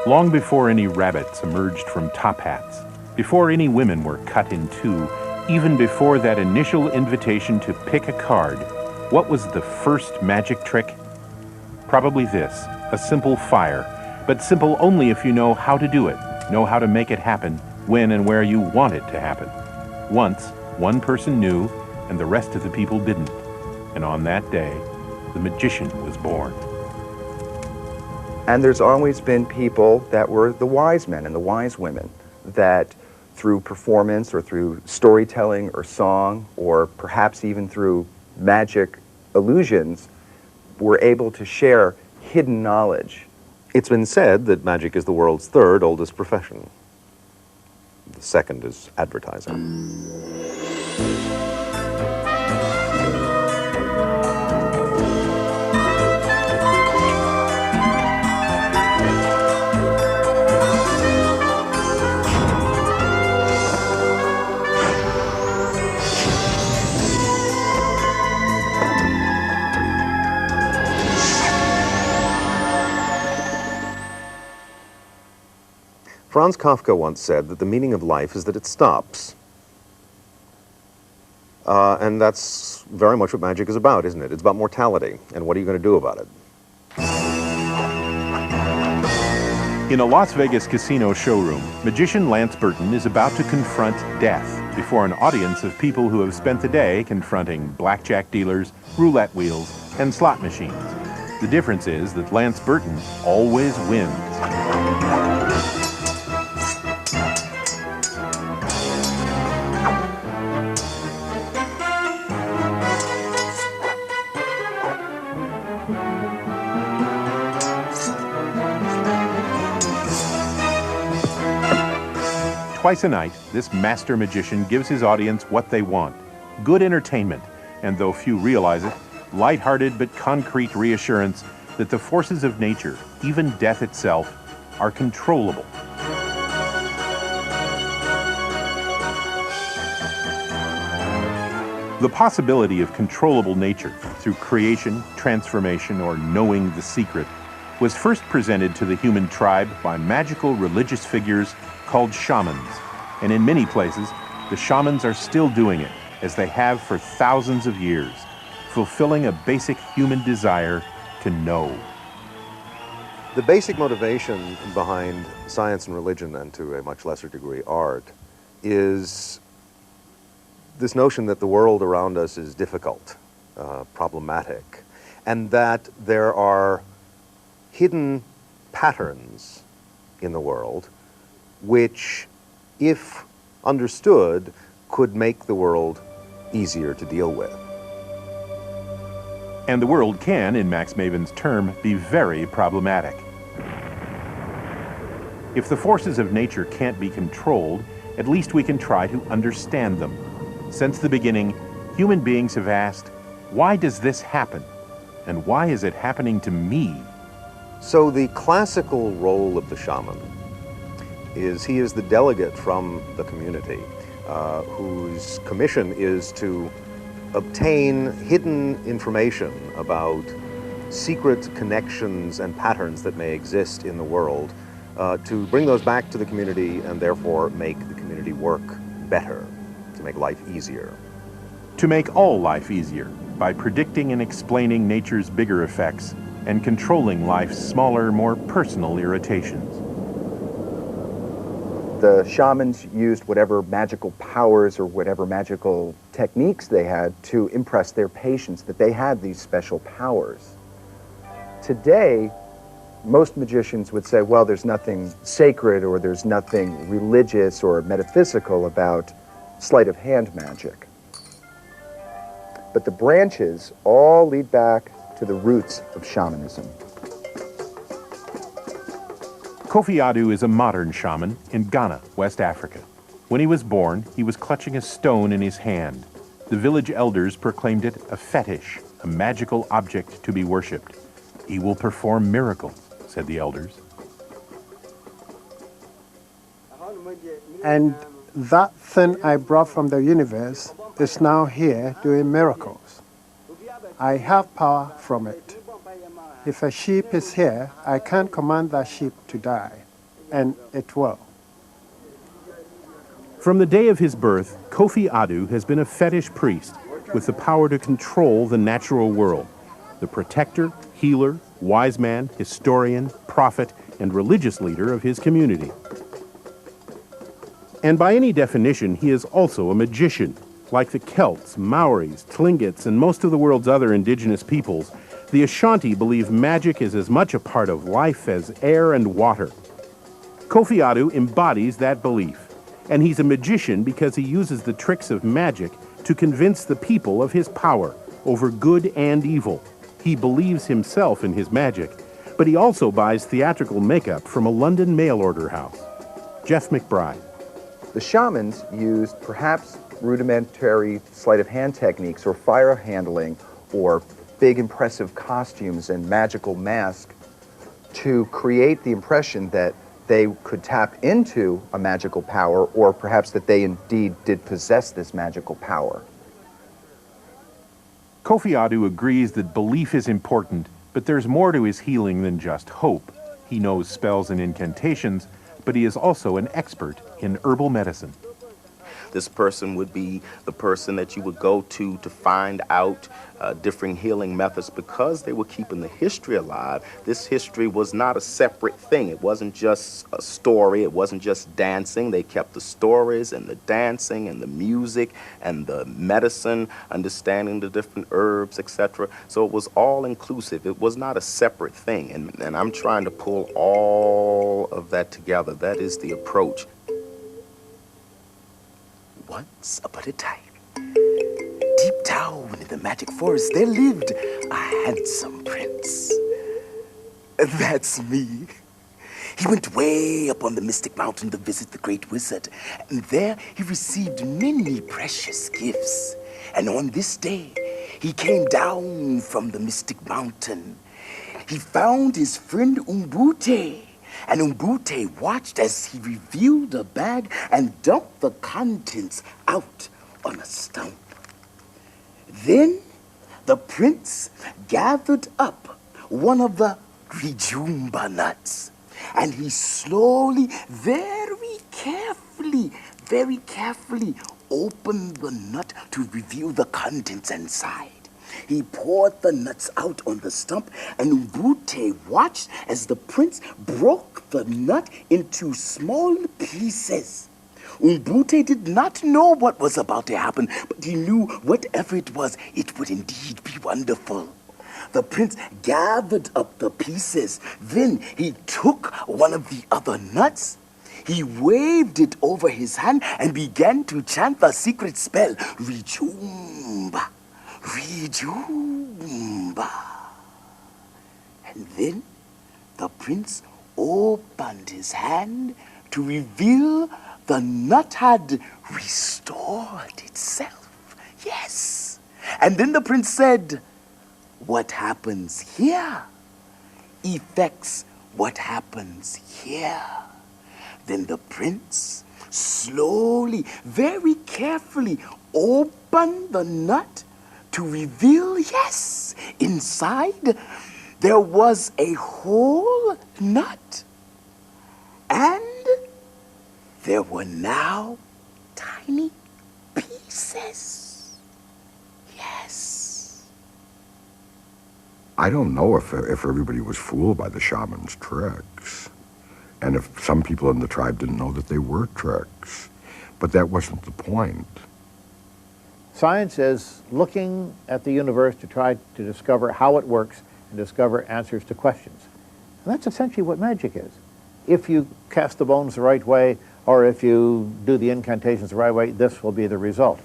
Long before any rabbits emerged from top hats, before any women were cut in two, even before that initial invitation to pick a card, what was the first magic trick? Probably this, a simple fire, but simple only if you know how to do it, know how to make it happen when and where you want it to happen. Once, one person knew, and the rest of the people didn't. And on that day, the magician was born. And there's always been people that were the wise men and the wise women that through performance or through storytelling or song or perhaps even through magic illusions were able to share hidden knowledge. It's been said that magic is the world's third oldest profession. The second is advertising. Franz Kafka once said that the meaning of life is that it stops. And that's very much what magic is about, isn't it? It's about mortality, and what are you going to do about it? In a Las Vegas casino showroom, magician Lance Burton is about to confront death before an audience of people who have spent the day confronting blackjack dealers, roulette wheels, and slot machines. The difference is that Lance Burton always wins. Twice a night, this master magician gives his audience what they want, good entertainment, and though few realize it, light-hearted but concrete reassurance that the forces of nature, even death itself, are controllable. The possibility of controllable nature through creation, transformation, or knowing the secret was first presented to the human tribe by magical religious figures called shamans, and in many places, the shamans are still doing it, as they have for thousands of years, fulfilling a basic human desire to know. The basic motivation behind science and religion, and to a much lesser degree art, is this notion that the world around us is difficult, problematic, and that there are hidden patterns in the world which, if understood, could make the world easier to deal with. And the world can, in Max Maven's term, be very problematic. If the forces of nature can't be controlled, at least we can try to understand them. Since the beginning, human beings have asked, why does this happen? And why is it happening to me? So the classical role of the shaman is he is the delegate from the community whose commission is to obtain hidden information about secret connections and patterns that may exist in the world, to bring those back to the community and therefore make the community work better, to make life easier. To make all life easier by predicting and explaining nature's bigger effects and controlling life's smaller, more personal irritations. The shamans used whatever magical powers or whatever magical techniques they had to impress their patients that they had these special powers. Today, most magicians would say, well, there's nothing sacred or there's nothing religious or metaphysical about sleight of hand magic. But the branches all lead back to the roots of shamanism. Kofi Adu is a modern shaman in Ghana, West Africa. When he was born, he was clutching a stone in his hand. The village elders proclaimed it a fetish, a magical object to be worshipped. He will perform miracles, said the elders. And that thing I brought from the universe is now here doing miracles. I have power from it. If a sheep is here, I can't command that sheep to die. and it will. From the day of his birth, Kofi Adu has been a fetish priest with the power to control the natural world, the protector, healer, wise man, historian, prophet, and religious leader of his community. And by any definition, he is also a magician. Like the Celts, Maoris, Tlingits, and most of the world's other indigenous peoples, the Ashanti believe magic is as much a part of life as air and water. Kofi Adu embodies that belief, and he's a magician because he uses the tricks of magic to convince the people of his power over good and evil. He believes himself in his magic, but he also buys theatrical makeup from a London mail-order house. Jeff McBride. The shamans used perhaps rudimentary sleight-of-hand techniques or fire handling or big impressive costumes and magical masks to create the impression that they could tap into a magical power, or perhaps that they indeed did possess this magical power. Kofi Adu agrees that belief is important, but there's more to his healing than just hope. He knows spells and incantations, but he is also an expert in herbal medicine. This person would be the person that you would go to find out different healing methods, because they were keeping the history alive. This history was not a separate thing. It wasn't just a story. It wasn't just dancing. They kept the stories and the dancing and the music and the medicine, understanding the different herbs, etc. So it was all inclusive. It was not a separate thing. And I'm trying to pull all of that together. That is the approach. Once upon a time, deep down in the magic forest, there lived a handsome prince. That's me. He went way up on the mystic mountain to visit the great wizard, and there he received many precious gifts. And on this day, he came down from the mystic mountain. He found his friend Umbute, and Umbute watched as he revealed a bag and dumped the contents out on a stump. Then the prince gathered up one of the Rijumba nuts, and he slowly, very carefully opened the nut to reveal the contents inside. He poured the nuts out on the stump, and Umbute watched as the prince broke the nut into small pieces. Umbute did not know what was about to happen, but he knew whatever it was, it would indeed be wonderful. The prince gathered up the pieces. Then he took one of the other nuts. He waved it over his hand and began to chant the secret spell, Rijumba. Rijumba. And then the prince opened his hand to reveal the nut had restored itself. Yes. And then the prince said, "What happens here affects what happens here." Then the prince slowly, very carefully opened the nut to reveal, yes, inside there was a whole nut. And there were now tiny pieces. Yes. I don't know if everybody was fooled by the shaman's tricks, and if some people in the tribe didn't know that they were tricks, but that wasn't the point. Science is looking at the universe to try to discover how it works and discover answers to questions. And that's essentially what magic is. If you cast the bones the right way, or if you do the incantations the right way, this will be the result.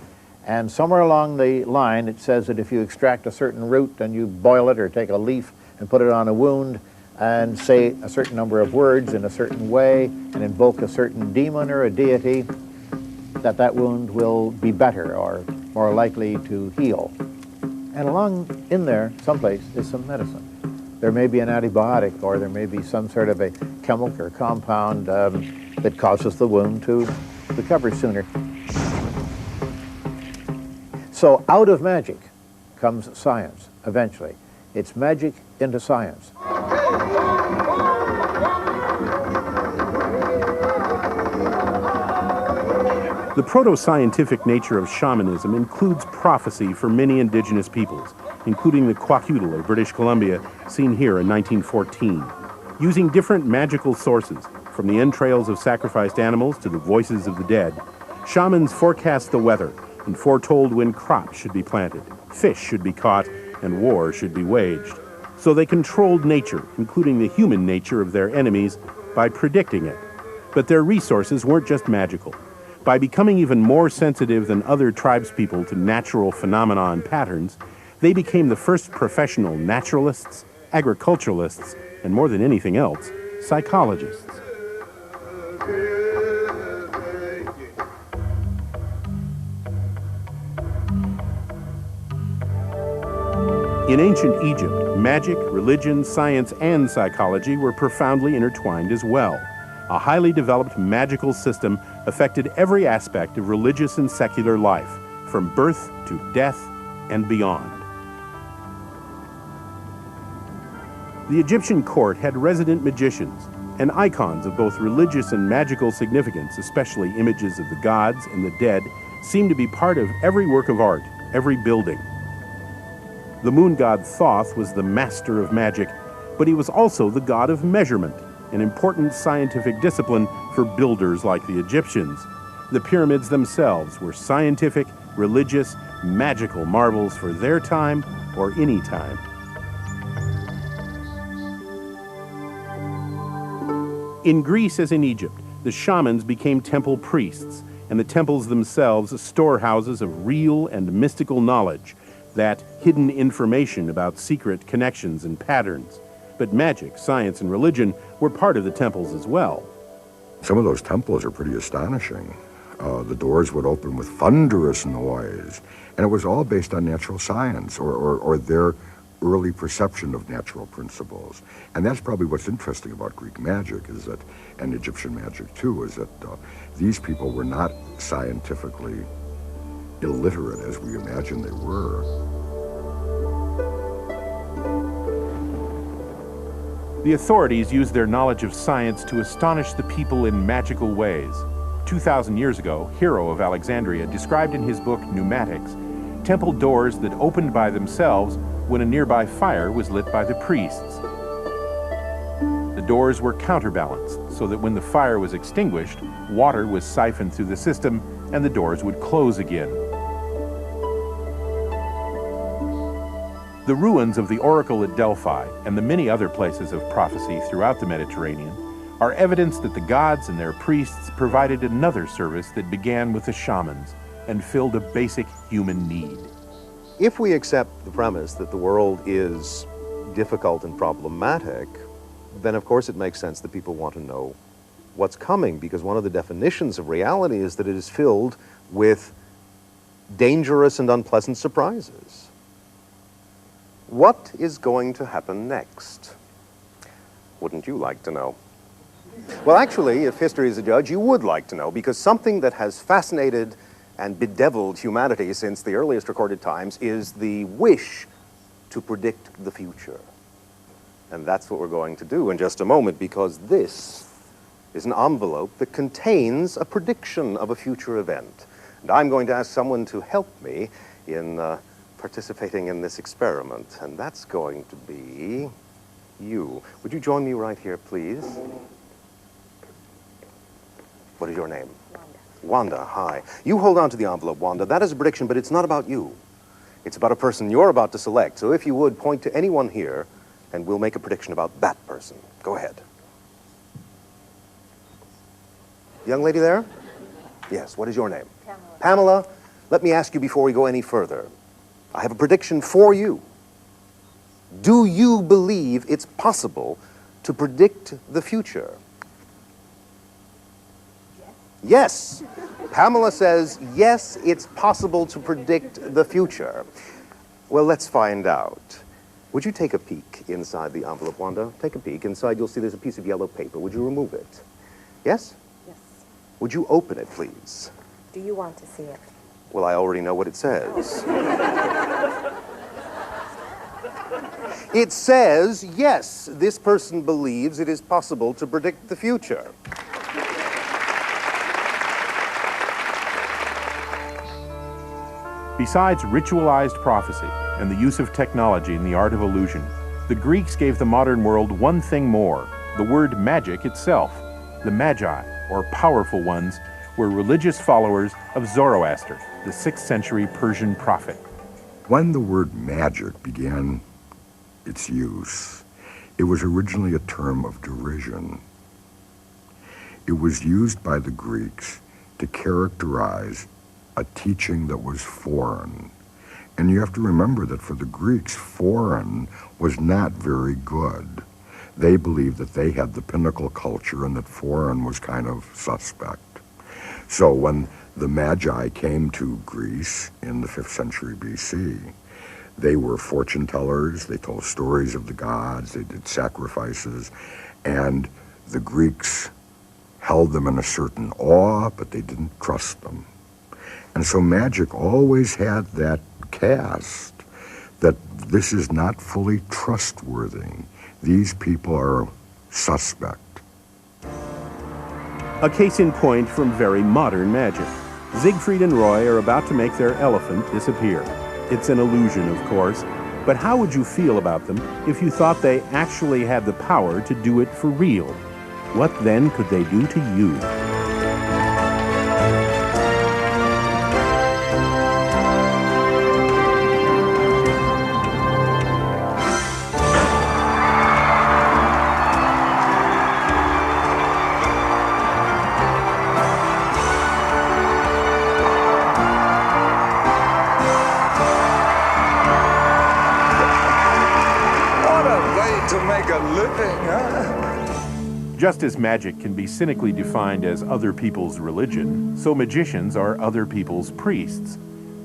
And somewhere along the line, it says that if you extract a certain root and you boil it or take a leaf and put it on a wound and say a certain number of words in a certain way and invoke a certain demon or a deity, that wound will be better or more likely to heal. And along in there, someplace, is some medicine. There may be an antibiotic, or there may be some sort of a chemical or compound that causes the wound to recover sooner. So out of magic comes science, eventually. It's magic into science. The proto-scientific nature of shamanism includes prophecy for many indigenous peoples, including the Kwakiutl of British Columbia, seen here in 1914. Using different magical sources, from the entrails of sacrificed animals to the voices of the dead, shamans forecast the weather and foretold when crops should be planted, fish should be caught, and war should be waged. So they controlled nature, including the human nature of their enemies, by predicting it. But their resources weren't just magical. By becoming even more sensitive than other tribespeople to natural phenomena and patterns, they became the first professional naturalists, agriculturalists, and more than anything else, psychologists. In ancient Egypt, magic, religion, science, and psychology were profoundly intertwined as well. A highly developed magical system affected every aspect of religious and secular life, from birth to death and beyond. The Egyptian court had resident magicians, and icons of both religious and magical significance, especially images of the gods and the dead, seemed to be part of every work of art, every building. The moon god Thoth was the master of magic, but he was also the god of measurement, an important scientific discipline for builders like the Egyptians. The pyramids themselves were scientific, religious, magical marvels for their time or any time. In Greece as in Egypt, the shamans became temple priests, and the temples themselves storehouses of real and mystical knowledge, that hidden information about secret connections and patterns. But magic, science, and religion were part of the temples as well. Some of those temples are pretty astonishing. The doors would open with thunderous noise, and it was all based on natural science or their early perception of natural principles. And that's probably what's interesting about Greek magic, is that, and Egyptian magic too, is that these people were not scientifically illiterate as we imagine they were. The authorities used their knowledge of science to astonish the people in magical ways. 2,000 years ago, Hero of Alexandria described in his book Pneumatics temple doors that opened by themselves when a nearby fire was lit by the priests. The doors were counterbalanced so that when the fire was extinguished, water was siphoned through the system and the doors would close again. The ruins of the oracle at Delphi and the many other places of prophecy throughout the Mediterranean are evidence that the gods and their priests provided another service that began with the shamans and filled a basic human need. If we accept the premise that the world is difficult and problematic, then of course it makes sense that people want to know what's coming, because one of the definitions of reality is that it is filled with dangerous and unpleasant surprises. What is going to happen next? Wouldn't you like to know? Well, actually, if history is a judge, you would like to know, because something that has fascinated and bedeviled humanity since the earliest recorded times is the wish to predict the future. And that's what we're going to do in just a moment, because this is an envelope that contains a prediction of a future event. And I'm going to ask someone to help me in participating in this experiment, and that's going to be you. Would you join me right here, please? What is your name? Wanda, hi. You hold on to the envelope, Wanda. That is a prediction, but it's not about you. It's about a person you're about to select. So if you would, point to anyone here, and we'll make a prediction about that person. Go ahead. Young lady there? Yes, what is your name? Pamela. Pamela, let me ask you before we go any further. I have a prediction for you. Do you believe it's possible to predict the future? Yes. Pamela says, yes, it's possible to predict the future. Well, let's find out. Would you take a peek inside the envelope, Wanda? Take a peek. Inside, you'll see there's a piece of yellow paper. Would you remove it? Yes? Yes. Would you open it, please? Do you want to see it? Well, I already know what it says. It says, yes, this person believes it is possible to predict the future. Besides ritualized prophecy and the use of technology in the art of illusion, the Greeks gave the modern world one thing more, the word magic itself. The Magi, or powerful ones, were religious followers of Zoroaster, the 6th century Persian prophet. When the word magic began its use, it was originally a term of derision. It was used by the Greeks to characterize a teaching that was foreign. And you have to remember that for the Greeks, foreign was not very good. They believed that they had the pinnacle culture and that foreign was kind of suspect. So when the Magi came to Greece in the 5th century BC, they were fortune tellers, they told stories of the gods, they did sacrifices, and the Greeks held them in a certain awe, but they didn't trust them. And so magic always had that cast that this is not fully trustworthy. These people are suspect. A case in point from very modern magic. Siegfried and Roy are about to make their elephant disappear. It's an illusion, of course, but how would you feel about them if you thought they actually had the power to do it for real? What then could they do to you? Just as magic can be cynically defined as other people's religion, so magicians are other people's priests.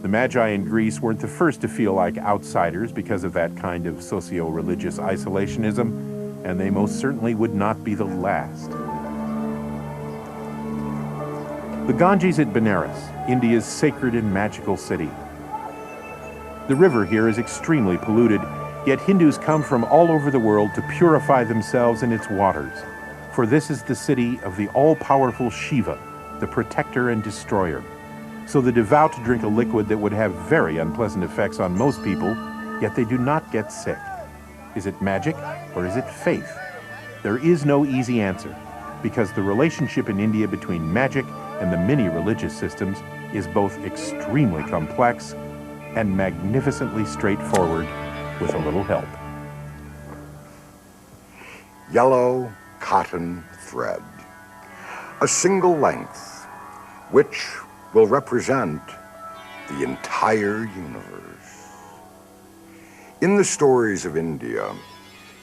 The Magi in Greece weren't the first to feel like outsiders because of that kind of socio-religious isolationism, and they most certainly would not be the last. The Ganges at Benares, India's sacred and magical city. The river here is extremely polluted, yet Hindus come from all over the world to purify themselves in its waters. For this is the city of the all-powerful Shiva, the protector and destroyer. So the devout drink a liquid that would have very unpleasant effects on most people, yet they do not get sick. Is it magic or is it faith? There is no easy answer, because the relationship in India between magic and the many religious systems is both extremely complex and magnificently straightforward with a little help. Yellow cotton thread, a single length, which will represent the entire universe. In the stories of India,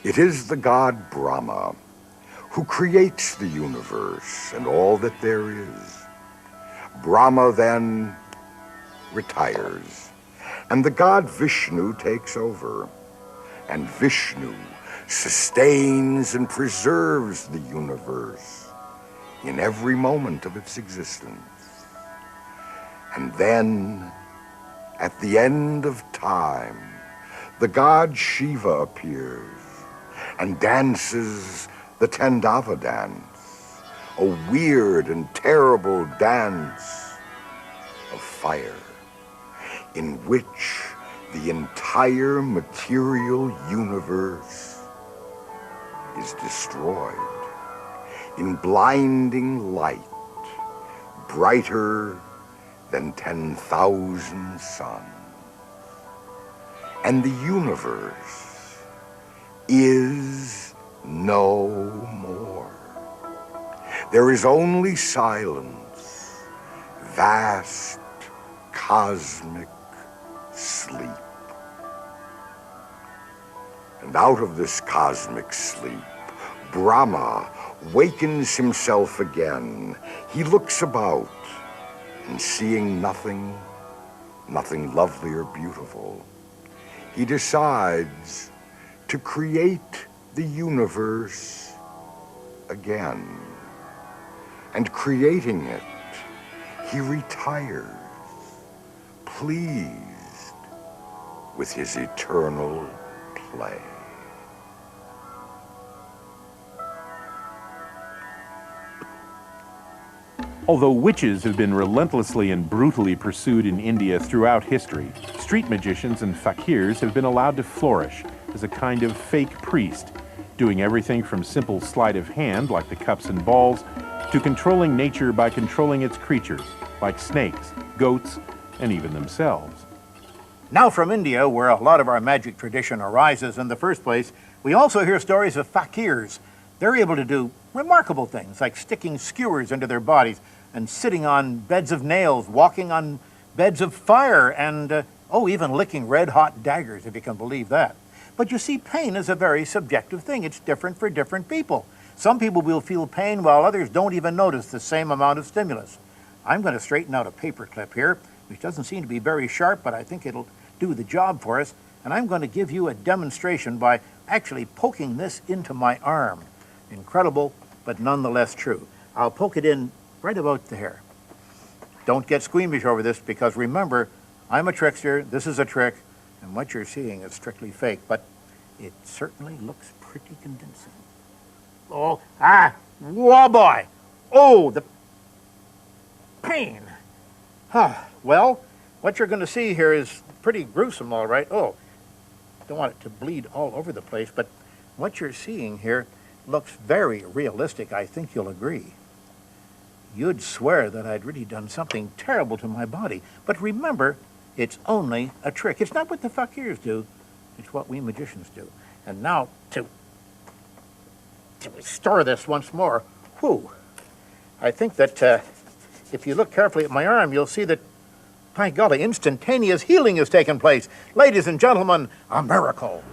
it is the god Brahma who creates the universe and all that there is. Brahma then retires, and the god Vishnu takes over, and Vishnu sustains and preserves the universe in every moment of its existence. And then, at the end of time, the god Shiva appears and dances the Tandava dance, a weird and terrible dance of fire, in which the entire material universe is destroyed in blinding light, brighter than 10,000 suns. And the universe is no more. There is only silence, vast cosmic sleep. And out of this cosmic sleep, Brahma wakens himself again. He looks about, and seeing nothing lovely or beautiful, he decides to create the universe again. And creating it, he retires, pleased with his eternal play. Although witches have been relentlessly and brutally pursued in India throughout history, street magicians and fakirs have been allowed to flourish as a kind of fake priest, doing everything from simple sleight of hand, like the cups and balls, to controlling nature by controlling its creatures, like snakes, goats, and even themselves. Now from India, where a lot of our magic tradition arises in the first place, we also hear stories of fakirs. They're able to do remarkable things, like sticking skewers into their bodies and sitting on beds of nails, walking on beds of fire, and, even licking red-hot daggers, if you can believe that. But you see, pain is a very subjective thing. It's different for different people. Some people will feel pain while others don't even notice the same amount of stimulus. I'm going to straighten out a paper clip here, which doesn't seem to be very sharp, but I think it'll do the job for us. And I'm going to give you a demonstration by actually poking this into my arm. Incredible, but nonetheless true. I'll poke it in right about there. Don't get squeamish over this, because remember, I'm a trickster, this is a trick, and what you're seeing is strictly fake, but it certainly looks pretty convincing. Oh, whoa boy! Oh, the pain! Well, what you're going to see here is pretty gruesome, all right. Oh, don't want it to bleed all over the place, but what you're seeing here looks very realistic. I think you'll agree. You'd swear that I'd really done something terrible to my body. But remember, it's only a trick. It's not what the fakirs do. It's what we magicians do. And now, to restore this once more, whew, I think that if you look carefully at my arm, you'll see that, by golly, instantaneous healing has taken place. Ladies and gentlemen, a miracle.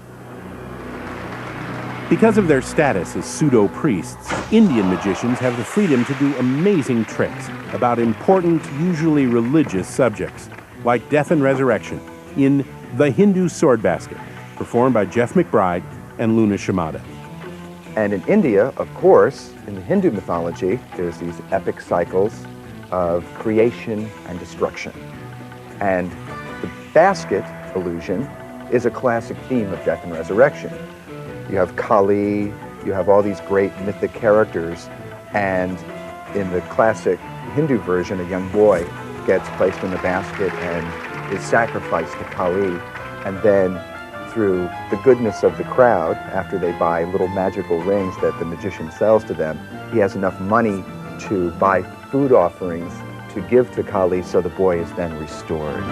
Because of their status as pseudo-priests, Indian magicians have the freedom to do amazing tricks about important, usually religious subjects, like death and resurrection, in The Hindu Sword Basket, performed by Jeff McBride and Luna Shimada. And in India, of course, in the Hindu mythology, there's these epic cycles of creation and destruction. And the basket illusion is a classic theme of death and resurrection. You have Kali, you have all these great mythic characters, and in the classic Hindu version, a young boy gets placed in the basket and is sacrificed to Kali, and then through the goodness of the crowd, after they buy little magical rings that the magician sells to them, he has enough money to buy food offerings to give to Kali, so the boy is then restored.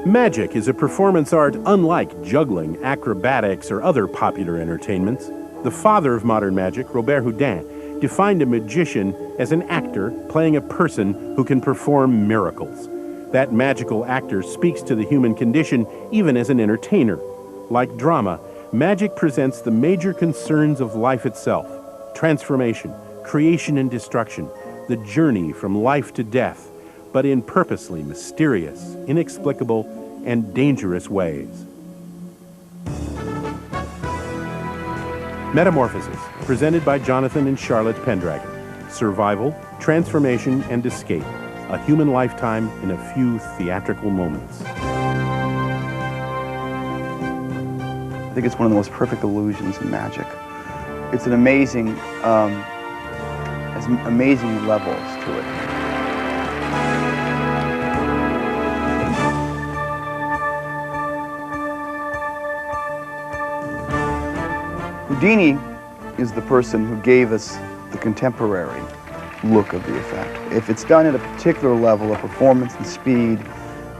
Magic is a performance art unlike juggling, acrobatics, or other popular entertainments. The father of modern magic, Robert Houdin, defined a magician as an actor playing a person who can perform miracles. That magical actor speaks to the human condition even as an entertainer. Like drama, magic presents the major concerns of life itself: transformation, creation and destruction, the journey from life to death, but in purposely mysterious, inexplicable, and dangerous ways. Metamorphosis, presented by Jonathan and Charlotte Pendragon. Survival, transformation, and escape. A human lifetime in a few theatrical moments. I think it's one of the most perfect illusions in magic. It's an amazing, has amazing levels to it. Houdini is the person who gave us the contemporary look of the effect. If it's done at a particular level of performance and speed,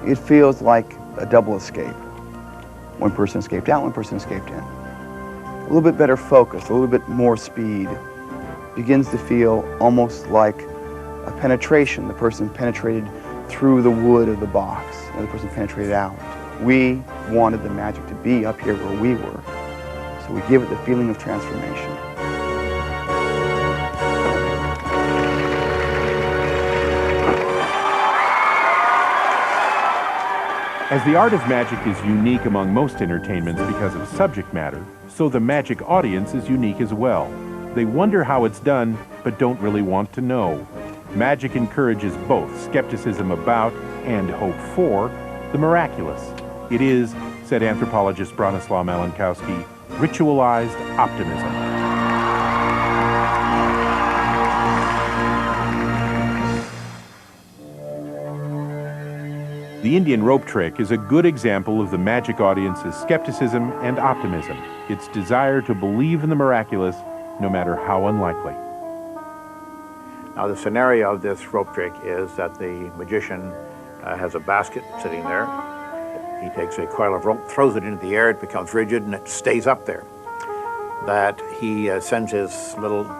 it feels like a double escape. One person escaped out, one person escaped in. A little bit better focus, a little bit more speed. Begins to feel almost like a penetration. The person penetrated through the wood of the box, and the other person penetrated out. We wanted the magic to be up here where we were, so we give it the feeling of transformation. As the art of magic is unique among most entertainments because of subject matter, so the magic audience is unique as well. They wonder how it's done, but don't really want to know. Magic encourages both skepticism about and hope for the miraculous. It is, said anthropologist Bronislaw Malenkowski, ritualized optimism. The Indian rope trick is a good example of the magic audience's skepticism and optimism, its desire to believe in the miraculous, no matter how unlikely. Now, the scenario of this rope trick is that the magician has a basket sitting there. He takes a coil of rope, throws it into the air, it becomes rigid, and it stays up there. That he sends his little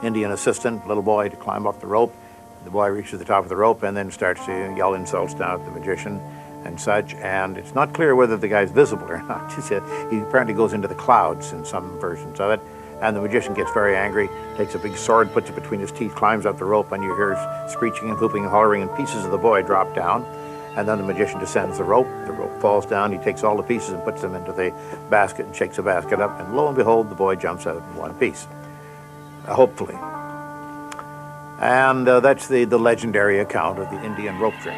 Indian assistant, little boy, to climb up the rope. The boy reaches the top of the rope and then starts to yell insults down at the magician and such, and it's not clear whether the guy's visible or not. He apparently goes into the clouds in some versions of it, and the magician gets very angry, takes a big sword, puts it between his teeth, climbs up the rope, and you hear screeching and whooping and hollering, and pieces of the boy drop down, and then the magician descends the rope falls down, he takes all the pieces and puts them into the basket and shakes the basket up, and lo and behold, the boy jumps out in one piece, hopefully. And that's the legendary account of the Indian rope trick.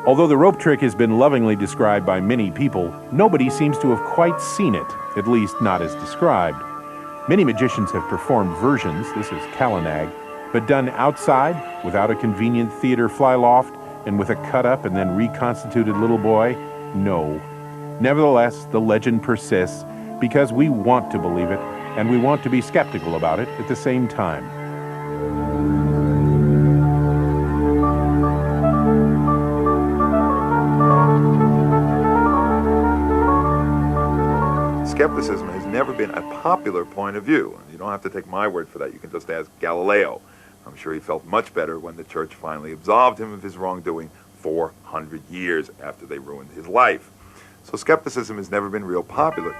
Although the rope trick has been lovingly described by many people, nobody seems to have quite seen it, at least not as described. Many magicians have performed versions, this is Kalinag, but done outside, without a convenient theater fly loft, and with a cut-up and then reconstituted little boy, no. Nevertheless, the legend persists because we want to believe it, and we want to be skeptical about it at the same time. Skepticism has never been a popular point of view. You don't have to take my word for that. You can just ask Galileo. I'm sure he felt much better when the church finally absolved him of his wrongdoing 400 years after they ruined his life. So skepticism has never been real popular.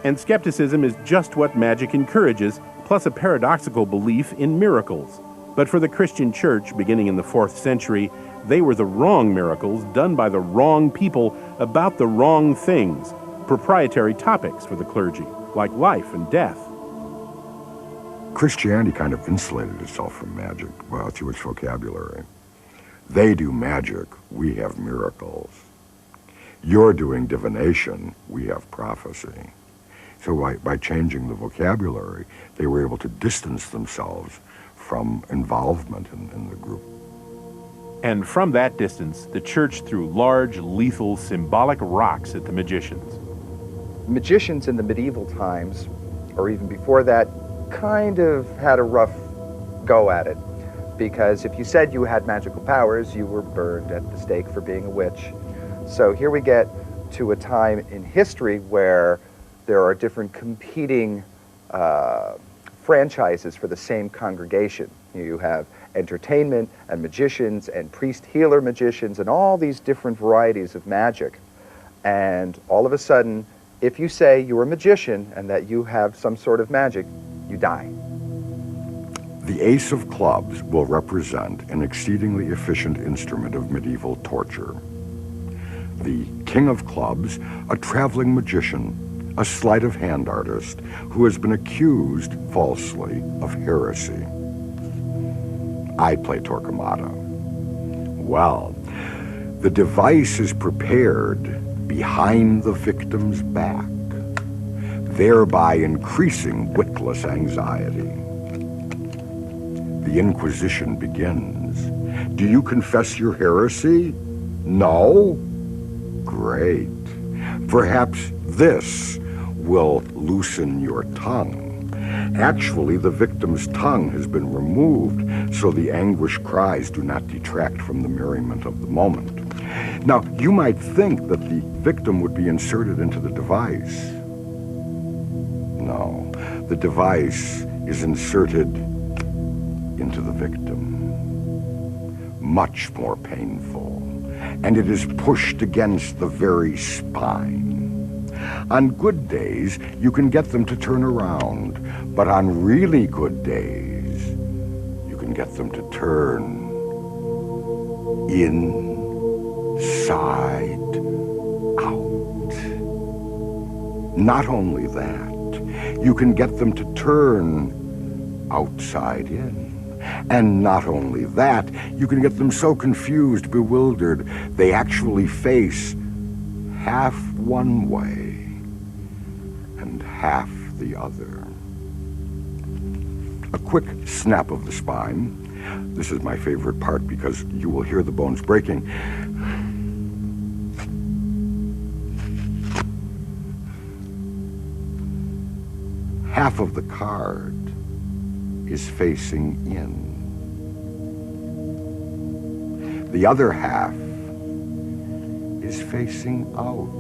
And skepticism is just what magic encourages, plus a paradoxical belief in miracles. But for the Christian church, beginning in the 4th century, they were the wrong miracles done by the wrong people about the wrong things, proprietary topics for the clergy, like life and death. Christianity kind of insulated itself from magic, well, through its vocabulary. They do magic, we have miracles. You're doing divination, we have prophecy. So by changing the vocabulary, they were able to distance themselves from involvement in the group. And from that distance, the church threw large, lethal, symbolic rocks at the magicians. Magicians in the medieval times, or even before that, kind of had a rough go at it. Because if you said you had magical powers, you were burned at the stake for being a witch. So here we get to a time in history where there are different competing franchises for the same congregation. You have entertainment and magicians and priest-healer magicians and all these different varieties of magic. And all of a sudden, if you say you're a magician and that you have some sort of magic, you die. The ace of clubs will represent an exceedingly efficient instrument of medieval torture. The king of clubs, a traveling magician, a sleight of hand artist who has been accused falsely of heresy. I play Torquemada. Well, the device is prepared behind the victim's back, thereby increasing witless anxiety. The Inquisition begins. Do you confess your heresy? No? Great. Perhaps this will loosen your tongue. Actually, the victim's tongue has been removed, so the anguished cries do not detract from the merriment of the moment. Now, you might think that the victim would be inserted into the device. No, the device is inserted into the victim. Much more painful, and it is pushed against the very spine. On good days, you can get them to turn around, but on really good days, you can get them to turn inside out. Not only that, you can get them to turn outside in. And not only that, you can get them so confused, bewildered, they actually face half one way and half the other. A quick snap of the spine. This is my favorite part because you will hear the bones breaking. Half of the card is facing in. The other half is facing out.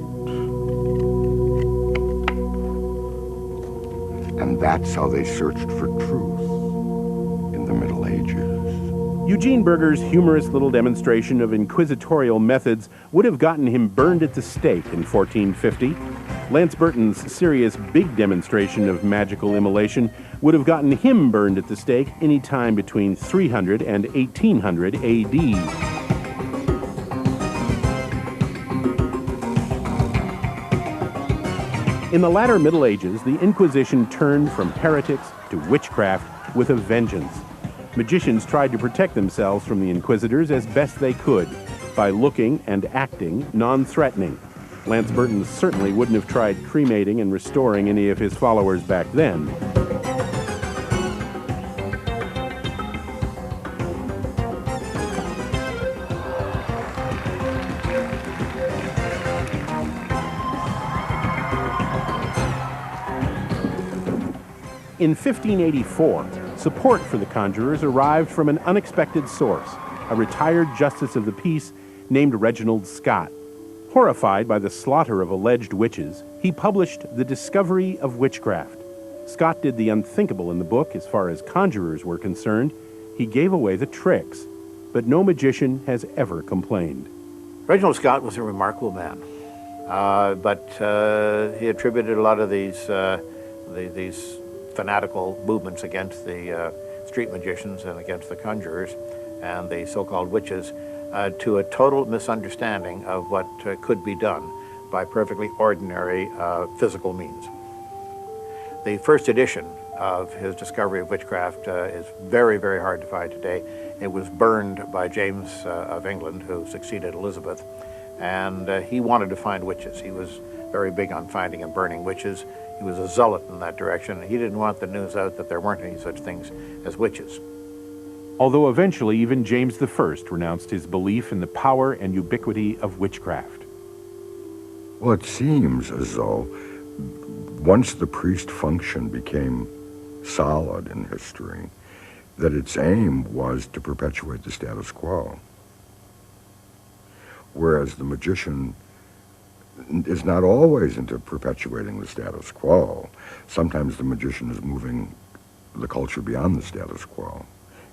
And that's how they searched for truth in the Middle Ages. Eugene Burger's humorous little demonstration of inquisitorial methods would have gotten him burned at the stake in 1450. Lance Burton's serious big demonstration of magical immolation would have gotten him burned at the stake any time between 300 and 1800 A.D. In the latter Middle Ages, the Inquisition turned from heretics to witchcraft with a vengeance. Magicians tried to protect themselves from the Inquisitors as best they could by looking and acting non-threatening. Lance Burton certainly wouldn't have tried cremating and restoring any of his followers back then. In 1584, support for the conjurers arrived from an unexpected source, a retired justice of the peace named Reginald Scott. Horrified by the slaughter of alleged witches, he published The Discovery of Witchcraft. Scott did the unthinkable in the book as far as conjurers were concerned. He gave away the tricks, but no magician has ever complained. Reginald Scott was a remarkable man, but he attributed a lot of these fanatical movements against the street magicians and against the conjurers and the so-called witches to a total misunderstanding of what could be done by perfectly ordinary physical means. The first edition of his Discovery of Witchcraft is very, very hard to find today. It was burned by James of England, who succeeded Elizabeth, and he wanted to find witches. He was very big on finding and burning witches. He was a zealot in that direction. He didn't want the news out that there weren't any such things as witches. Although eventually even James I renounced his belief in the power and ubiquity of witchcraft. Well, it seems as though once the priest function became solid in history, that its aim was to perpetuate the status quo. Whereas the magician is not always into perpetuating the status quo. Sometimes the magician is moving the culture beyond the status quo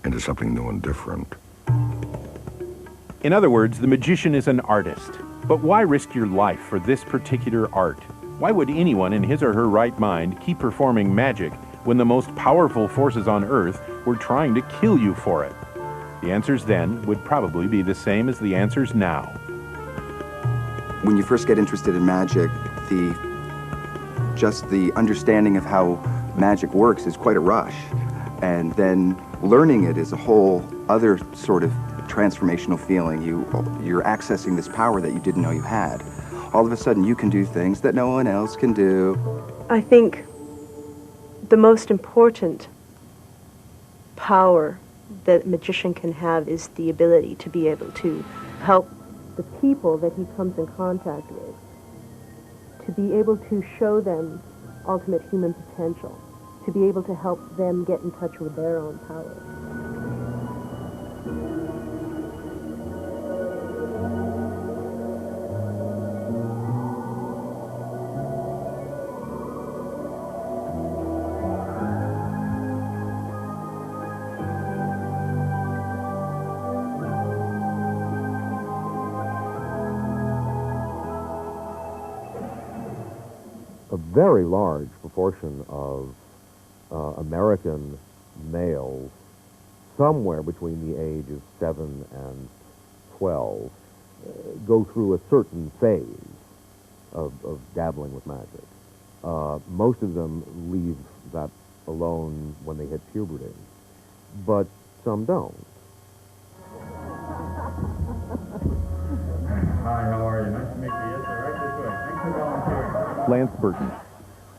into something new and different. In other words, the magician is an artist. But why risk your life for this particular art? Why would anyone in his or her right mind keep performing magic when the most powerful forces on Earth were trying to kill you for it? The answers then would probably be the same as the answers now. when you first get interested in magic, just the understanding of how magic works is quite a rush. And then learning it is a whole other sort of transformational feeling. You're accessing this power that you didn't know you had. All of a sudden you can do things that no one else can do. I think the most important power that a magician can have is the ability to be able to help the people that he comes in contact with, to be able to show them ultimate human potential, to be able to help them get in touch with their own power. A very large proportion of American males, somewhere between the age of 7 and 12, go through a certain phase of dabbling with magic. Most of them leave that alone when they hit puberty, but some don't. Hi, how are you? Nice to meet you. Yes, sir. Right this way. Thanks for volunteering. Lance Burton.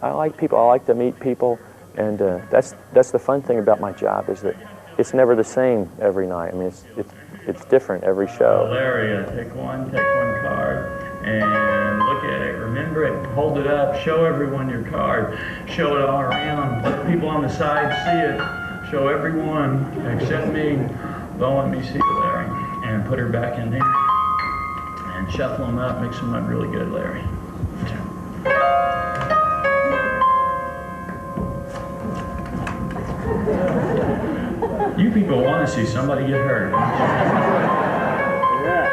I like people. I like to meet people, and that's the fun thing about my job, is that it's never the same every night. I mean, it's different every show. Larry, take one card, and look at it. Remember it. Hold it up. Show everyone your card. Show it all around. Let people on the side see it. Show everyone except me. Don't let me see you, Larry. And put her back in there. And shuffle them up. Mix them up really good, Larry. You people want to see somebody get hurt. Yeah.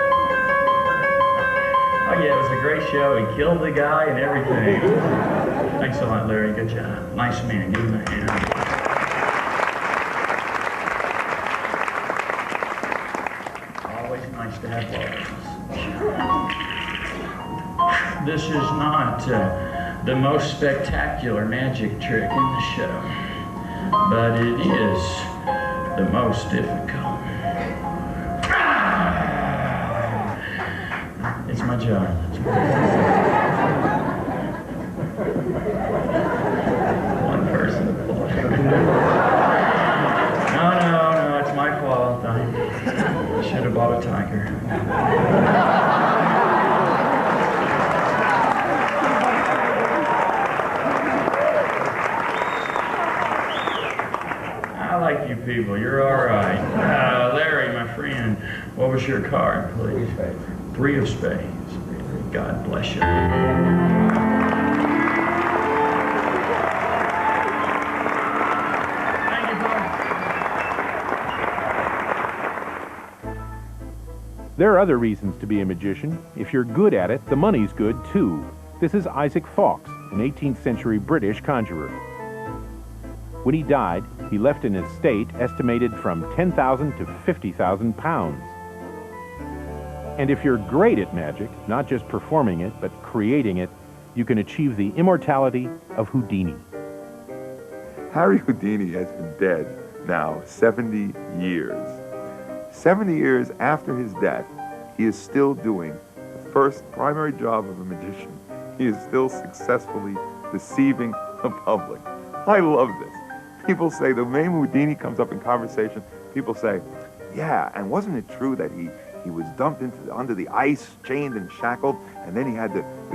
Oh yeah, it was a great show. He killed the guy and everything. Thanks a lot, Larry. Good job. Nice man. Give him a hand. Always nice to have lawyers. This is not the most spectacular magic trick in the show, but it is the most difficult. It's my job. One person applauded. No, it's my fault. I should have bought a tiger. You people, you're all right. Larry, my friend, what was your card, please? 3 of spades. God bless you. Thank you, Paul. There are other reasons to be a magician. If you're good at it, the money's good too. This is Isaac Fawkes, an 18th century British conjurer. When he died, he left an estate estimated from 10,000 to 50,000 pounds. And if you're great at magic, not just performing it, but creating it, you can achieve the immortality of Houdini. Harry Houdini has been dead now 70 years. 70 years after his death, he is still doing the first primary job of a magician. He is still successfully deceiving the public. I love this. People say, the name Houdini comes up in conversation, people say, yeah, and wasn't it true that he was dumped under the ice, chained and shackled, and then he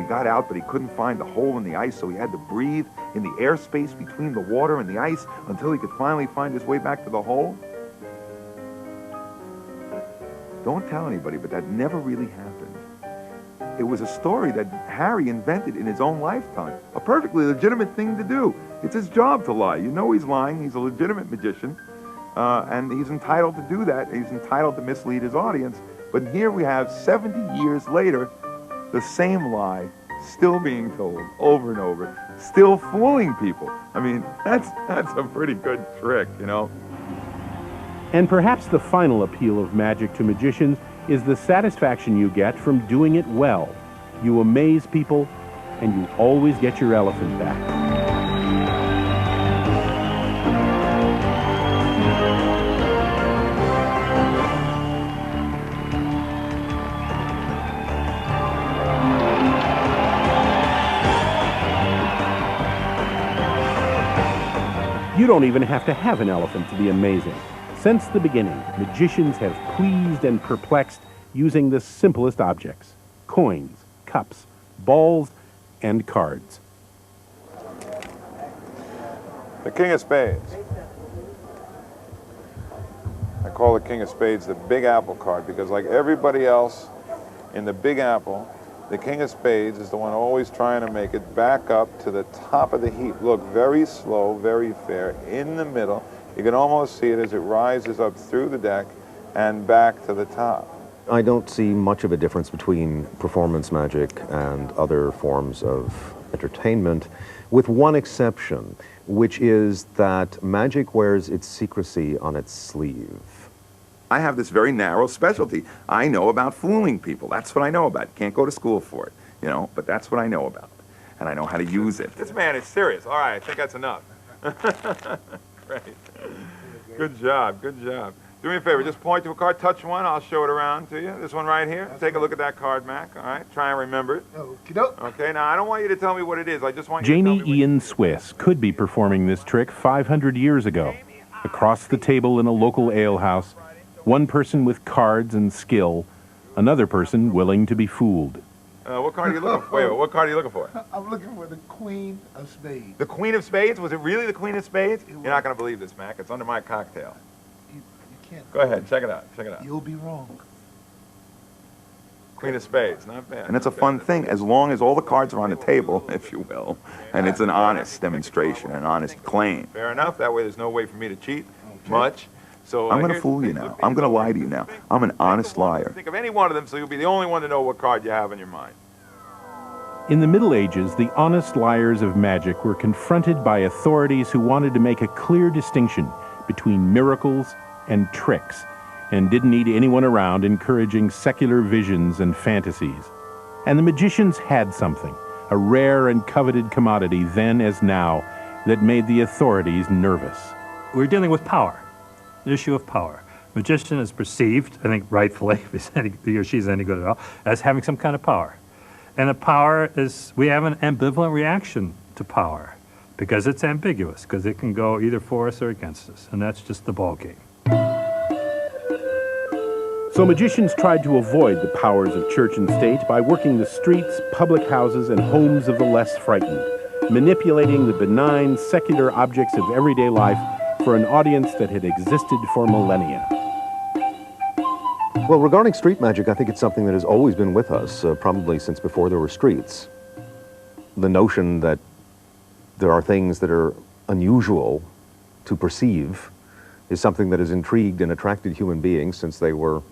got out, but he couldn't find the hole in the ice, so he had to breathe in the airspace between the water and the ice until he could finally find his way back to the hole? Don't tell anybody, but that never really happened. It was a story that Harry invented in his own lifetime. A perfectly legitimate thing to do. It's his job to lie. You know he's lying. He's a legitimate magician. And he's entitled to do that. He's entitled to mislead his audience. But here we have, 70 years later, the same lie still being told over and over, still fooling people. I mean, that's a pretty good trick, you know. And perhaps the final appeal of magic to magicians is the satisfaction you get from doing it well. You amaze people, and you always get your elephant back. You don't even have to have an elephant to be amazing. Since the beginning, magicians have pleased and perplexed using the simplest objects: coins, cups, balls, and cards. The King of Spades. I call the King of Spades the Big Apple card because, like everybody else in the Big Apple, the King of Spades is the one always trying to make it back up to the top of the heap. Look, very slow, very fair, in the middle. You can almost see it as it rises up through the deck and back to the top. I don't see much of a difference between performance magic and other forms of entertainment, with one exception, which is that magic wears its secrecy on its sleeve. I have this very narrow specialty. I know about fooling people. That's what I know about. Can't go to school for it, you know, but that's what I know about. And I know how to use it. This man is serious. All right, I think that's enough. Great. Good job, good job. Do me a favor, just point to a card, touch one, I'll show it around to you. This one right here. Take a look at that card, Mac, all right? Try and remember it. Okay, now I don't want you to tell me what it is. I just want you to tell me Jamy Ian Swiss could be performing this trick 500 years ago. Across the table in a local alehouse, one person with cards and skill, another person willing to be fooled. what card are you looking for? Wait, what card are you looking for? I'm looking for the Queen of Spades. The Queen of Spades? Was it really the Queen of Spades? You're not going to believe this, Mac. It's under my cocktail. You can't. Go ahead, check it out, check it out. You'll be wrong. Queen of Spades, not bad. And it's a fun thing, as long as all the cards are on the table, if you will, and it's an honest demonstration, an honest claim. Fair enough, that way there's no way for me to cheat much. So I'm going to fool you now. I'm going to lie to you now. I'm an honest liar. Think of any one of them, so you'll be the only one to know what card you have in your mind. In the Middle Ages, the honest liars of magic were confronted by authorities who wanted to make a clear distinction between miracles and tricks, and didn't need anyone around encouraging secular visions and fantasies. And the magicians had something, a rare and coveted commodity then as now, that made the authorities nervous. We're dealing with power, the issue of power. Magician is perceived, I think rightfully, if he or she's any good at all, as having some kind of power. And the power is, we have an ambivalent reaction to power because it's ambiguous, because it can go either for us or against us, and that's just the ball game. So magicians tried to avoid the powers of church and state by working the streets, public houses, and homes of the less frightened, manipulating the benign, secular objects of everyday life for an audience that had existed for millennia. Well, regarding street magic, I think it's something that has always been with us, probably since before there were streets. The notion that there are things that are unusual to perceive is something that has intrigued and attracted human beings since they were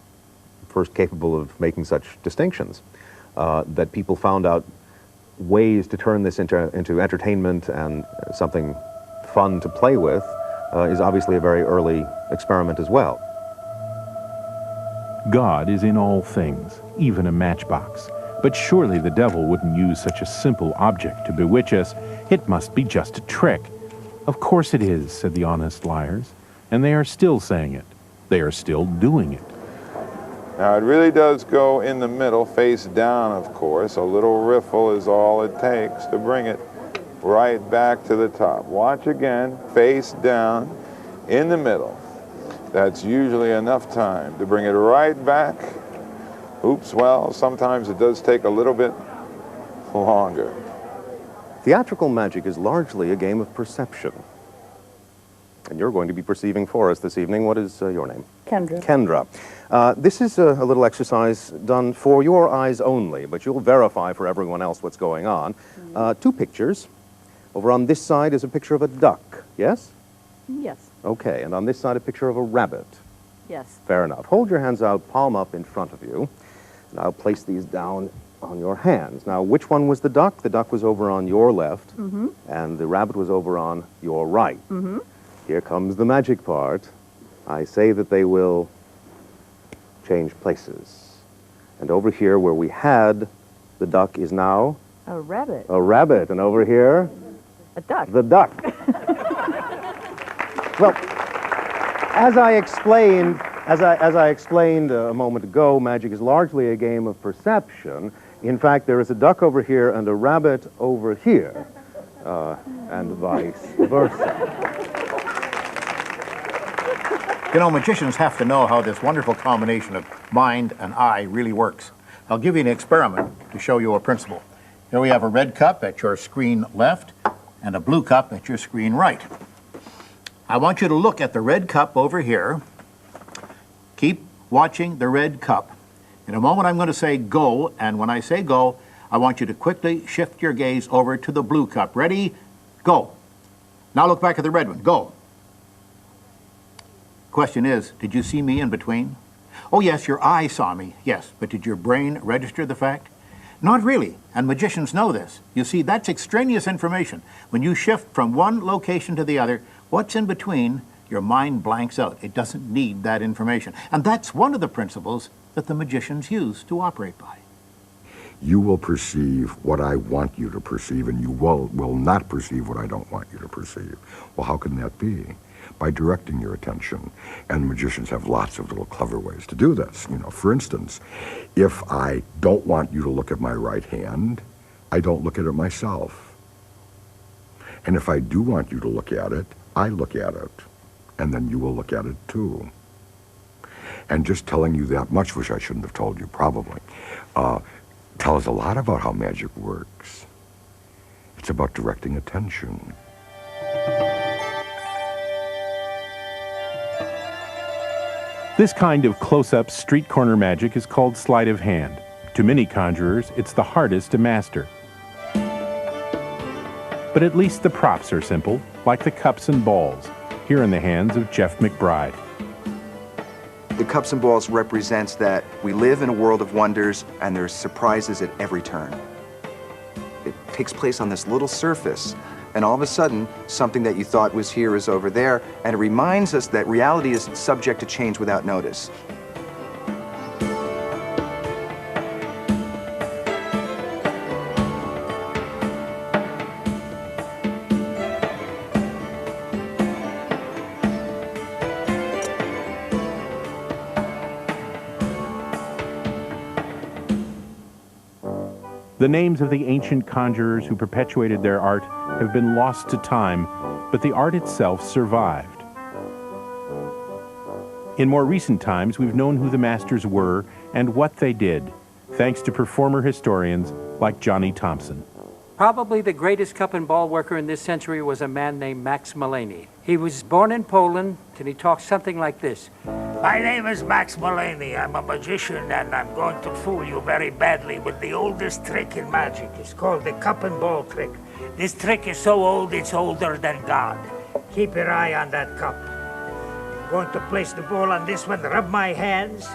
first capable of making such distinctions. That people found out ways to turn this into entertainment and something fun to play with is obviously a very early experiment as well. God is in all things, even a matchbox. But surely the devil wouldn't use such a simple object to bewitch us. It must be just a trick. Of course it is, said the honest liars. And they are still saying it. They are still doing it. Now, it really does go in the middle, face down, of course. A little riffle is all it takes to bring it right back to the top. Watch again, face down, in the middle. That's usually enough time to bring it right back. Oops, well, sometimes it does take a little bit longer. Theatrical magic is largely a game of perception. And you're going to be perceiving for us this evening. What is your name? Kendra. Kendra. This is a little exercise done for your eyes only, but you'll verify for everyone else what's going on. Two pictures. Over on this side is a picture of a duck, yes? Yes. Okay, and on this side a picture of a rabbit. Yes. Fair enough. Hold your hands out, palm up in front of you. And I'll place these down on your hands. Now, which one was the duck? The duck was over on your left, and the rabbit was over on your right. Here comes the magic part. I say that they will change places. And over here where we had the The duck is now A rabbit. a rabbit, and over here, A duck. the duck. Well, as I explained a moment ago, magic is largely a game of perception. In fact, there is a duck over here and a rabbit over here, and vice versa. You know, magicians have to know how this wonderful combination of mind and eye really works. I'll give you an experiment to show you a principle. Here we have a red cup at your screen left and a blue cup at your screen right. I want you to look at the red cup over here. Keep watching the red cup. In a moment I'm going to say go, and when I say go, I want you to quickly shift your gaze over to the blue cup. Ready? Go. Now look back at the red one. Go. Question is, did you see me in between? Oh yes, your eye saw me, yes, but did your brain register the fact? Not really, and magicians know this. You see, that's extraneous information. When you shift from one location to the other, what's in between, your mind blanks out. It doesn't need that information. And that's one of the principles that the magicians use to operate by. You will perceive what I want you to perceive, and you will not perceive what I don't want you to perceive. Well, how can that be? By directing your attention. And magicians have lots of little clever ways to do this. You know, for instance, if I don't want you to look at my right hand, I don't look at it myself. And if I do want you to look at it, I look at it. And then you will look at it too. And just telling you that much, which I shouldn't have told you probably, tells a lot about how magic works. It's about directing attention. This kind of close-up street corner magic is called sleight of hand. To many conjurers, it's the hardest to master. But at least the props are simple, like the cups and balls, here in the hands of Jeff McBride. The cups and balls represents that we live in a world of wonders and there's surprises at every turn. It takes place on this little surface, and all of a sudden, something that you thought was here is over there, and it reminds us that reality is subject to change without notice. The names of the ancient conjurers who perpetuated their art have been lost to time, but the art itself survived. In more recent times, we've known who the masters were and what they did, thanks to performer historians like Johnny Thompson. Probably the greatest cup and ball worker in this century was a man named Maskelyne. He was born in Poland, and he talked something like this. My name is Maskelyne. I'm a magician, and I'm going to fool you very badly with the oldest trick in magic. It's called the cup and ball trick. This trick is so old, it's older than God. Keep your eye on that cup. I'm going to place the ball on this one, rub my hands,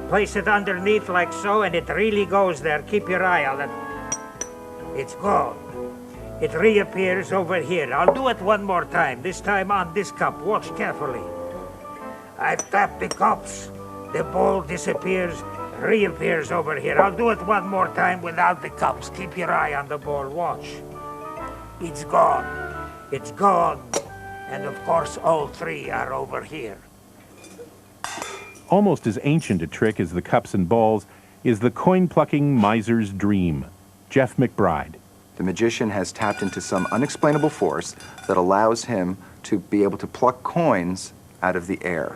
place it underneath like so, and it really goes there. Keep your eye on it. It's gone. It reappears over here. I'll do it one more time, this time on this cup. Watch carefully. I've tapped the cups. The ball disappears, reappears over here. I'll do it one more time without the cups. Keep your eye on the ball. Watch. It's gone. It's gone. And of course, all three are over here. Almost as ancient a trick as the cups and balls is the coin-plucking miser's dream. Jeff McBride. The magician has tapped into some unexplainable force that allows him to be able to pluck coins out of the air.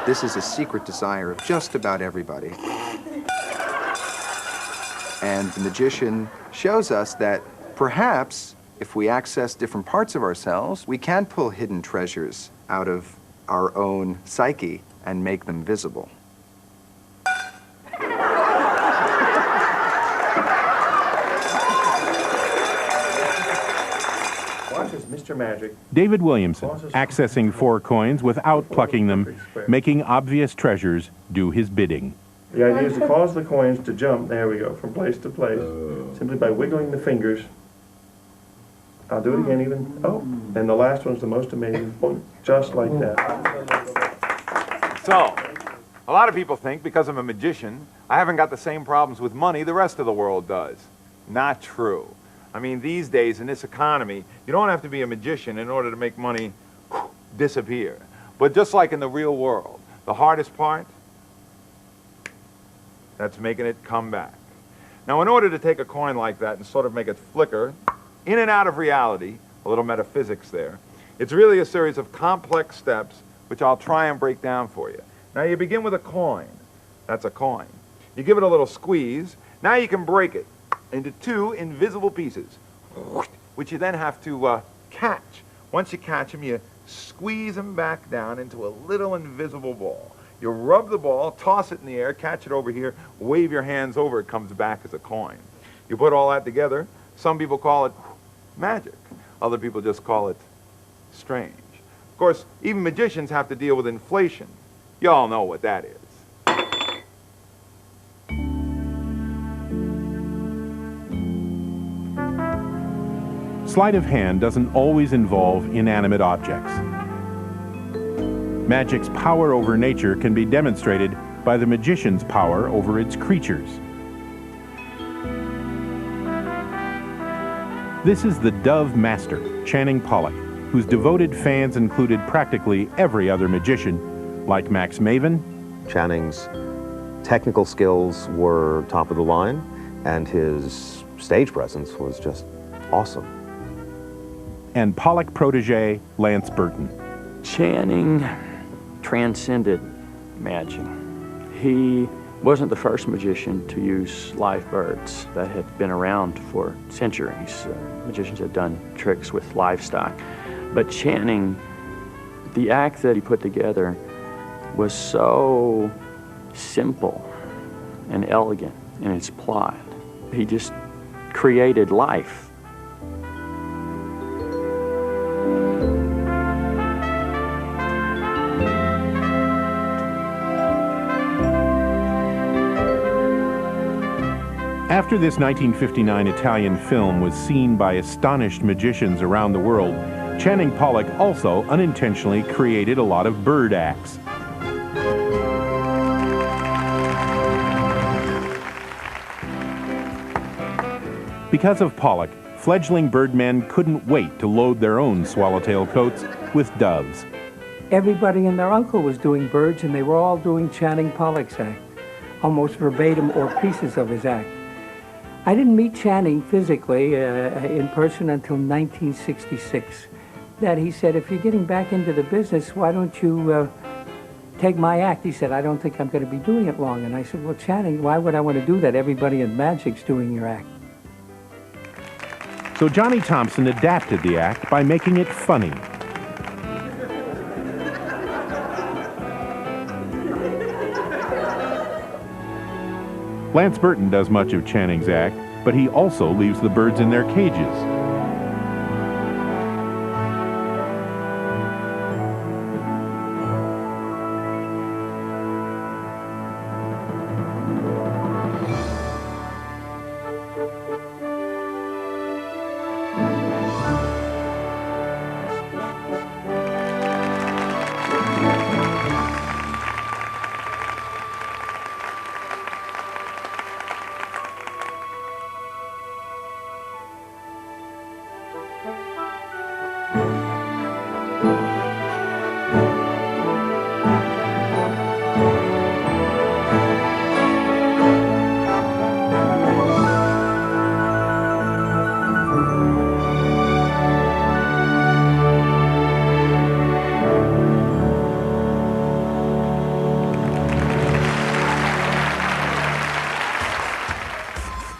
This is a secret desire of just about everybody. And the magician shows us that perhaps if we access different parts of ourselves, we can pull hidden treasures out of our own psyche and make them visible. Mr. Magic. David Williamson, accessing 4 coins without plucking them, making obvious treasures do his bidding. The idea is to cause the coins to jump, there we go, from place to place, simply by wiggling the fingers. I'll do it again even. Oh, and the last one's the most amazing one, just like that. So, A lot of people think because I'm a magician, I haven't got the same problems with money the rest of the world does. Not true. I mean, these days in this economy, you don't have to be a magician in order to make money disappear. But just like in the real world, the hardest part, that's making it come back. Now, in order to take a coin like that and sort of make it flicker in and out of reality, a little metaphysics there, it's really a series of complex steps which I'll try and break down for you. Now, you begin with a coin. That's a coin. You give it a little squeeze. Now you can break it into two invisible pieces, which you then have to catch. Once you catch them, you squeeze them back down into a little invisible ball. You rub the ball, toss it in the air, catch it over here, wave your hands over, it comes back as a coin. You put all that together. Some people call it magic. Other people just call it strange. Of course, even magicians have to deal with inflation. You all know what that is. Sleight of hand doesn't always involve inanimate objects. Magic's power over nature can be demonstrated by the magician's power over its creatures. This is the Dove Master, Channing Pollock, whose devoted fans included practically every other magician, like Max Maven. Channing's technical skills were top of the line, and his stage presence was just awesome. And Pollock protege, Lance Burton. Channing transcended magic. He wasn't the first magician to use live birds. That had been around for centuries. Magicians had done tricks with livestock. But Channing, the act that he put together was so simple and elegant in its plot. He just created life. After this 1959 Italian film was seen by astonished magicians around the world, Channing Pollock also unintentionally created a lot of bird acts. Because of Pollock, fledgling birdmen couldn't wait to load their own swallowtail coats with doves. Everybody and their uncle was doing birds, and they were all doing Channing Pollock's act, almost verbatim or pieces of his act. I didn't meet Channing physically in person until 1966. That he said, if you're getting back into the business, why don't you take my act? He said, I don't think I'm going to be doing it long. And I said, well, Channing, why would I want to do that? Everybody in magic's doing your act. So Johnny Thompson adapted the act by making it funny. Lance Burton does much of Channing's act, but he also leaves the birds in their cages.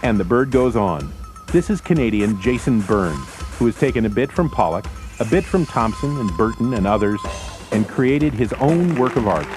And the bird goes on. This is Canadian Jason Byrne, who has taken a bit from Pollock, a bit from Thompson and Burton and others, and created his own work of art.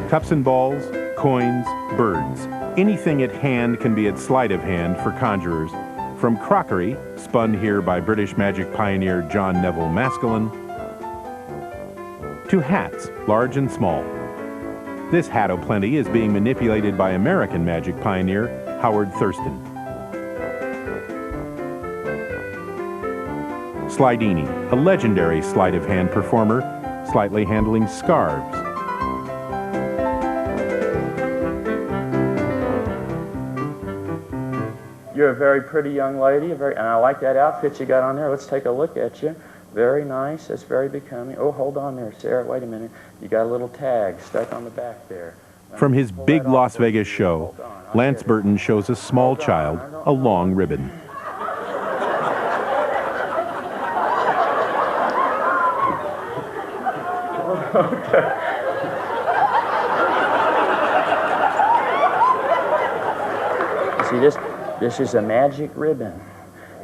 Cups and balls, coins, birds. Anything at hand can be at sleight of hand for conjurers. From crockery, spun here by British magic pioneer John Nevel Maskelyne, to hats, large and small. This hat o'plenty is being manipulated by American magic pioneer Howard Thurston. Slidini, a legendary sleight of hand performer, slightly handling scarves. You're a very pretty young lady, and I like that outfit you got on there. Let's take a look at you. Very nice. That's very becoming. Oh, hold on there, Sarah. Wait a minute. You got a little tag stuck on the back there. From his big Las Vegas show, Lance Burton shows a small child a long ribbon. Okay. See, this is a magic ribbon,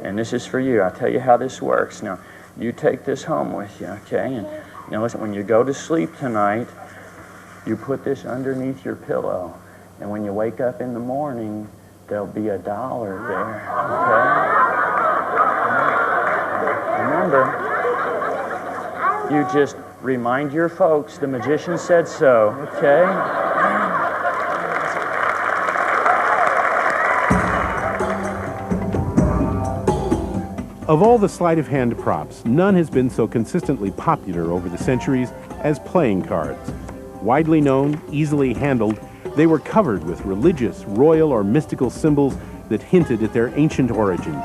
and this is for you. I'll tell you how this works. Now, you take this home with you, okay? And now listen, when you go to sleep tonight, you put this underneath your pillow, and when you wake up in the morning, there'll be $1 there, okay? Remember, you just remind your folks the magician said so, okay? Of all the sleight of hand props, none has been so consistently popular over the centuries as playing cards. Widely known, easily handled, they were covered with religious, royal, or mystical symbols that hinted at their ancient origins.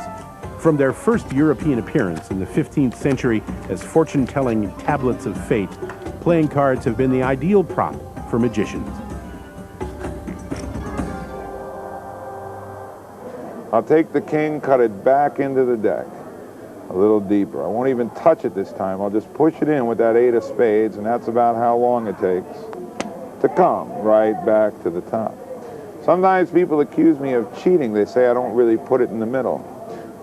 From their first European appearance in the 15th century as fortune-telling tablets of fate, playing cards have been the ideal prop for magicians. I'll take the king, cut it back into the deck. A little deeper. I won't even touch it this time. I'll just push it in with that 8 of spades, and that's about how long it takes to come right back to the top. Sometimes people accuse me of cheating. They say I don't really put it in the middle.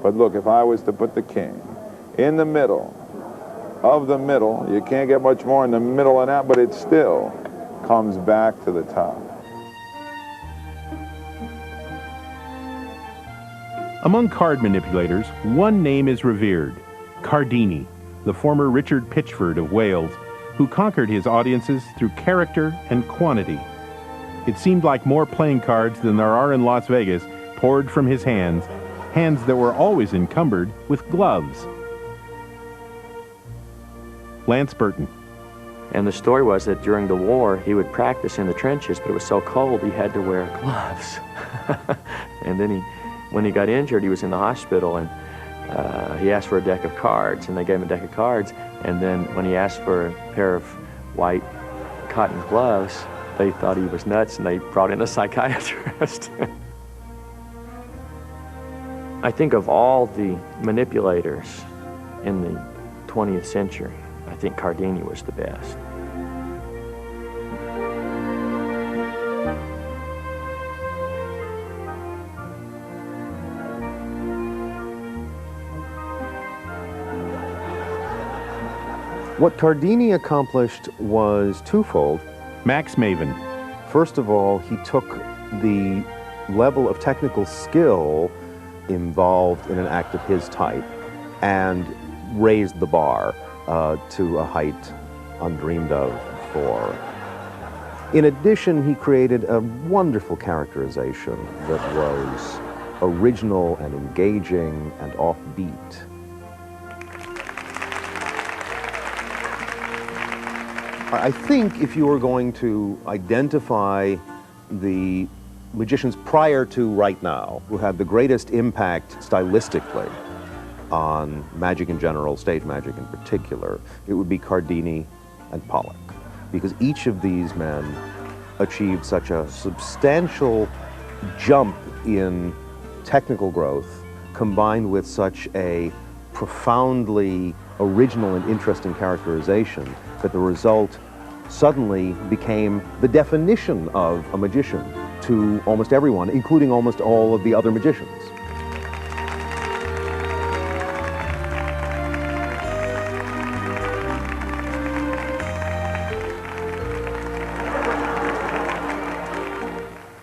But look, if I was to put the king in the middle of the middle, you can't get much more in the middle of that, but it still comes back to the top. Among card manipulators, one name is revered, Cardini, the former Richard Pitchford of Wales, who conquered his audiences through character and quantity. It seemed like more playing cards than there are in Las Vegas poured from his hands, hands that were always encumbered with gloves. Lance Burton. And the story was that during the war, he would practice in the trenches, but it was so cold he had to wear gloves. And then when he got injured, he was in the hospital, and he asked for a deck of cards, and they gave him a deck of cards. And then when he asked for a pair of white cotton gloves, they thought he was nuts, and they brought in a psychiatrist. I think of all the manipulators in the 20th century, I think Cardini was the best. What Cardini accomplished was twofold. Max Maven. First of all, he took the level of technical skill involved in an act of his type and raised the bar to a height undreamed of before. In addition, he created a wonderful characterization that was original and engaging and offbeat. I think if you were going to identify the magicians prior to right now, who had the greatest impact stylistically on magic in general, stage magic in particular, it would be Cardini and Pollock. Because each of these men achieved such a substantial jump in technical growth, combined with such a profoundly original and interesting characterization, that the result suddenly became the definition of a magician to almost everyone, including almost all of the other magicians.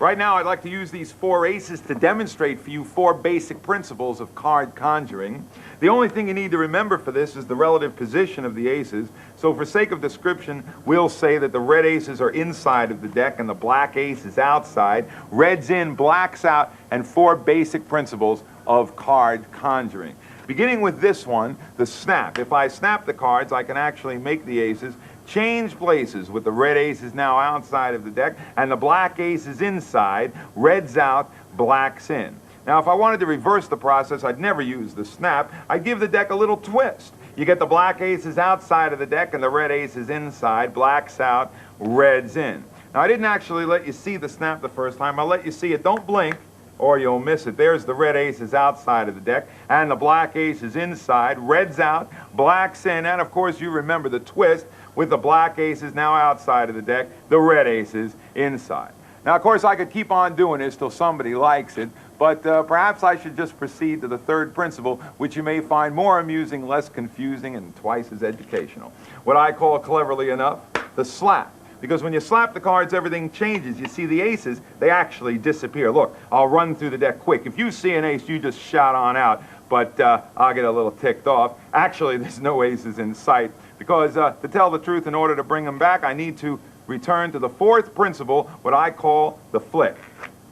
Right now, I'd like to use these 4 aces to demonstrate for you 4 basic principles of card conjuring. The only thing you need to remember for this is the relative position of the aces. So for sake of description, we'll say that the red aces are inside of the deck and the black ace is outside. Red's in, black's out, and 4 basic principles of card conjuring. Beginning with this one, the snap. If I snap the cards, I can actually make the aces change places with the red ace is now outside of the deck and the black ace is inside. Red's out, black's in. Now, if I wanted to reverse the process, I'd never use the snap. I'd give the deck a little twist. You get the black aces outside of the deck and the red ace is inside. Black's out, red's in. Now, I didn't actually let you see the snap the first time. I'll let you see it. Don't blink, or you'll miss it. There's the red ace is outside of the deck, and the black ace is inside. Red's out, black's in, and of course you remember the twist with the black aces now outside of the deck, the red aces inside. Now, of course, I could keep on doing this till somebody likes it, but perhaps I should just proceed to the 3rd principle, which you may find more amusing, less confusing, and twice as educational. What I call, cleverly enough, the slap. Because when you slap the cards, everything changes. You see the aces, they actually disappear. Look, I'll run through the deck quick. If you see an ace, you just shout on out, but I'll get a little ticked off. Actually, there's no aces in sight, because to tell the truth, in order to bring them back, I need to return to the 4th principle, what I call the flick.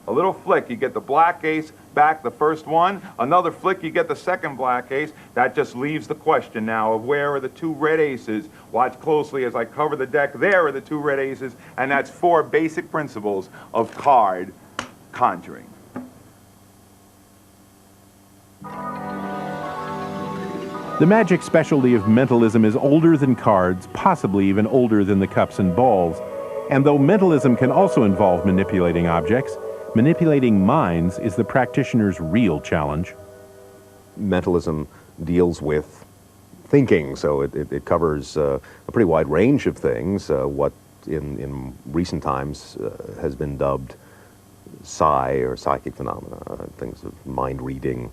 A little flick, you get the black ace back, the first one. Another flick, you get the 2nd black ace. That just leaves the question now of where are the 2 red aces. Watch closely as I cover the deck. There are the 2 red aces, and that's 4 basic principles of card conjuring. The magic specialty of mentalism is older than cards, possibly even older than the cups and balls. And though mentalism can also involve manipulating objects, manipulating minds is the practitioner's real challenge. Mentalism deals with thinking, so it covers a pretty wide range of things. What in recent times has been dubbed psi or psychic phenomena, things of mind reading,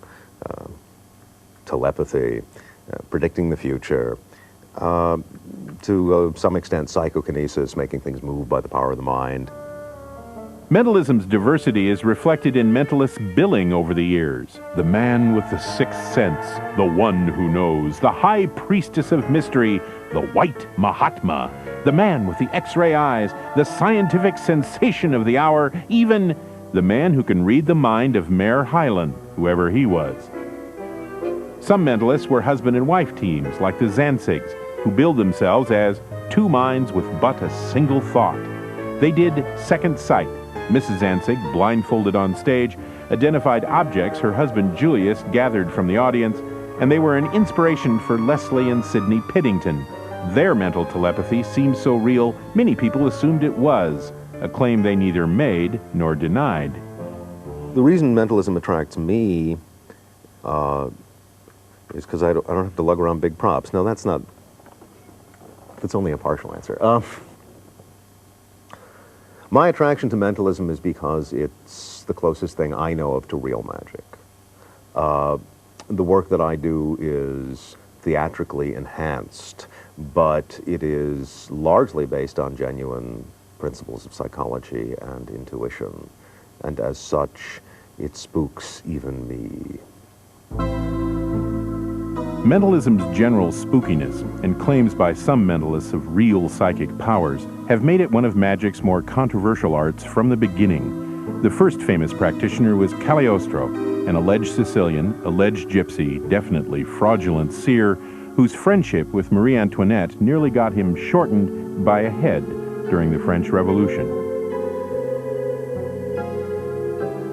telepathy, predicting the future, to some extent psychokinesis, making things move by the power of the mind. Mentalism's diversity is reflected in mentalists' billing over the years. The man with the 6th sense, the one who knows, the high priestess of mystery, the white Mahatma, the man with the X-ray eyes, the scientific sensation of the hour, even the man who can read the mind of Mayor Hylan, whoever he was. Some mentalists were husband and wife teams, like the Zanzigs, who billed themselves as 2 minds with but a single thought. They did second sight. Mrs. Zanzig, blindfolded on stage, identified objects her husband Julius gathered from the audience, and they were an inspiration for Leslie and Sidney Piddington. Their mental telepathy seemed so real, many people assumed it was, a claim they neither made nor denied. The reason mentalism attracts me is because I don't have to lug around big props. No, that's only a partial answer. My attraction to mentalism is because it's the closest thing I know of to real magic. The work that I do is theatrically enhanced, but it is largely based on genuine principles of psychology and intuition, and as such, it spooks even me. Mentalism's general spookiness and claims by some mentalists of real psychic powers have made it one of magic's more controversial arts from the beginning. The first famous practitioner was Cagliostro, an alleged Sicilian, alleged gypsy, definitely fraudulent seer, whose friendship with Marie Antoinette nearly got him shortened by a head during the French Revolution.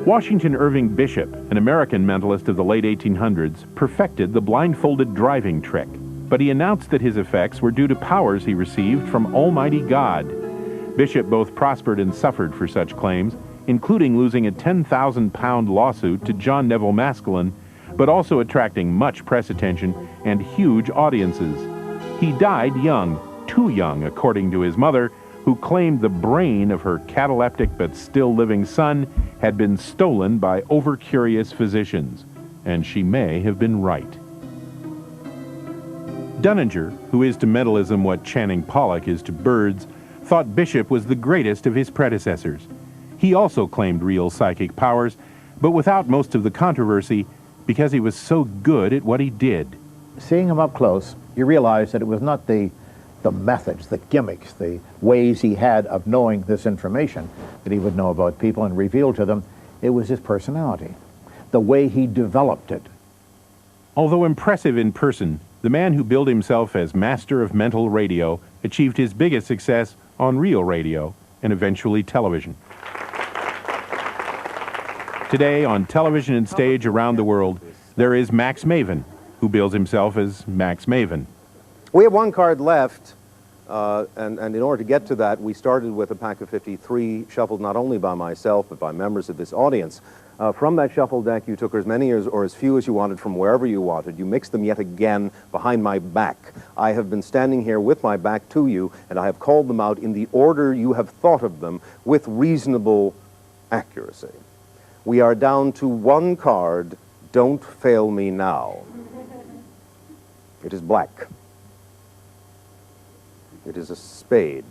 Washington Irving Bishop, an American mentalist of the late 1800s, perfected the blindfolded driving trick, but he announced that his effects were due to powers he received from Almighty God. Bishop both prospered and suffered for such claims, including losing a 10,000-pound lawsuit to John Nevel Maskelyne, but also attracting much press attention and huge audiences. He died young, too young, according to his mother, who claimed the brain of her cataleptic but still living son had been stolen by over-curious physicians, and she may have been right. Dunninger, who is to mentalism what Channing Pollock is to birds, thought Bishop was the greatest of his predecessors. He also claimed real psychic powers, but without most of the controversy because he was so good at what he did. Seeing him up close, you realize that it was not the methods, the gimmicks, the ways he had of knowing this information that he would know about people and reveal to them. It was his personality, the way he developed it. Although impressive in person, the man who billed himself as master of mental radio achieved his biggest success on real radio and eventually television. Today, on television and stage around the world, there is Max Maven, who bills himself as Max Maven. We have one card left, and in order to get to that, we started with a pack of 53, shuffled not only by myself, but by members of this audience. From that shuffle deck, you took as many or as few as you wanted from wherever you wanted. You mixed them yet again behind my back. I have been standing here with my back to you, and I have called them out in the order you have thought of them with reasonable accuracy. We are down to one card, Don't Fail Me Now. It is black. It is a spade.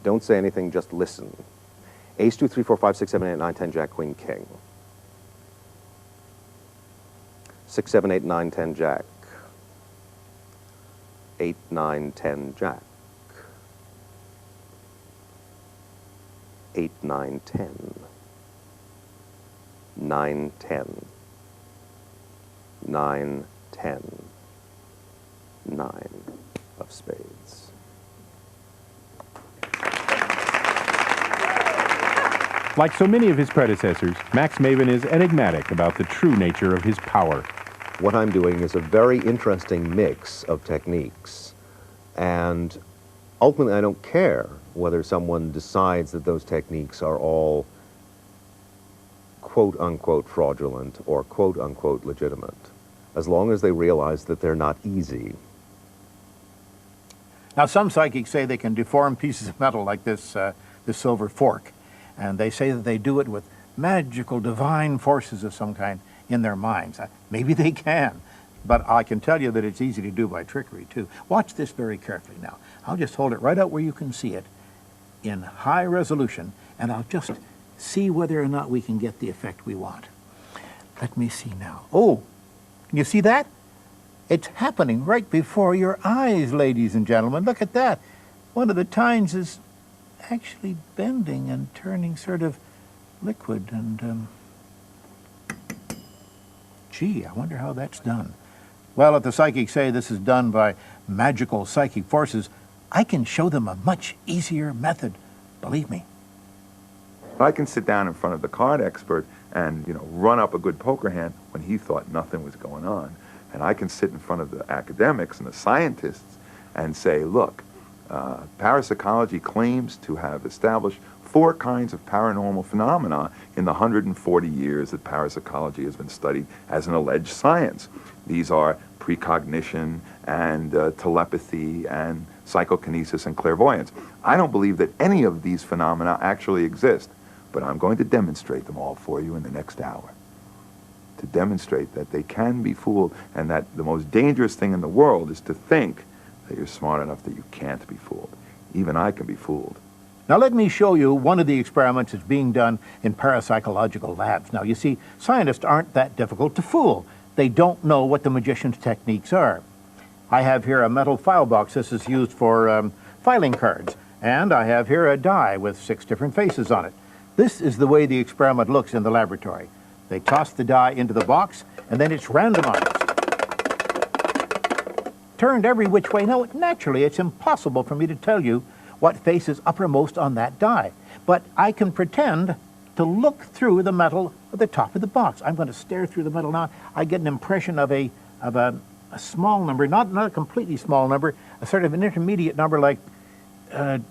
Don't say anything, just listen. Ace, 2, 3, 4, 5, 6, 7, 8, 9, 10, Jack, Queen, King. 6, 7, 8, 9, 10, Jack. 8, 9, 10, Jack. 8, 9, 10. 9, 10. 9, 10. 9 of spades. Like so many of his predecessors, Max Maven is enigmatic about the true nature of his power. What I'm doing is a very interesting mix of techniques, and ultimately I don't care whether someone decides that those techniques are all quote-unquote fraudulent or quote-unquote legitimate, as long as they realize that they're not easy. Now, some psychics say they can deform pieces of metal like this silver fork, and they say that they do it with magical, divine forces of some kind in their minds. Maybe they can, but I can tell you that it's easy to do by trickery, too. Watch this very carefully now. I'll just hold it right out where you can see it in high resolution, and I'll just see whether or not we can get the effect we want. Let me see now. Oh, can you see that? It's happening right before your eyes, ladies and gentlemen. Look at that. One of the tines is actually bending and turning sort of liquid, and gee, I wonder how that's done. Well, if the psychics say this is done by magical psychic forces, I can show them a much easier method, believe me. I can sit down in front of the card expert and, run up a good poker hand when he thought nothing was going on. And I can sit in front of the academics and the scientists and say, look, parapsychology claims to have established 4 kinds of paranormal phenomena in the 140 years that parapsychology has been studied as an alleged science. These are precognition and telepathy and psychokinesis and clairvoyance. I don't believe that any of these phenomena actually exist, but I'm going to demonstrate them all for you in the next hour, to demonstrate that they can be fooled, and that the most dangerous thing in the world is to think that you're smart enough that you can't be fooled. Even I can be fooled. Now let me show you one of the experiments that's being done in parapsychological labs. Now you see, scientists aren't that difficult to fool. They don't know what the magician's techniques are. I have here a metal file box. This is used for filing cards. And I have here a die with 6 different faces on it. This is the way the experiment looks in the laboratory. They toss the die into the box, and then it's randomized. Turned every which way. Now, naturally, it's impossible for me to tell you what face is uppermost on that die. But I can pretend to look through the metal at the top of the box. I'm going to stare through the metal now. I get an impression of a small number, not a completely small number, a sort of an intermediate number like 2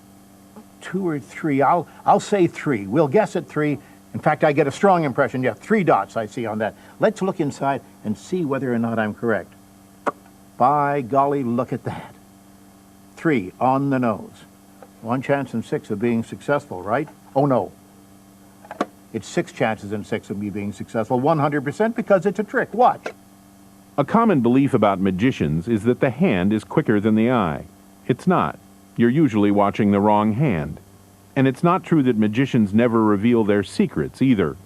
or 3. I'll say 3. We'll guess at 3. In fact, I get a strong impression. Yeah, 3 dots I see on that. Let's look inside and see whether or not I'm correct. By golly, look at that. 3 on the nose. 1 chance in 6 of being successful, right? Oh, no. It's 6 chances in 6 of me being successful, 100%, because it's a trick. Watch. A common belief about magicians is that the hand is quicker than the eye. It's not. You're usually watching the wrong hand. And it's not true that magicians never reveal their secrets either.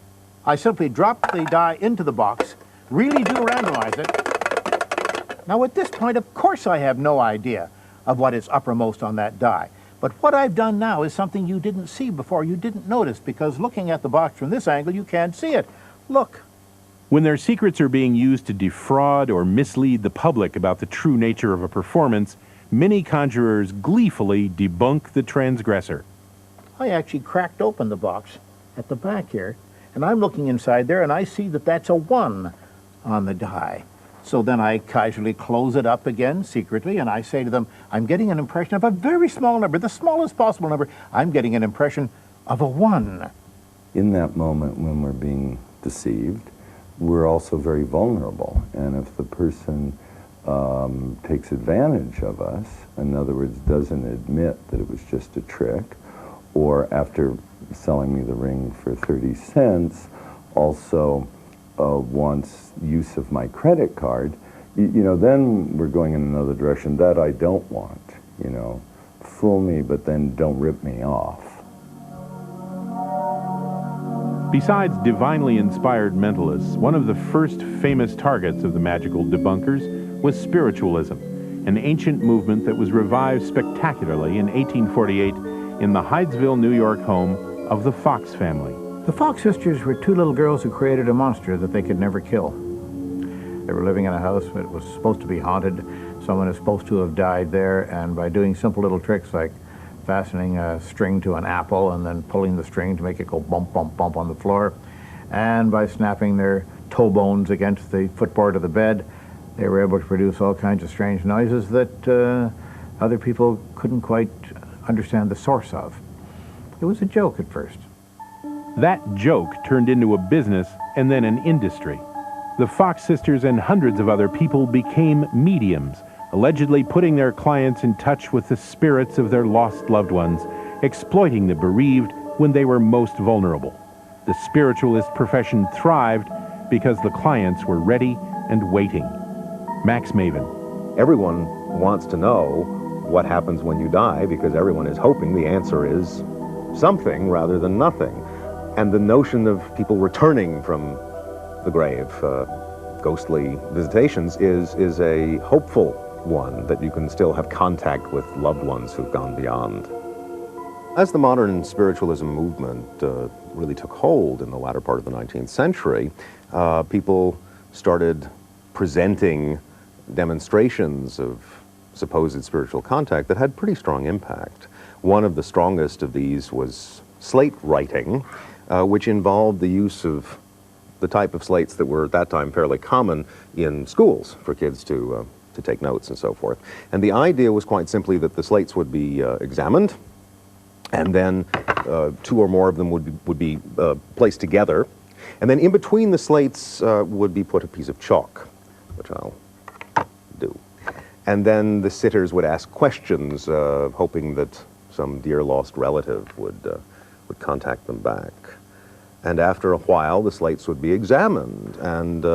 I simply drop the die into the box, really do randomize it. Now at this point, of course I have no idea of what is uppermost on that die. But what I've done now is something you didn't see before, you didn't notice, because looking at the box from this angle, you can't see it. Look. When their secrets are being used to defraud or mislead the public about the true nature of a performance, many conjurers gleefully debunk the transgressor. I actually cracked open the box at the back here, and I'm looking inside there, and I see that that's a 1 on the die. So then I casually close it up again secretly, and I say to them, I'm getting an impression of a very small number, the smallest possible number. I'm getting an impression of a 1. In that moment when we're being deceived, we're also very vulnerable. And if the person takes advantage of us, in other words, doesn't admit that it was just a trick, or after selling me the ring for 30 cents, also wants use of my credit card, you know, then we're going in another direction that I don't want, you know. Fool me, but then don't rip me off. Besides divinely inspired mentalists, one of the first famous targets of the magical debunkers was spiritualism, an ancient movement that was revived spectacularly in 1848 in the Hydesville, New York home of the Fawkes family. The Fawkes sisters were 2 little girls who created a monster that they could never kill. They were living in a house that was supposed to be haunted. Someone is supposed to have died there, and by doing simple little tricks like fastening a string to an apple and then pulling the string to make it go bump, bump, bump on the floor, and by snapping their toe bones against the footboard of the bed, they were able to produce all kinds of strange noises that other people couldn't quite understand the source of. It was a joke at first. That joke turned into a business and then an industry. The Fawkes sisters and hundreds of other people became mediums, allegedly putting their clients in touch with the spirits of their lost loved ones, exploiting the bereaved when they were most vulnerable. The spiritualist profession thrived because the clients were ready and waiting. Max Maven. Everyone wants to know what happens when you die because everyone is hoping the answer is something rather than nothing. And the notion of people returning from the grave, ghostly visitations, is a hopeful one, that you can still have contact with loved ones who've gone beyond. As the modern spiritualism movement really took hold in the latter part of the 19th century, people started presenting demonstrations of supposed spiritual contact that had pretty strong impact. One of the strongest of these was slate writing, which involved the use of the type of slates that were at that time fairly common in schools for kids to take notes and so forth. And the idea was quite simply that the slates would be examined, and then 2 or more of them would be placed together, and then in between the slates would be put a piece of chalk, which I'll do. And then the sitters would ask questions, hoping that some dear lost relative would contact them back. And after a while, the slates would be examined, and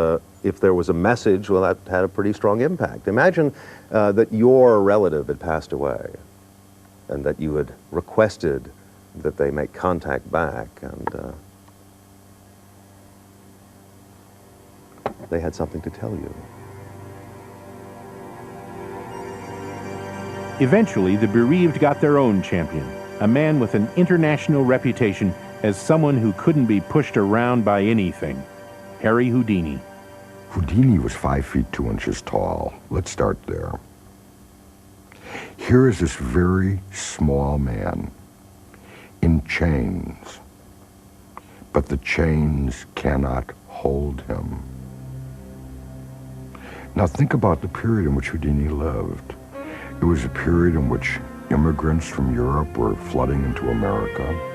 if there was a message, well, that had a pretty strong impact. Imagine that your relative had passed away, and that you had requested that they make contact back, and they had something to tell you. Eventually, the bereaved got their own champion, a man with an international reputation as someone who couldn't be pushed around by anything, Harry Houdini. Houdini was 5 feet 2 inches tall. Let's start there. Here is this very small man in chains, but the chains cannot hold him. Now think about the period in which Houdini lived. It was a period in which immigrants from Europe were flooding into America.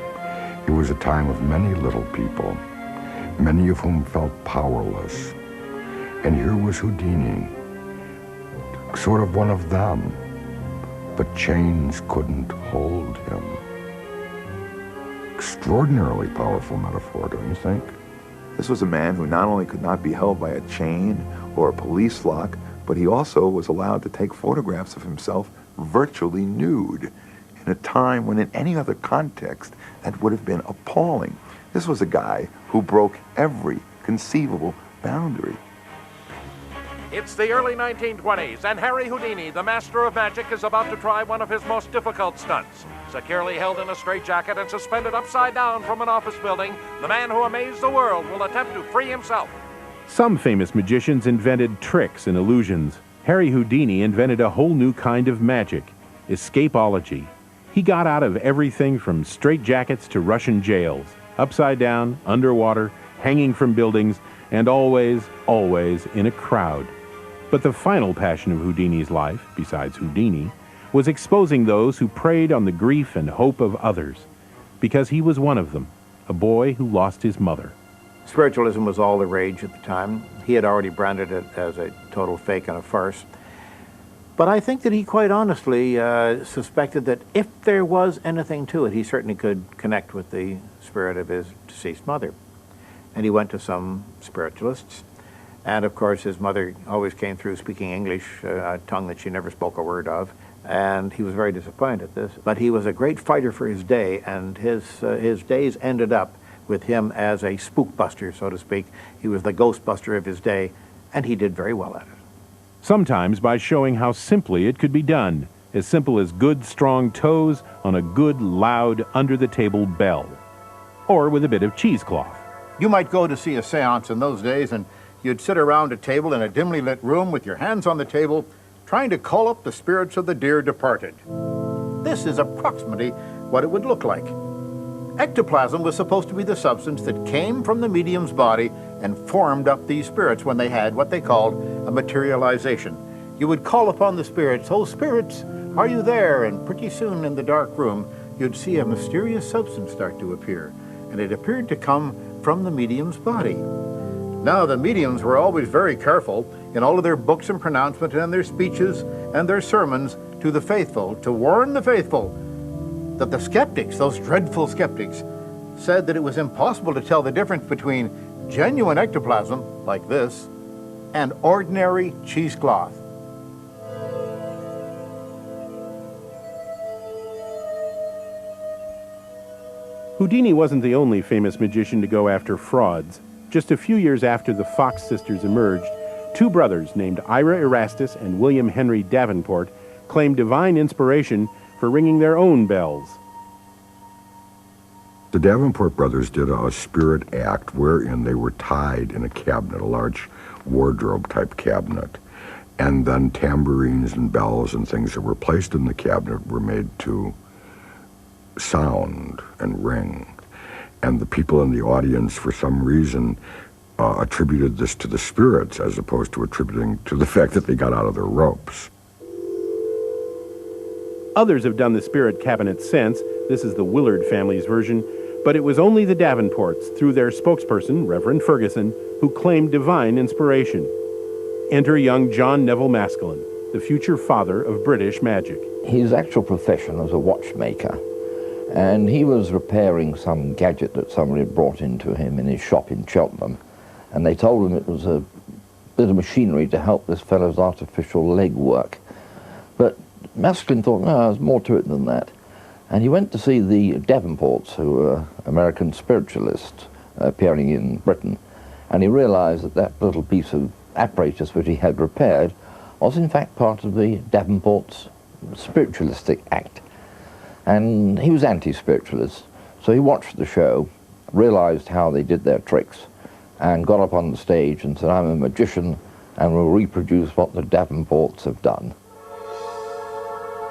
It was a time of many little people, many of whom felt powerless. And here was Houdini, sort of one of them, but chains couldn't hold him. Extraordinarily powerful metaphor, don't you think? This was a man who not only could not be held by a chain or a police lock, but he also was allowed to take photographs of himself virtually nude. in a time when in any other context that would have been appalling. This was a guy who broke every conceivable boundary. It's the early 1920s, and Harry Houdini, the master of magic, is about to try one of his most difficult stunts. Securely held in a straitjacket and suspended upside down from an office building, the man who amazed the world will attempt to free himself. Some famous magicians invented tricks and illusions. Harry Houdini invented a whole new kind of magic, escapology. He got out of everything from straitjackets to Russian jails, upside down, underwater, hanging from buildings, and always, always in a crowd. But the final passion of Houdini's life, besides Houdini, was exposing those who preyed on the grief and hope of others, because he was one of them, a boy who lost his mother. Spiritualism was all the rage at the time. He had already branded it as a total fake and a farce. But I think that he quite honestly suspected that if there was anything to it, he certainly could connect with the spirit of his deceased mother. And he went to some spiritualists. And of course, his mother always came through speaking English, a tongue that she never spoke a word of. And he was very disappointed at this. But he was a great fighter for his day, and his days ended up with him as a spookbuster, so to speak. He was the ghostbuster of his day, and he did very well at it. Sometimes by showing how simply it could be done, as simple as good, strong toes on a good, loud, under-the-table bell, or with a bit of cheesecloth. You might go to see a seance in those days, and you'd sit around a table in a dimly lit room with your hands on the table, trying to call up the spirits of the dear departed. This is approximately what it would look like. Ectoplasm was supposed to be the substance that came from the medium's body and formed up these spirits when they had what they called a materialization. You would call upon the spirits, "Oh, spirits, are you there?" And pretty soon in the dark room, you'd see a mysterious substance start to appear, and it appeared to come from the medium's body. Now, the mediums were always very careful in all of their books and pronouncements and their speeches and their sermons to the faithful, to warn the faithful that the skeptics, those dreadful skeptics, said that it was impossible to tell the difference between genuine ectoplasm, like this, and ordinary cheesecloth. Houdini wasn't the only famous magician to go after frauds. Just a few years after the Fawkes sisters emerged, two brothers named Ira Erastus and William Henry Davenport claimed divine inspiration for ringing their own bells. The Davenport brothers did a spirit act wherein they were tied in a cabinet, a large wardrobe-type cabinet, and then tambourines and bells and things that were placed in the cabinet were made to sound and ring. And the people in the audience, for some reason, attributed this to the spirits as opposed to attributing to the fact that they got out of their ropes. Others have done the spirit cabinet since. This is the Willard family's version. But it was only the Davenports, through their spokesperson, Reverend Ferguson, who claimed divine inspiration. Enter young John Nevel Maskelyne, the future father of British magic. His actual profession was a watchmaker, and he was repairing some gadget that somebody had brought into him in his shop in Cheltenham, and they told him it was a bit of machinery to help this fellow's artificial leg work. But Maskelyne thought, no, there's more to it than that. And he went to see the Davenports, who were American spiritualists appearing in Britain, and he realized that that little piece of apparatus which he had repaired was in fact part of the Davenports' spiritualistic act. And he was anti-spiritualist, so he watched the show, realized how they did their tricks, and got up on the stage and said, I'm a magician and will reproduce what the Davenports have done.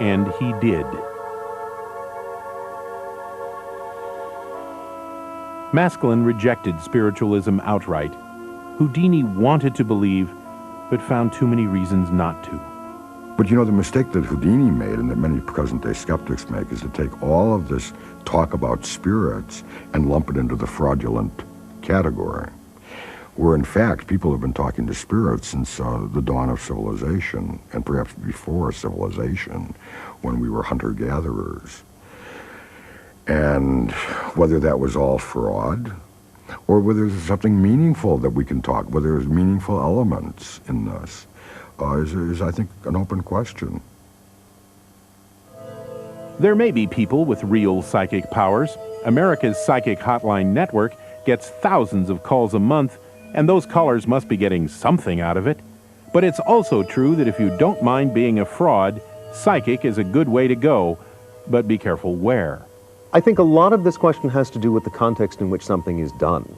And he did. Maskelyne rejected spiritualism outright. Houdini wanted to believe, but found too many reasons not to. But you know, the mistake that Houdini made, and that many present-day skeptics make, is to take all of this talk about spirits and lump it into the fraudulent category, where in fact people have been talking to spirits since the dawn of civilization, and perhaps before civilization, when we were hunter-gatherers. And whether that was all fraud, or whether there's something meaningful that we can talk, whether there's meaningful elements in this, is I think, an open question. There may be people with real psychic powers. America's Psychic Hotline Network gets thousands of calls a month, and those callers must be getting something out of it. But it's also true that if you don't mind being a fraud, psychic is a good way to go, but be careful where. I think a lot of this question has to do with the context in which something is done.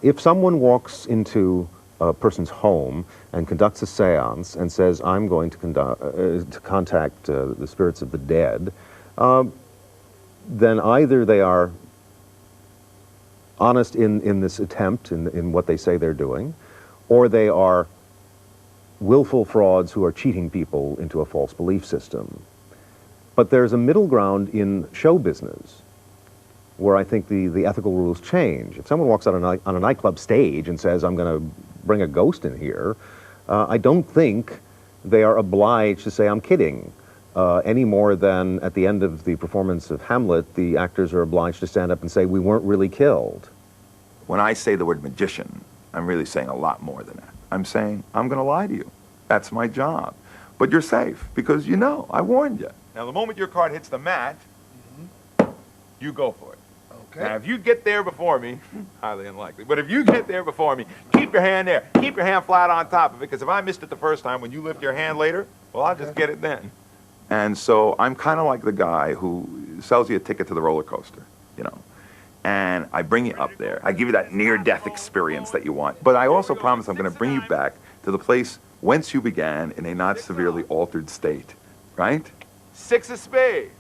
If someone walks into a person's home and conducts a seance and says, I'm going to contact the spirits of the dead, then either they are honest in this attempt, in what they say they're doing, or they are willful frauds who are cheating people into a false belief system. But there's a middle ground in show business where I think the ethical rules change. If someone walks out on a nightclub stage and says, I'm going to bring a ghost in here, I don't think they are obliged to say, I'm kidding, any more than at the end of the performance of Hamlet, the actors are obliged to stand up and say, we weren't really killed. When I say the word magician, I'm really saying a lot more than that. I'm saying, I'm going to lie to you. That's my job. But you're safe, because you know, I warned you. Now, the moment your card hits the mat, you go for it. Okay. Now, if you get there before me, highly unlikely, but if you get there before me, keep your hand there. Keep your hand flat on top of it, because if I missed it the first time, when you lift your hand later, well, I'll just get it then. And so I'm kind of like the guy who sells you a ticket to the roller coaster, you know. And I bring you up there. I give you that near-death experience that you want. But I also promise I'm going to bring you back to the place whence you began in a not severely altered state, right? 6 of spades.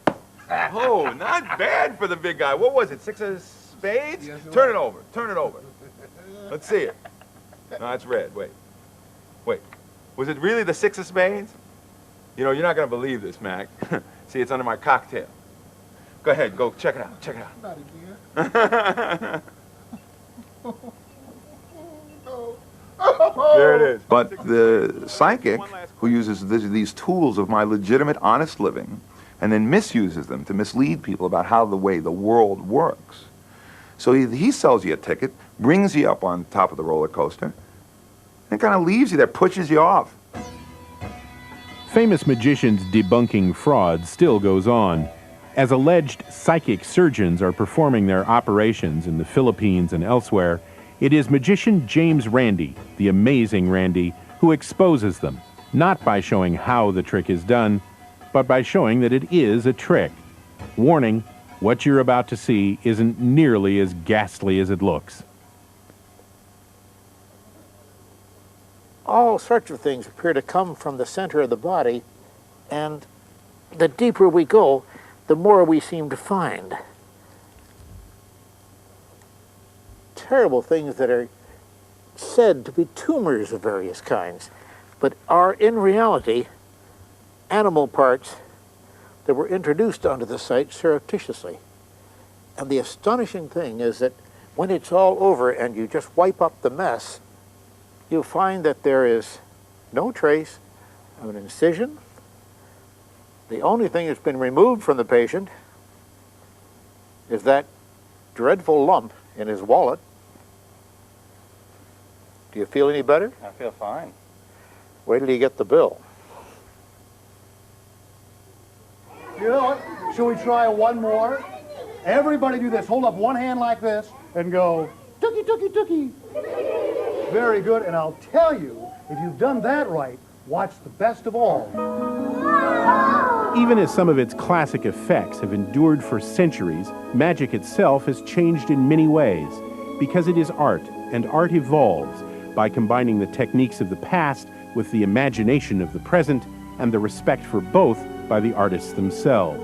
Oh, not bad for the big guy. What was it, 6 of spades? Yes, turn it over, turn it over. Let's see it. No, it's red, wait. Wait, was it really the 6 of spades? You know, you're not going to believe this, Mac. See, it's under my cocktail. Go ahead, go check it out, check it out. Not again. There it is. But the psychic who uses these tools of my legitimate, honest living and then misuses them to mislead people about how the world works. So he sells you a ticket, brings you up on top of the roller coaster, and kind of leaves you there, pushes you off. Famous magicians debunking fraud still goes on. As alleged psychic surgeons are performing their operations in the Philippines and elsewhere, it is magician James Randi, the amazing Randi, who exposes them, not by showing how the trick is done, but by showing that it is a trick. Warning, what you're about to see isn't nearly as ghastly as it looks. All sorts of things appear to come from the center of the body, and the deeper we go, the more we seem to find. Terrible things that are said to be tumors of various kinds, but are in reality animal parts that were introduced onto the site surreptitiously. And the astonishing thing is that when it's all over and you just wipe up the mess, you'll find that there is no trace of an incision. The only thing that's been removed from the patient is that dreadful lump in his wallet. Do you feel any better? I feel fine. Wait till you get the bill. You know what? Should we try one more? Everybody do this. Hold up one hand like this and go, tookie, tookie, tookie. Very good. And I'll tell you, if you've done that right, watch the best of all. Even as some of its classic effects have endured for centuries, magic itself has changed in many ways, because it is art, and art evolves by combining the techniques of the past with the imagination of the present and the respect for both by the artists themselves.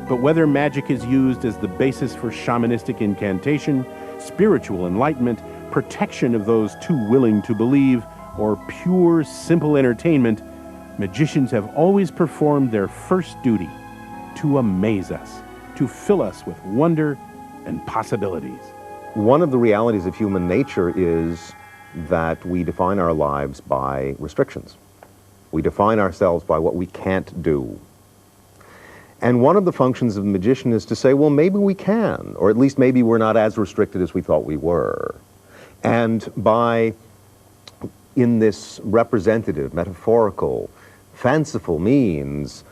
But whether magic is used as the basis for shamanistic incantation, spiritual enlightenment, protection of those too willing to believe, or pure, simple entertainment, magicians have always performed their first duty: to amaze us, to fill us with wonder and possibilities. One of the realities of human nature is that we define our lives by restrictions. We define ourselves by what we can't do. And one of the functions of a magician is to say, well, maybe we can, or at least maybe we're not as restricted as we thought we were. And by, in this representative, metaphorical, fanciful means,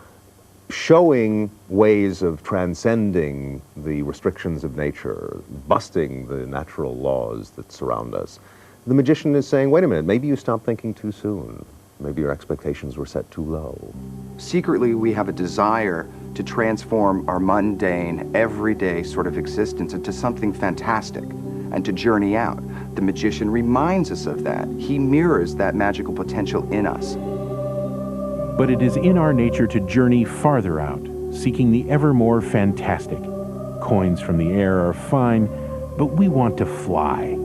showing ways of transcending the restrictions of nature, busting the natural laws that surround us, the magician is saying, wait a minute, maybe you stopped thinking too soon. Maybe your expectations were set too low. Secretly, we have a desire to transform our mundane, everyday sort of existence into something fantastic and to journey out. The magician reminds us of that. He mirrors that magical potential in us. But it is in our nature to journey farther out, seeking the ever more fantastic. Coins from the air are fine, but we want to fly.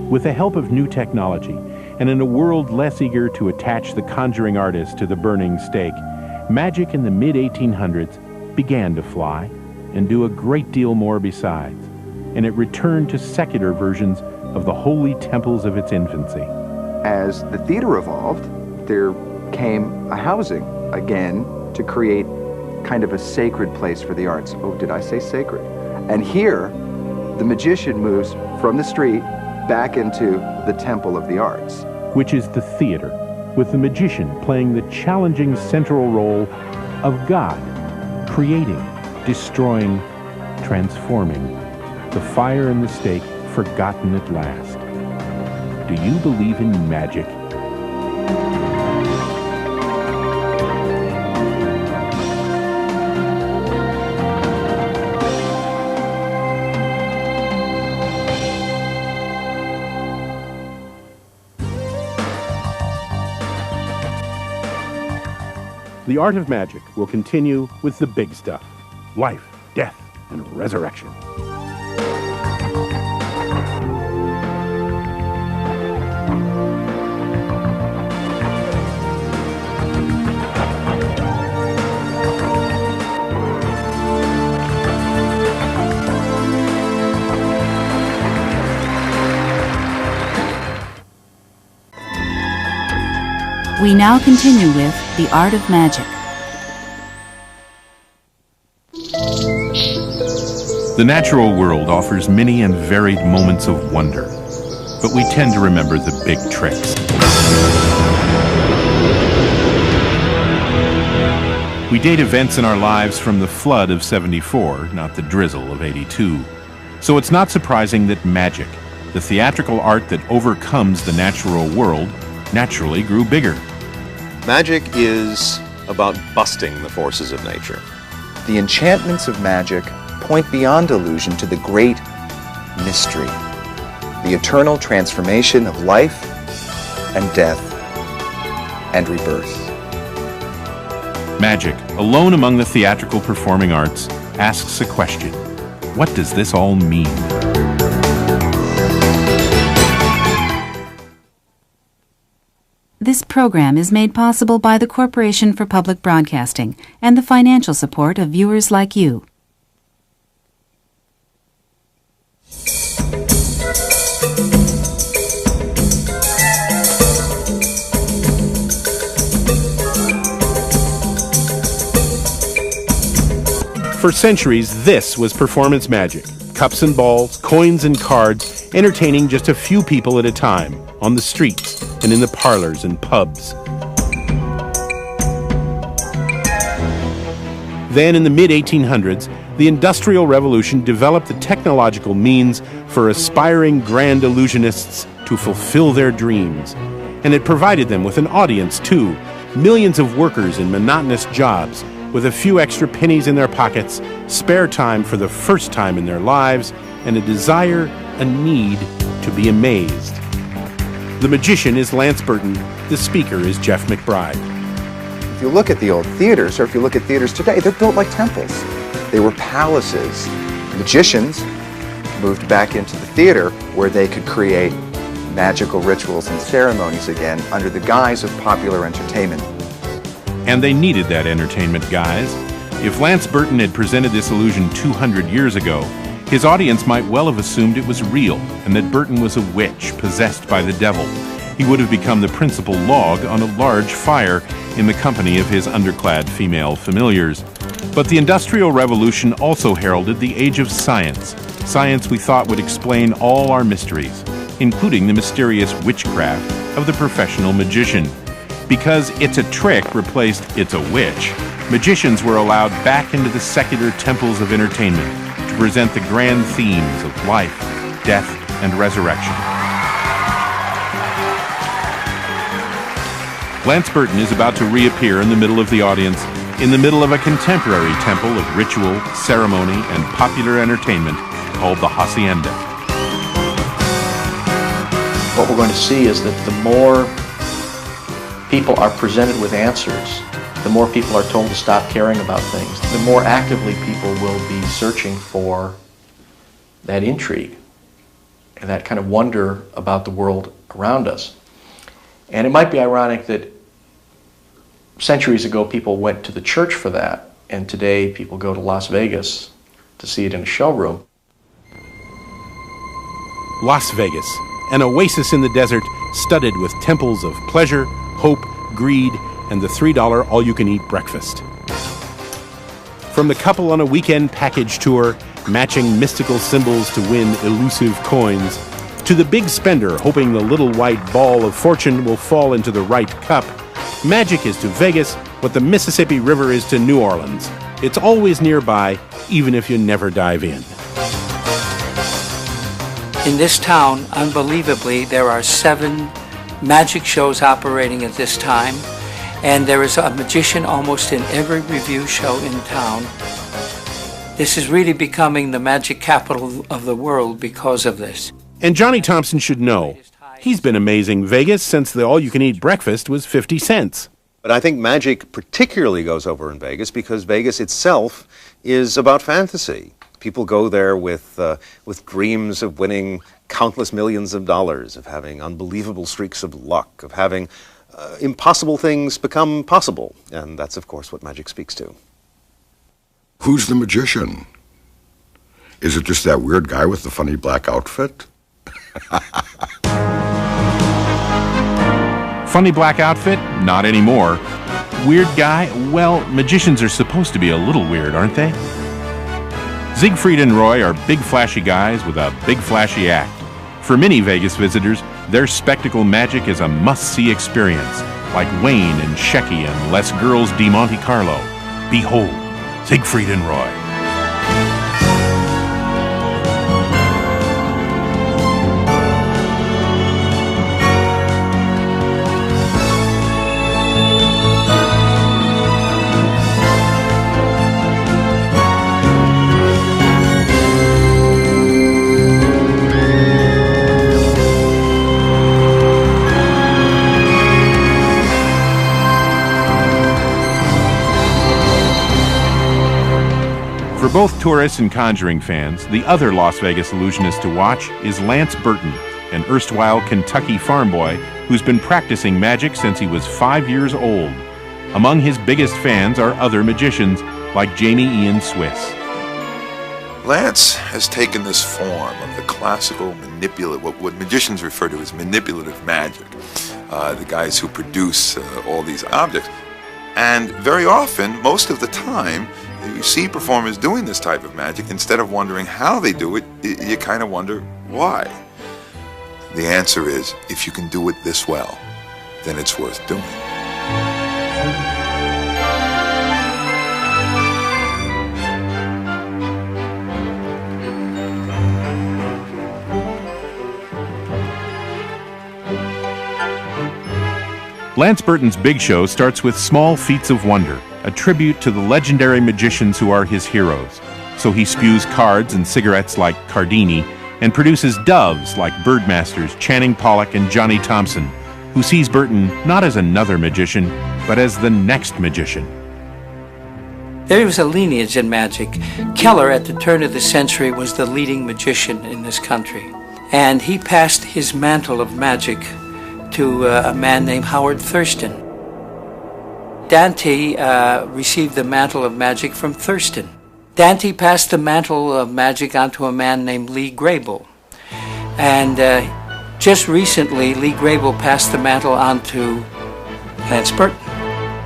With the help of new technology, and in a world less eager to attach the conjuring artist to the burning stake, magic in the mid-1800s began to fly and do a great deal more besides, and it returned to secular versions of the holy temples of its infancy. As the theater evolved, there came a housing again to create kind of a sacred place for the arts. Oh, did I say sacred? And here, the magician moves from the street back into the temple of the arts, which is the theater, with the magician playing the challenging central role of God, creating, destroying, transforming, the fire and the stake forgotten at last. Do you believe in magic? The art of magic will continue with the big stuff: life, death, and resurrection. We now continue with The Art of Magic. The natural world offers many and varied moments of wonder, but we tend to remember the big tricks. We date events in our lives from the flood of '74, not the drizzle of '82. So it's not surprising that magic, the theatrical art that overcomes the natural world, naturally grew bigger. Magic is about busting the forces of nature. The enchantments of magic point beyond illusion to the great mystery, the eternal transformation of life and death and rebirth. Magic, alone among the theatrical performing arts, asks a question. What does this all mean? This program is made possible by the Corporation for Public Broadcasting and the financial support of viewers like you. For centuries, this was performance magic. Cups and balls, coins and cards, entertaining just a few people at a time, on the streets and in the parlors and pubs. Then in the mid-1800s, the Industrial Revolution developed the technological means for aspiring grand illusionists to fulfill their dreams. And it provided them with an audience, too. Millions of workers in monotonous jobs, with a few extra pennies in their pockets, spare time for the first time in their lives, and a desire, a need to be amazed. The magician is Lance Burton. The speaker is Jeff McBride. If you look at the old theaters, or if you look at theaters today, they're built like temples. They were palaces. Magicians moved back into the theater where they could create magical rituals and ceremonies again under the guise of popular entertainment. And they needed that entertainment, guys. If Lance Burton had presented this illusion 200 years ago, his audience might well have assumed it was real and that Burton was a witch possessed by the devil. He would have become the principal log on a large fire in the company of his underclad female familiars. But the Industrial Revolution also heralded the age of science, science we thought would explain all our mysteries, including the mysterious witchcraft of the professional magician. Because it's a trick replaced it's a witch, magicians were allowed back into the secular temples of entertainment to present the grand themes of life, death, and resurrection. Lance Burton is about to reappear in the middle of the audience, in the middle of a contemporary temple of ritual, ceremony, and popular entertainment called the Hacienda. What we're going to see is that the more people are presented with answers, the more people are told to stop caring about things, the more actively people will be searching for that intrigue and that kind of wonder about the world around us. And it might be ironic that centuries ago people went to the church for that, and today people go to Las Vegas to see it in a showroom. Las Vegas, an oasis in the desert studded with temples of pleasure, hope, greed, and the $3 all-you-can-eat breakfast. From the couple on a weekend package tour, matching mystical symbols to win elusive coins, to the big spender hoping the little white ball of fortune will fall into the right cup, magic is to Vegas what the Mississippi River is to New Orleans. It's always nearby, even if you never dive in. In this town, unbelievably, there are 7 magic shows operating at this time, and there is a magician almost in every review show in town. This is really becoming the magic capital of the world because of this. And Johnny Thompson should know. He's been amazing Vegas since the all-you-can-eat breakfast was 50 cents. But I think magic particularly goes over in Vegas because Vegas itself is about fantasy. People go there with dreams of winning countless millions of dollars, of having unbelievable streaks of luck, of having impossible things become possible. And that's, of course, what magic speaks to. Who's the magician? Is it just that weird guy with the funny black outfit? Funny black outfit? Not anymore. Weird guy? Well, magicians are supposed to be a little weird, aren't they? Siegfried and Roy are big flashy guys with a big flashy act. For many Vegas visitors, their spectacle magic is a must-see experience, like Wayne and Shecky and Les Girls de Monte Carlo. Behold, Siegfried and Roy. For both tourists and conjuring fans, the other Las Vegas illusionist to watch is Lance Burton, an erstwhile Kentucky farm boy who's been practicing magic since he was 5 years old. Among his biggest fans are other magicians like Jamy Ian Swiss. Lance has taken this form of the classical manipulative, what magicians refer to as manipulative magic, the guys who produce all these objects. And very often, most of the time, you see performers doing this type of magic, instead of wondering how they do it, you kind of wonder why. The answer is, if you can do it this well, then it's worth doing. Lance Burton's big show starts with Small Feats of Wonder, a tribute to the legendary magicians who are his heroes. So he spews cards and cigarettes like Cardini and produces doves like birdmasters Channing Pollock and Johnny Thompson, who sees Burton not as another magician, but as the next magician. There was a lineage in magic. Keller, at the turn of the century, was the leading magician in this country. And he passed his mantle of magic to a man named Howard Thurston. Dante received the mantle of magic from Thurston. Dante passed the mantle of magic onto a man named Lee Grable. And just recently, Lee Grable passed the mantle on to Lance Burton.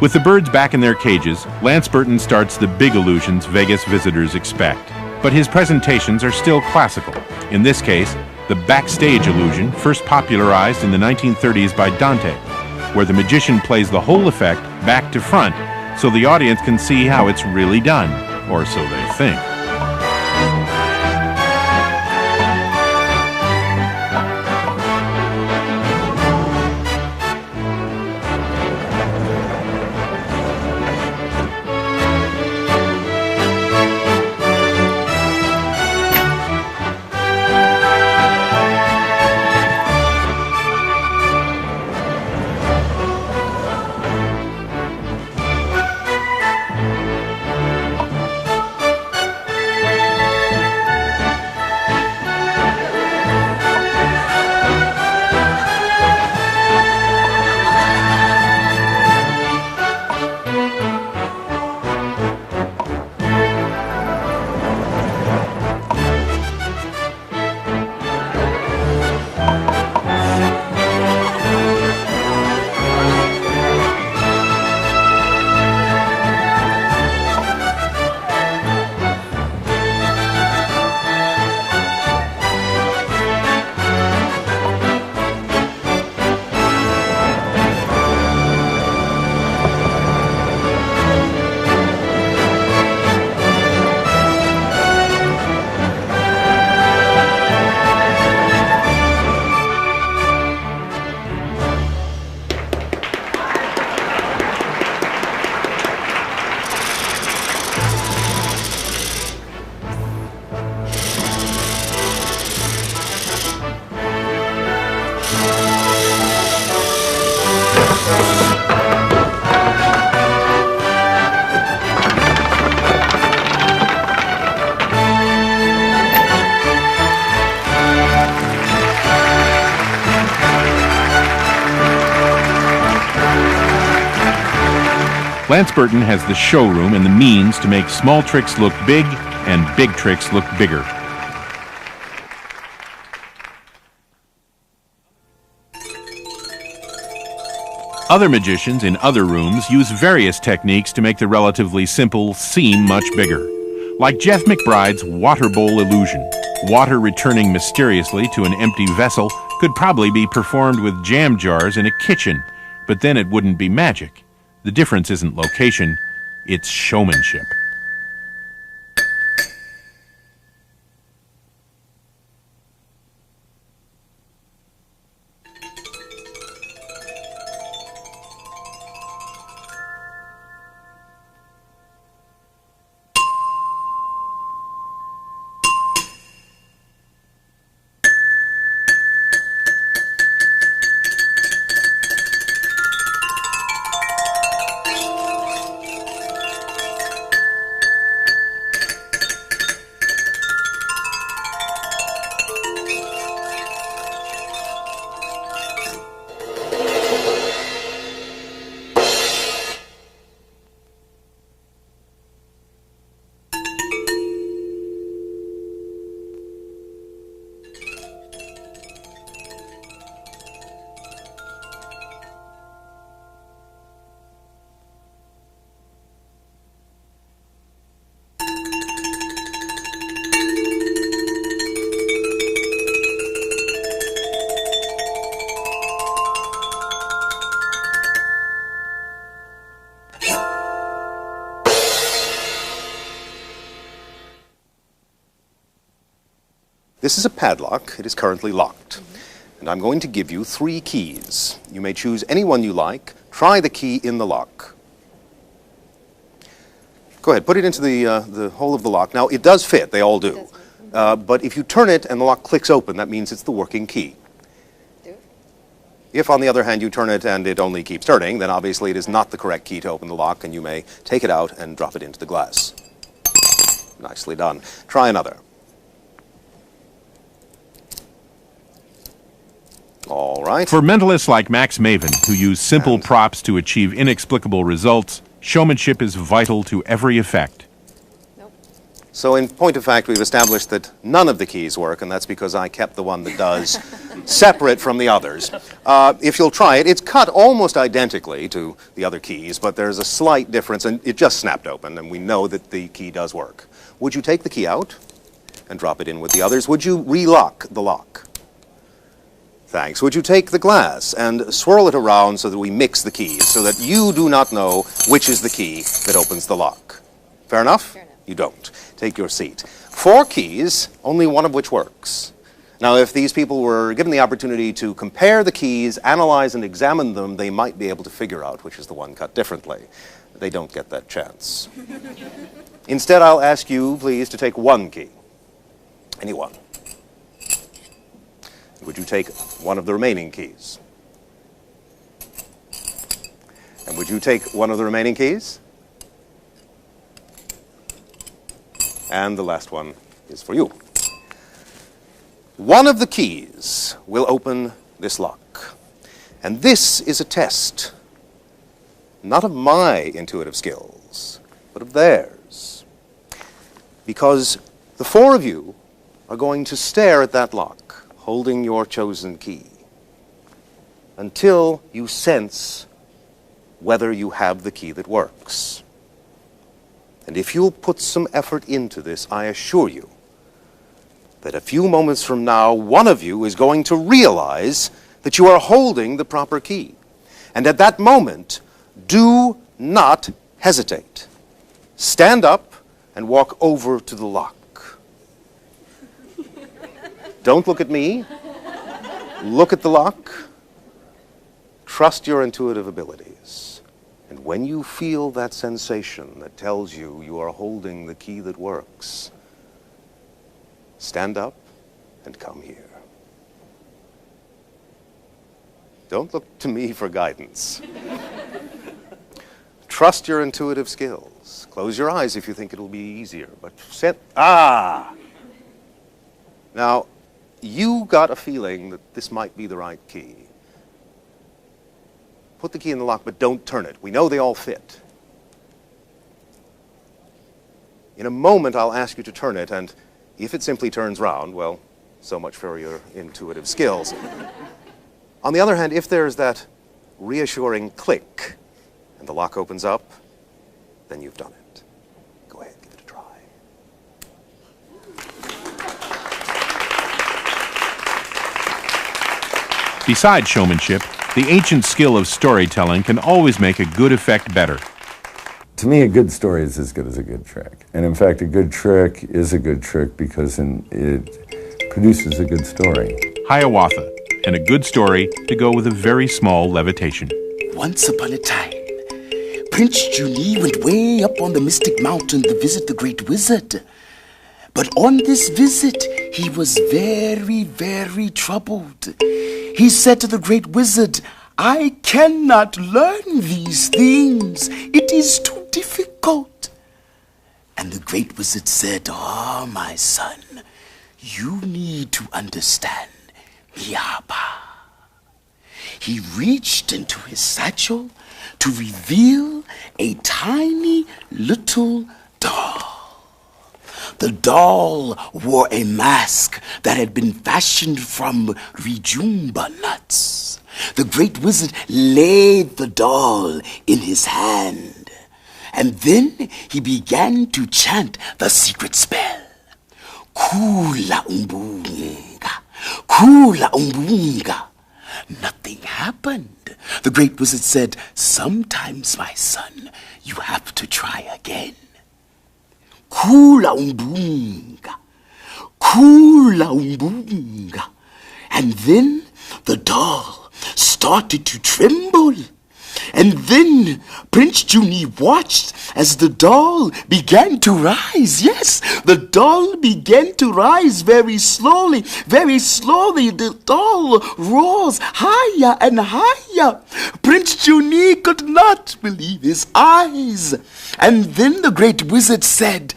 With the birds back in their cages, Lance Burton starts the big illusions Vegas visitors expect. But his presentations are still classical. In this case, the backstage illusion, first popularized in the 1930s by Dante, where the magician plays the whole effect back to front so the audience can see how it's really done, or so they think. Lance Burton has the showroom and the means to make small tricks look big and big tricks look bigger. Other magicians in other rooms use various techniques to make the relatively simple seem much bigger. Like Jeff McBride's water bowl illusion. Water returning mysteriously to an empty vessel could probably be performed with jam jars in a kitchen, but then it wouldn't be magic. The difference isn't location, it's showmanship. This is a padlock. It is currently locked. And I'm going to give you 3 keys. You may choose any one you like. Try the key in the lock. Go ahead, put it into the hole of the lock. Now, it does fit. They all do. But if you turn it and the lock clicks open, that means it's the working key. If, on the other hand, you turn it and it only keeps turning, then obviously it is not the correct key to open the lock, and you may take it out and drop it into the glass. Nicely done. Try another. All right. For mentalists like Max Maven, who use simple props to achieve inexplicable results, showmanship is vital to every effect. So in point of fact, we've established that none of the keys work, and that's because I kept the one that does separate from the others. If you'll try it, it's cut almost identically to the other keys, but there's a slight difference, and it just snapped open, and we know that the key does work. Would you take the key out and drop it in with the others? Would you relock the lock? Thanks. Would you take the glass and swirl it around so that we mix the keys, so that you do not know which is the key that opens the lock? Fair enough? Fair enough. You don't. Take your seat. 4 keys, only one of which works. Now, if these people were given the opportunity to compare the keys, analyze and examine them, they might be able to figure out which is the one cut differently. They don't get that chance. Instead, I'll ask you, please, to take 1 key. Any one. Would you take one of the remaining keys? And would you take one of the remaining keys? And the last one is for you. One of the keys will open this lock. And this is a test, not of my intuitive skills, but of theirs. Because the 4 of you are going to stare at that lock, holding your chosen key, until you sense whether you have the key that works. And if you'll put some effort into this, I assure you that a few moments from now, one of you is going to realize that you are holding the proper key. And at that moment, do not hesitate. Stand up and walk over to the lock. Don't look at me. Look at the lock. Trust your intuitive abilities. And when you feel that sensation that tells you you are holding the key that works, stand up and come here. Don't look to me for guidance. Trust your intuitive skills. Close your eyes if you think it'll be easier, but Now, you got a feeling that this might be the right key. Put the key in the lock, but don't turn it. We know they all fit. In a moment, I'll ask you to turn it, and if it simply turns round, well, so much for your intuitive skills. On the other hand, if there's that reassuring click and the lock opens up, then you've done it. Go ahead, give it a try. Besides showmanship, the ancient skill of storytelling can always make a good effect better. To me, a good story is as good as a good trick. And in fact, a good trick is a good trick because it produces a good story. Hiawatha, and a good story to go with a very small levitation. Once upon a time, Prince Juni went way up on the mystic mountain to visit the great wizard. But on this visit, he was very, very troubled. He said to the great wizard, "I cannot learn these things. It is too difficult." And the great wizard said, "Oh, my son, you need to understand Miyaba." He reached into his satchel to reveal a tiny little doll. The doll wore a mask that had been fashioned from rejumba nuts. The great wizard laid the doll in his hand, and then he began to chant the secret spell. Kula umbunga, kula umbunga. Nothing happened. The great wizard said, "Sometimes, my son, you have to try again. Kula umbunga, kula umbunga." And then the doll started to tremble. And then Prince Juni watched as the doll began to rise. Yes, the doll began to rise very slowly. Very slowly, the doll rose higher and higher. Prince Juni could not believe his eyes. And then the great wizard said,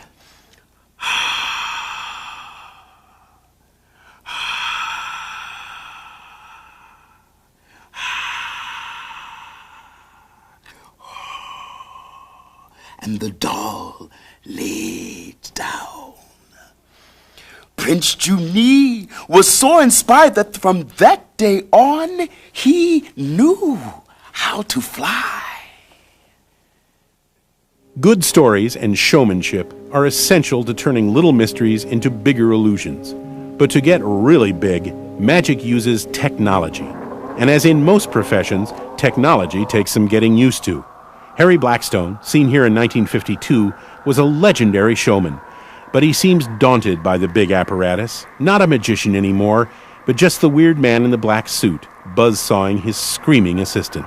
and the doll laid down. Prince Juni was so inspired that from that day on, he knew how to fly. Good stories and showmanship are essential to turning little mysteries into bigger illusions. But to get really big, magic uses technology. And as in most professions, technology takes some getting used to. Harry Blackstone, seen here in 1952, was a legendary showman. But he seems daunted by the big apparatus, not a magician anymore, but just the weird man in the black suit, buzzsawing his screaming assistant.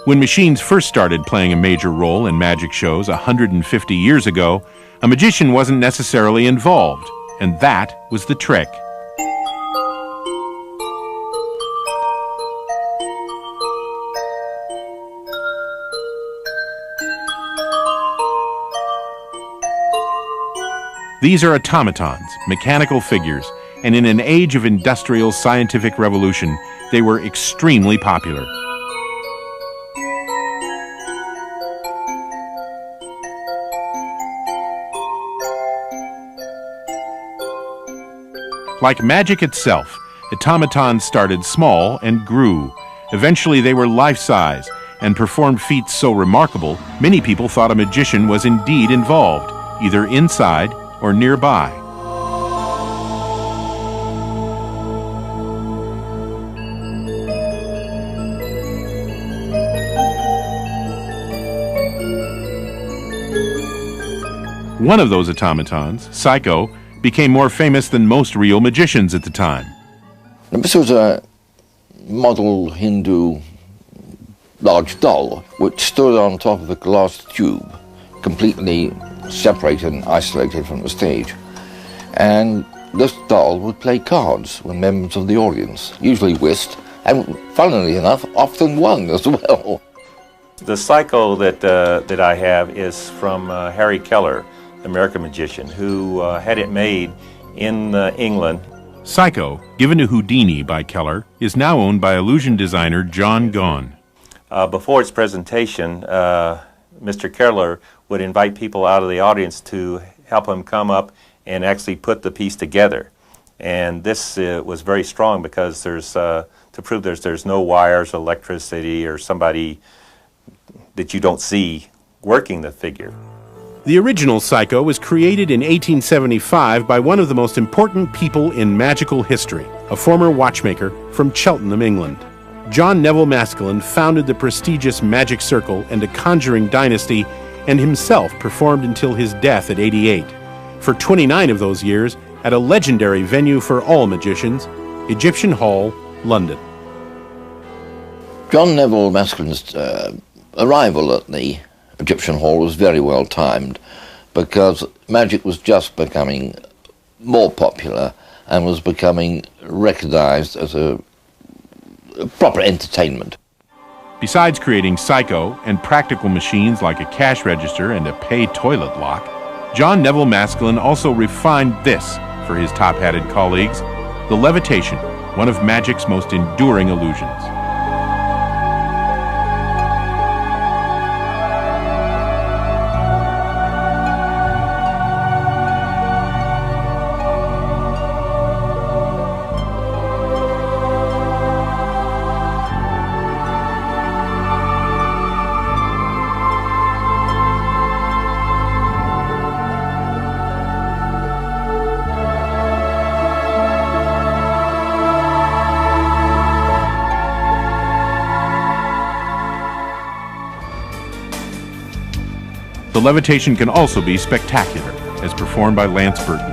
When machines first started playing a major role in magic shows 150 years ago, a magician wasn't necessarily involved, and that was the trick. These are automatons, mechanical figures, and in an age of industrial scientific revolution, they were extremely popular. Like magic itself, automatons started small and grew. Eventually they were life-size and performed feats so remarkable, many people thought a magician was indeed involved, either inside or nearby. One of those automatons, Psycho, became more famous than most real magicians at the time. This was a model Hindu large doll which stood on top of a glass tube, completely separated and isolated from the stage. And this doll would play cards with members of the audience, usually whist, and funnily enough, often won as well. The Psycho that I have is from Harry Keller, American magician, who had it made in England. Psycho, given to Houdini by Keller, is now owned by illusion designer John Gone. Before its presentation, Mr. Keller would invite people out of the audience to help him come up and actually put the piece together. And this was very strong because there's to prove there's no wires, electricity, or somebody that you don't see working the figure. The original Psycho was created in 1875 by one of the most important people in magical history, a former watchmaker from Cheltenham, England. John Nevel Maskelyne founded the prestigious Magic Circle and a conjuring dynasty, and himself performed until his death at 88. For 29 of those years, at a legendary venue for all magicians, Egyptian Hall, London. John Nevel Maskelyne's arrival at the Egyptian Hall was very well timed because magic was just becoming more popular and was becoming recognized as a proper entertainment. Besides creating Psycho and practical machines like a cash register and a pay toilet lock, John Nevel Maskelyne also refined this for his top-hatted colleagues, the levitation, one of magic's most enduring illusions. The levitation can also be spectacular, as performed by Lance Burton.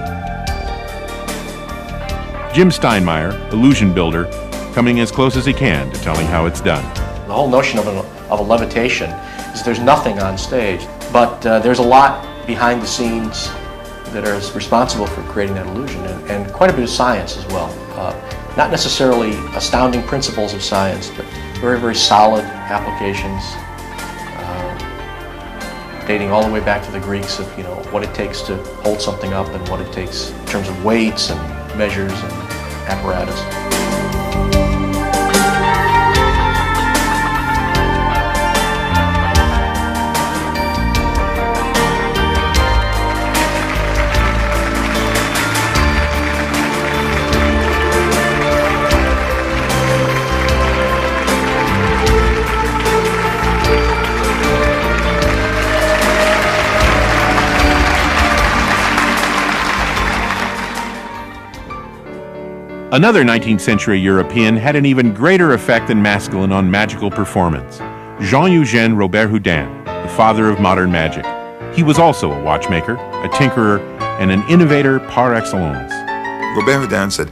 Jim Steinmeier, illusion builder, coming as close as he can to telling how it's done. The whole notion of a levitation is there's nothing on stage, but there's a lot behind the scenes that are responsible for creating that illusion, and quite a bit of science as well. Not necessarily astounding principles of science, but very, very solid applications dating all the way back to the Greeks of, what it takes to hold something up and what it takes in terms of weights and measures and apparatus. Another 19th century European had an even greater effect than Maskelyne on magical performance. Jean-Eugène Robert Houdin, the father of modern magic. He was also a watchmaker, a tinkerer, and an innovator par excellence. Robert Houdin said,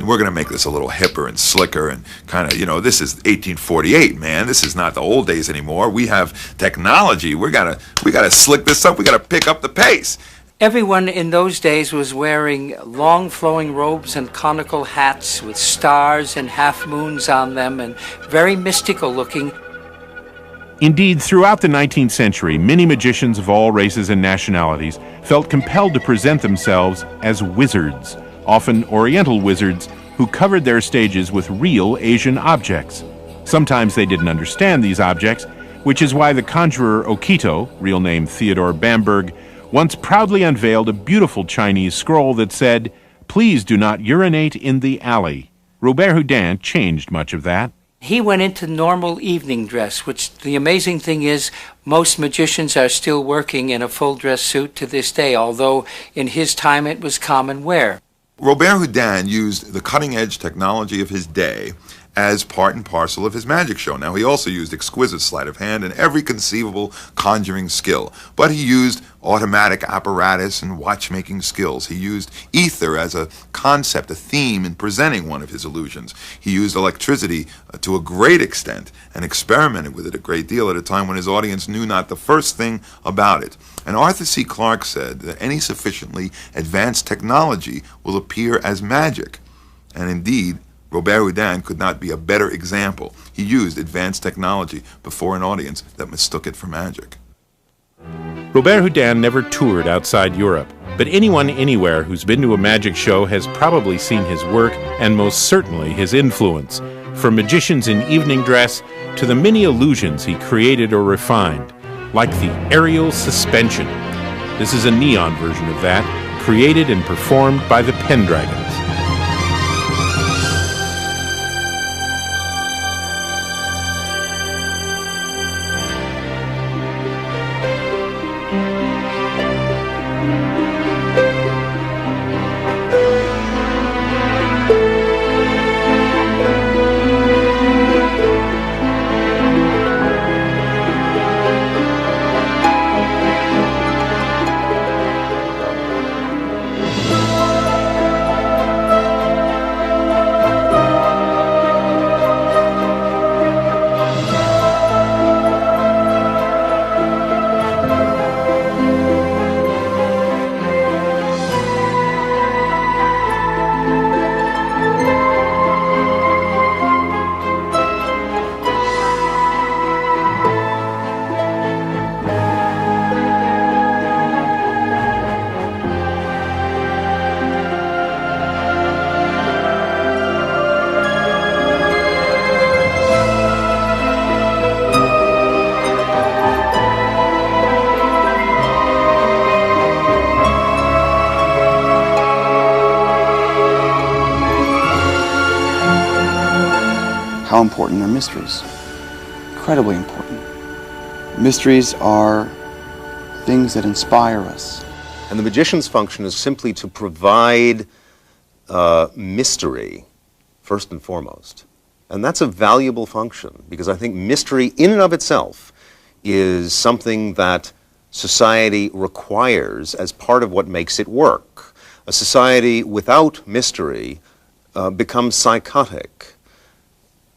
we're going to make this a little hipper and slicker and kind of, this is 1848, man. This is not the old days anymore. We have technology. We got to slick this up. We got to pick up the pace. Everyone in those days was wearing long flowing robes and conical hats with stars and half moons on them and very mystical looking. Indeed, throughout the 19th century, many magicians of all races and nationalities felt compelled to present themselves as wizards, often Oriental wizards who covered their stages with real Asian objects. Sometimes they didn't understand these objects, which is why the conjurer Okito, real name Theodore Bamberg, once proudly unveiled a beautiful Chinese scroll that said, "Please do not urinate in the alley." Robert Houdin changed much of that. He went into normal evening dress, which the amazing thing is most magicians are still working in a full dress suit to this day, although in his time it was common wear. Robert Houdin used the cutting-edge technology of his day as part and parcel of his magic show. Now, he also used exquisite sleight of hand and every conceivable conjuring skill, but he used automatic apparatus and watchmaking skills. He used ether as a concept, a theme in presenting one of his illusions. He used electricity to a great extent and experimented with it a great deal at a time when his audience knew not the first thing about it. And Arthur C. Clarke said that any sufficiently advanced technology will appear as magic. And indeed, Robert Houdin could not be a better example. He used advanced technology before an audience that mistook it for magic. Robert Houdin never toured outside Europe, but anyone anywhere who's been to a magic show has probably seen his work and most certainly his influence, from magicians in evening dress to the many illusions he created or refined, like the aerial suspension. This is a neon version of that, created and performed by the Pendragons. How important are mysteries? Incredibly important. Mysteries are things that inspire us. And the magician's function is simply to provide mystery, first and foremost. And that's a valuable function, because I think mystery in and of itself is something that society requires as part of what makes it work. A society without mystery becomes psychotic.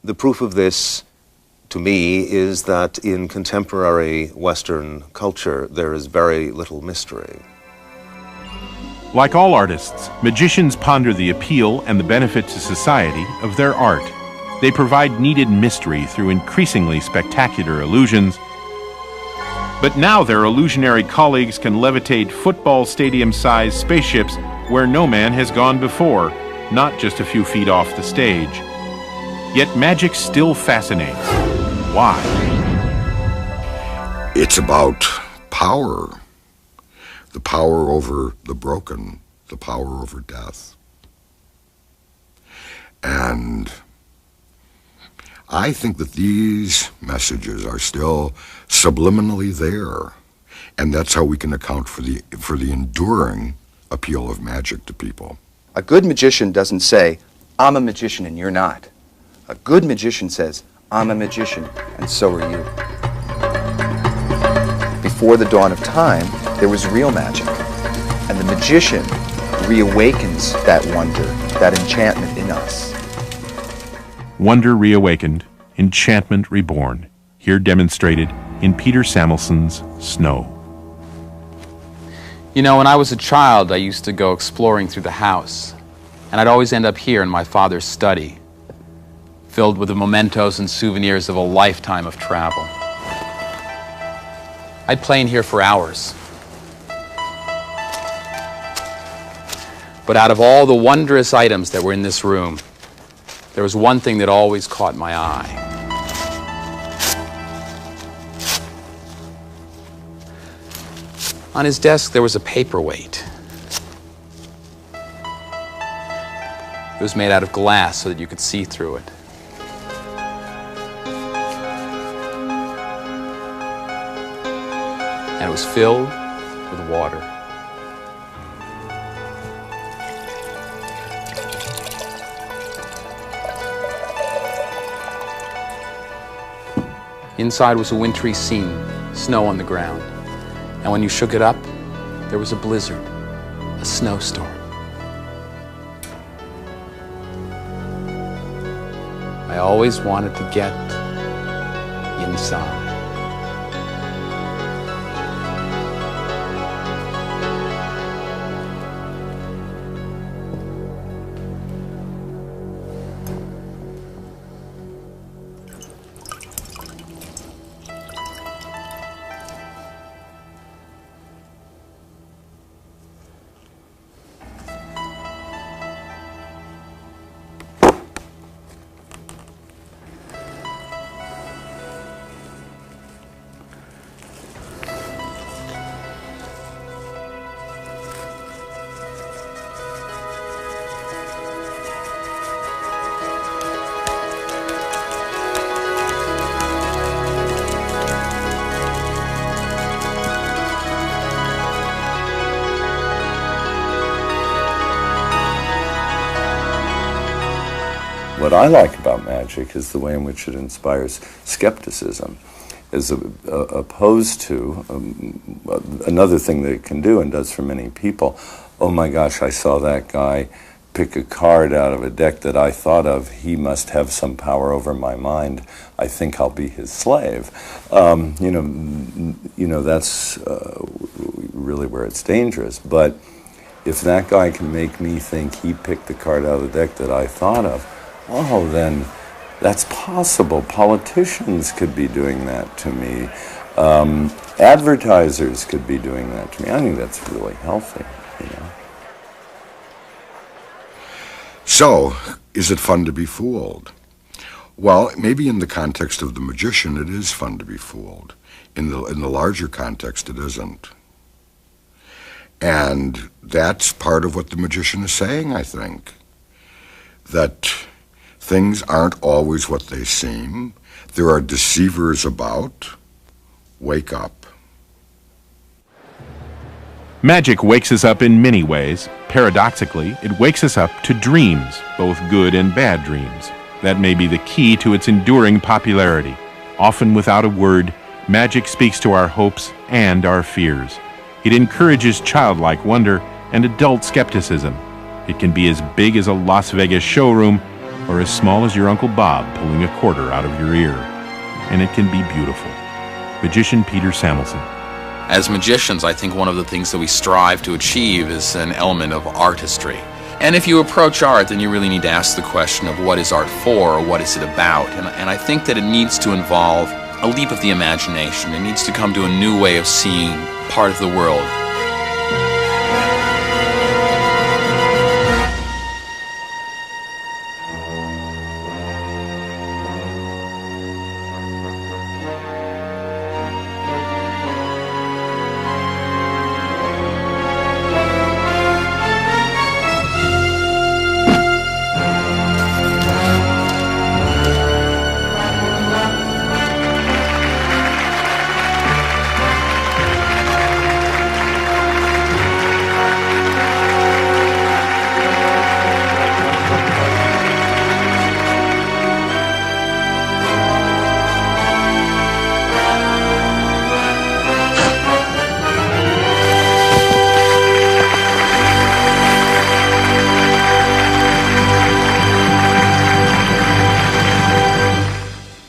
The proof of this, to me, is that in contemporary Western culture, there is very little mystery. Like all artists, magicians ponder the appeal and the benefit to society of their art. They provide needed mystery through increasingly spectacular illusions. But now their illusionary colleagues can levitate football stadium-sized spaceships where no man has gone before, not just a few feet off the stage. Yet magic still fascinates. Why? It's about power. The power over the broken, the power over death. And I think that these messages are still subliminally there. And that's how we can account for the enduring appeal of magic to people. A good magician doesn't say, I'm a magician and you're not. A good magician says, I'm a magician and so are you. Before the dawn of time, there was real magic. And the magician reawakens that wonder, that enchantment in us. Wonder reawakened, enchantment reborn, here demonstrated in Peter Samelson's Snow. You know, when I was a child, I used to go exploring through the house, and I'd always end up here in my father's study, filled with the mementos and souvenirs of a lifetime of travel. I'd play in here for hours. But out of all the wondrous items that were in this room, there was one thing that always caught my eye. On his desk, there was a paperweight. It was made out of glass so that you could see through it. And it was filled with water. Inside was a wintry scene, snow on the ground. And when you shook it up, there was a blizzard, a snowstorm. I always wanted to get inside. What I like about magic is the way in which it inspires skepticism, as opposed to another thing that it can do and does for many people. Oh my gosh, I saw that guy pick a card out of a deck that I thought of. He must have some power over my mind. I think I'll be his slave. That's really where it's dangerous. But if that guy can make me think he picked the card out of the deck that I thought of, oh, then that's possible. Politicians could be doing that to me. Advertisers could be doing that to me. I think that's really healthy, you know. So, is it fun to be fooled? Well, maybe in the context of the magician, it is fun to be fooled. In the larger context, it isn't. And that's part of what the magician is saying, I think. That things aren't always what they seem. There are deceivers about. Wake up. Magic wakes us up in many ways. Paradoxically, it wakes us up to dreams, both good and bad dreams. That may be the key to its enduring popularity. Often without a word, magic speaks to our hopes and our fears. It encourages childlike wonder and adult skepticism. It can be as big as a Las Vegas showroom or as small as your Uncle Bob pulling a quarter out of your ear. And it can be beautiful. Magician Peter Samelson. As magicians, I think one of the things that we strive to achieve is an element of artistry. And if you approach art, then you really need to ask the question of what is art for, or what is it about? And I think that it needs to involve a leap of the imagination. It needs to come to a new way of seeing part of the world.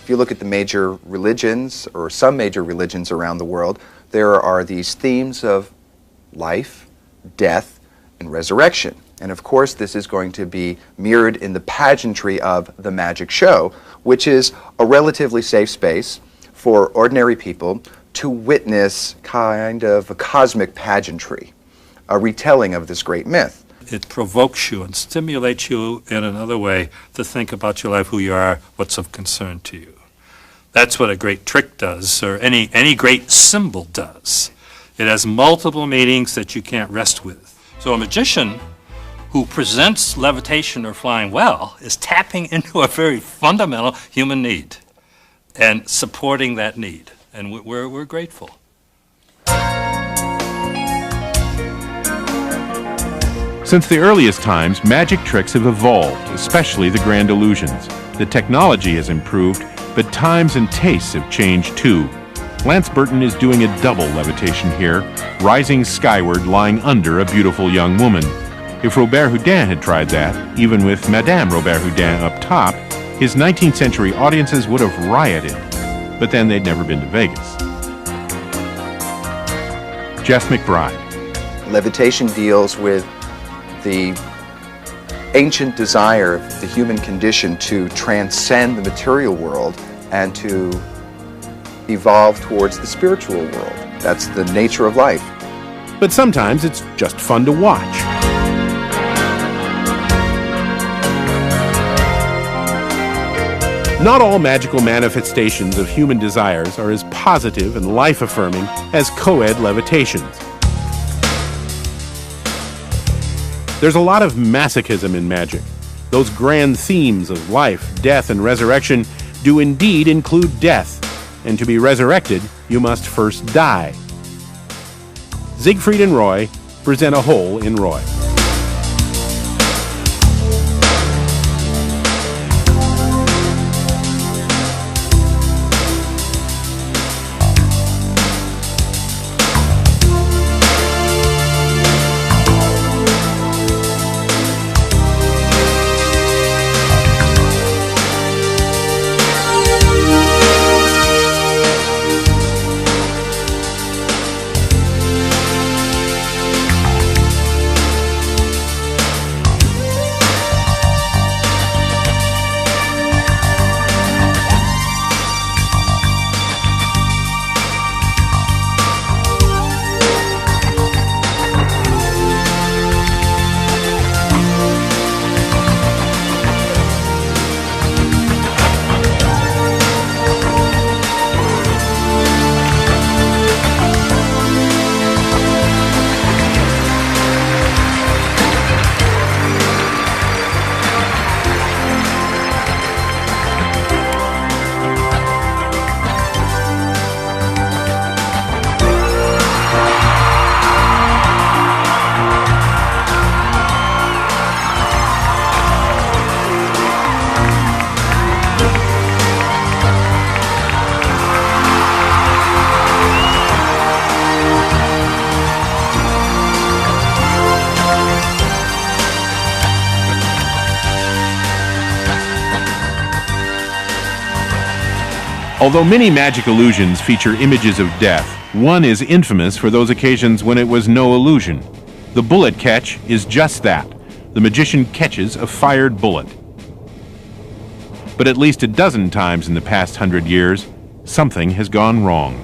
If you look at the major religions, or some major religions around the world, there are these themes of life, death, and resurrection. And of course, this is going to be mirrored in the pageantry of the magic show, which is a relatively safe space for ordinary people to witness kind of a cosmic pageantry, a retelling of this great myth. It provokes you and stimulates you in another way to think about your life, who you are, what's of concern to you. That's what a great trick does, or any great symbol does. It has multiple meanings that you can't rest with. So a magician who presents levitation or flying well is tapping into a very fundamental human need and supporting that need. And we're grateful. Since the earliest times, magic tricks have evolved, especially the grand illusions. The technology has improved, but times and tastes have changed too. Lance Burton is doing a double levitation here, rising skyward, lying under a beautiful young woman. If Robert Houdin had tried that, even with Madame Robert Houdin up top, his 19th century audiences would have rioted. But then they'd never been to Vegas. Jess McBride. Levitation deals with the ancient desire of the human condition to transcend the material world and to evolve towards the spiritual world. That's the nature of life. But sometimes it's just fun to watch. Not all magical manifestations of human desires are as positive and life-affirming as co-ed levitations. There's a lot of masochism in magic. Those grand themes of life, death, and resurrection do indeed include death. And to be resurrected, you must first die. Siegfried and Roy present A Hole in Roy. Although many magic illusions feature images of death, one is infamous for those occasions when it was no illusion. The bullet catch is just that. The magician catches a fired bullet. But at least a dozen times in the past 100 years, something has gone wrong.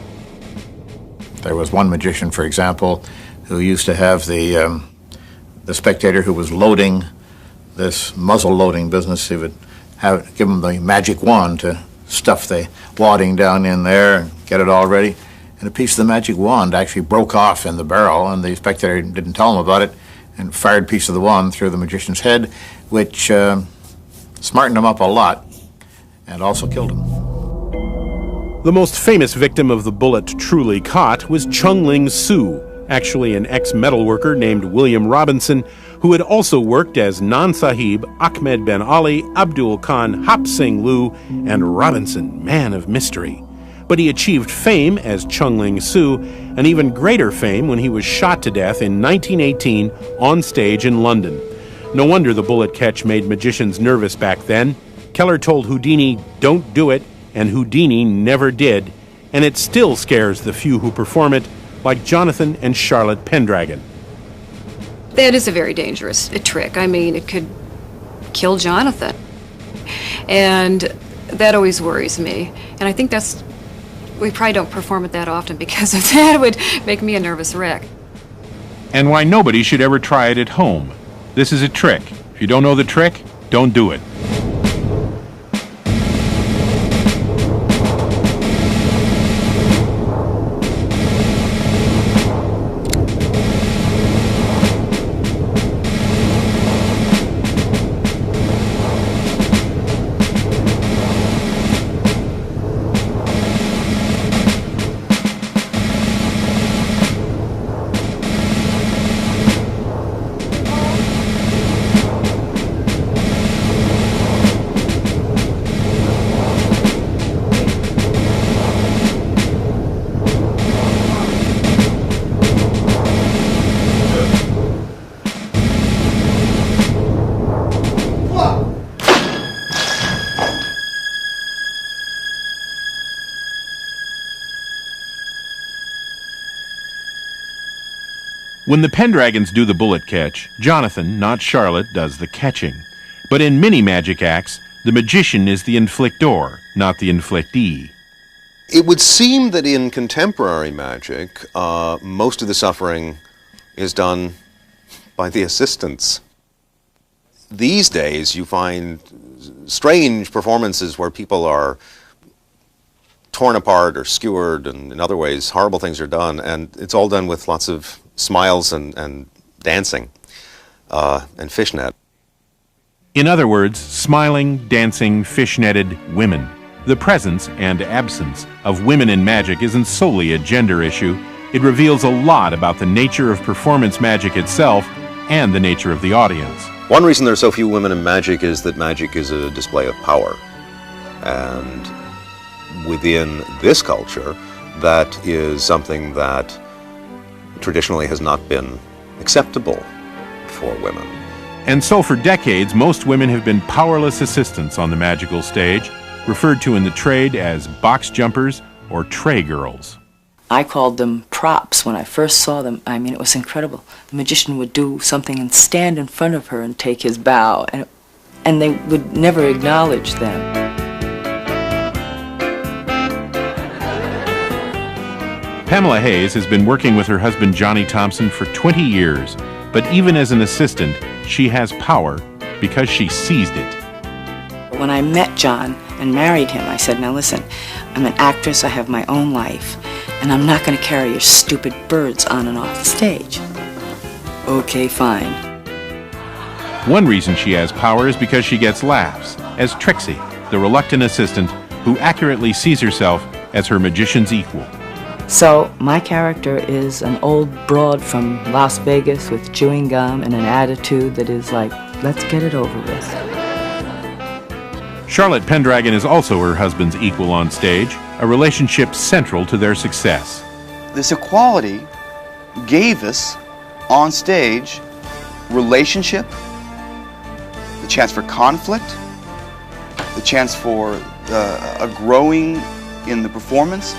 There was one magician, for example, who used to have the spectator who was loading this muzzle loading business. He would give him the magic wand to stuff the wadding down in there and get it all ready. And a piece of the magic wand actually broke off in the barrel, and the spectator didn't tell him about it and fired a piece of the wand through the magician's head, which smartened him up a lot and also killed him. The most famous victim of the bullet truly caught was Chung-Ling Soo, actually an ex-metalworker named William Robinson, who had also worked as Nan Sahib, Ahmed Ben Ali, Abdul Khan, Hap Sing Lu, and Robinson, man of mystery. But he achieved fame as Chung-Ling Soo, and even greater fame when he was shot to death in 1918 on stage in London. No wonder the bullet catch made magicians nervous back then. Keller told Houdini, "Don't do it. and Houdini never did, and it still scares the few who perform it, like Jonathan and Charlotte Pendragon. That is a very dangerous trick. I mean, it could kill Jonathan. And that always worries me. And I think we probably don't perform it that often because of that. It would make me a nervous wreck. And why nobody should ever try it at home. This is a trick. If you don't know the trick, don't do it. When the Pendragons do the bullet catch, Jonathan, not Charlotte, does the catching. But in many magic acts, the magician is the inflictor, not the inflictee. It would seem that in contemporary magic, most of the suffering is done by the assistants. These days, you find strange performances where people are torn apart or skewered, and in other ways, horrible things are done, and it's all done with lots of smiles and dancing and fishnet. In other words, smiling, dancing, fishnetted women. The presence and absence of women in magic isn't solely a gender issue. It reveals a lot about the nature of performance magic itself and the nature of the audience. One reason there are so few women in magic is that magic is a display of power. And within this culture, that is something that traditionally has not been acceptable for women. And so for decades, most women have been powerless assistants on the magical stage, referred to in the trade as box jumpers or tray girls. I called them props when I first saw them. I mean, it was incredible. The magician would do something and stand in front of her and take his bow, and they would never acknowledge them. Pamela Hayes has been working with her husband Johnny Thompson for 20 years, but even as an assistant, she has power because she seized it. When I met John and married him, I said, now listen, I'm an actress, I have my own life, and I'm not going to carry your stupid birds on and off the stage. Okay, fine. One reason she has power is because she gets laughs, as Trixie, the reluctant assistant who accurately sees herself as her magician's equal. So my character is an old broad from Las Vegas with chewing gum and an attitude that is like, let's get it over with. Charlotte Pendragon is also her husband's equal on stage, a relationship central to their success. This equality gave us, on stage, relationship, the chance for conflict, the chance for a growing in the performance.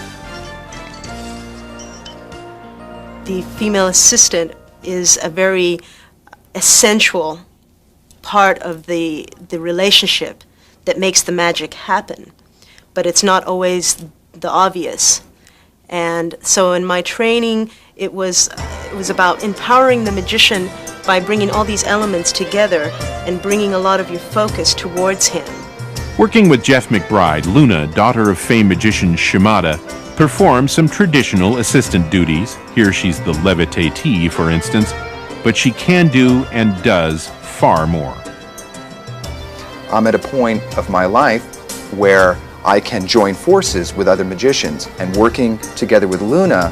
The female assistant is a very essential part of the relationship that makes the magic happen, but it's not always the obvious. And so in my training, it was about empowering the magician by bringing all these elements together and bringing a lot of your focus towards him. Working with Jeff McBride, Luna, daughter of famed magician Shimada, performs some traditional assistant duties. Here she's the levitatee, for instance, but she can do and does far more. I'm at a point of my life where I can join forces with other magicians, and working together with Luna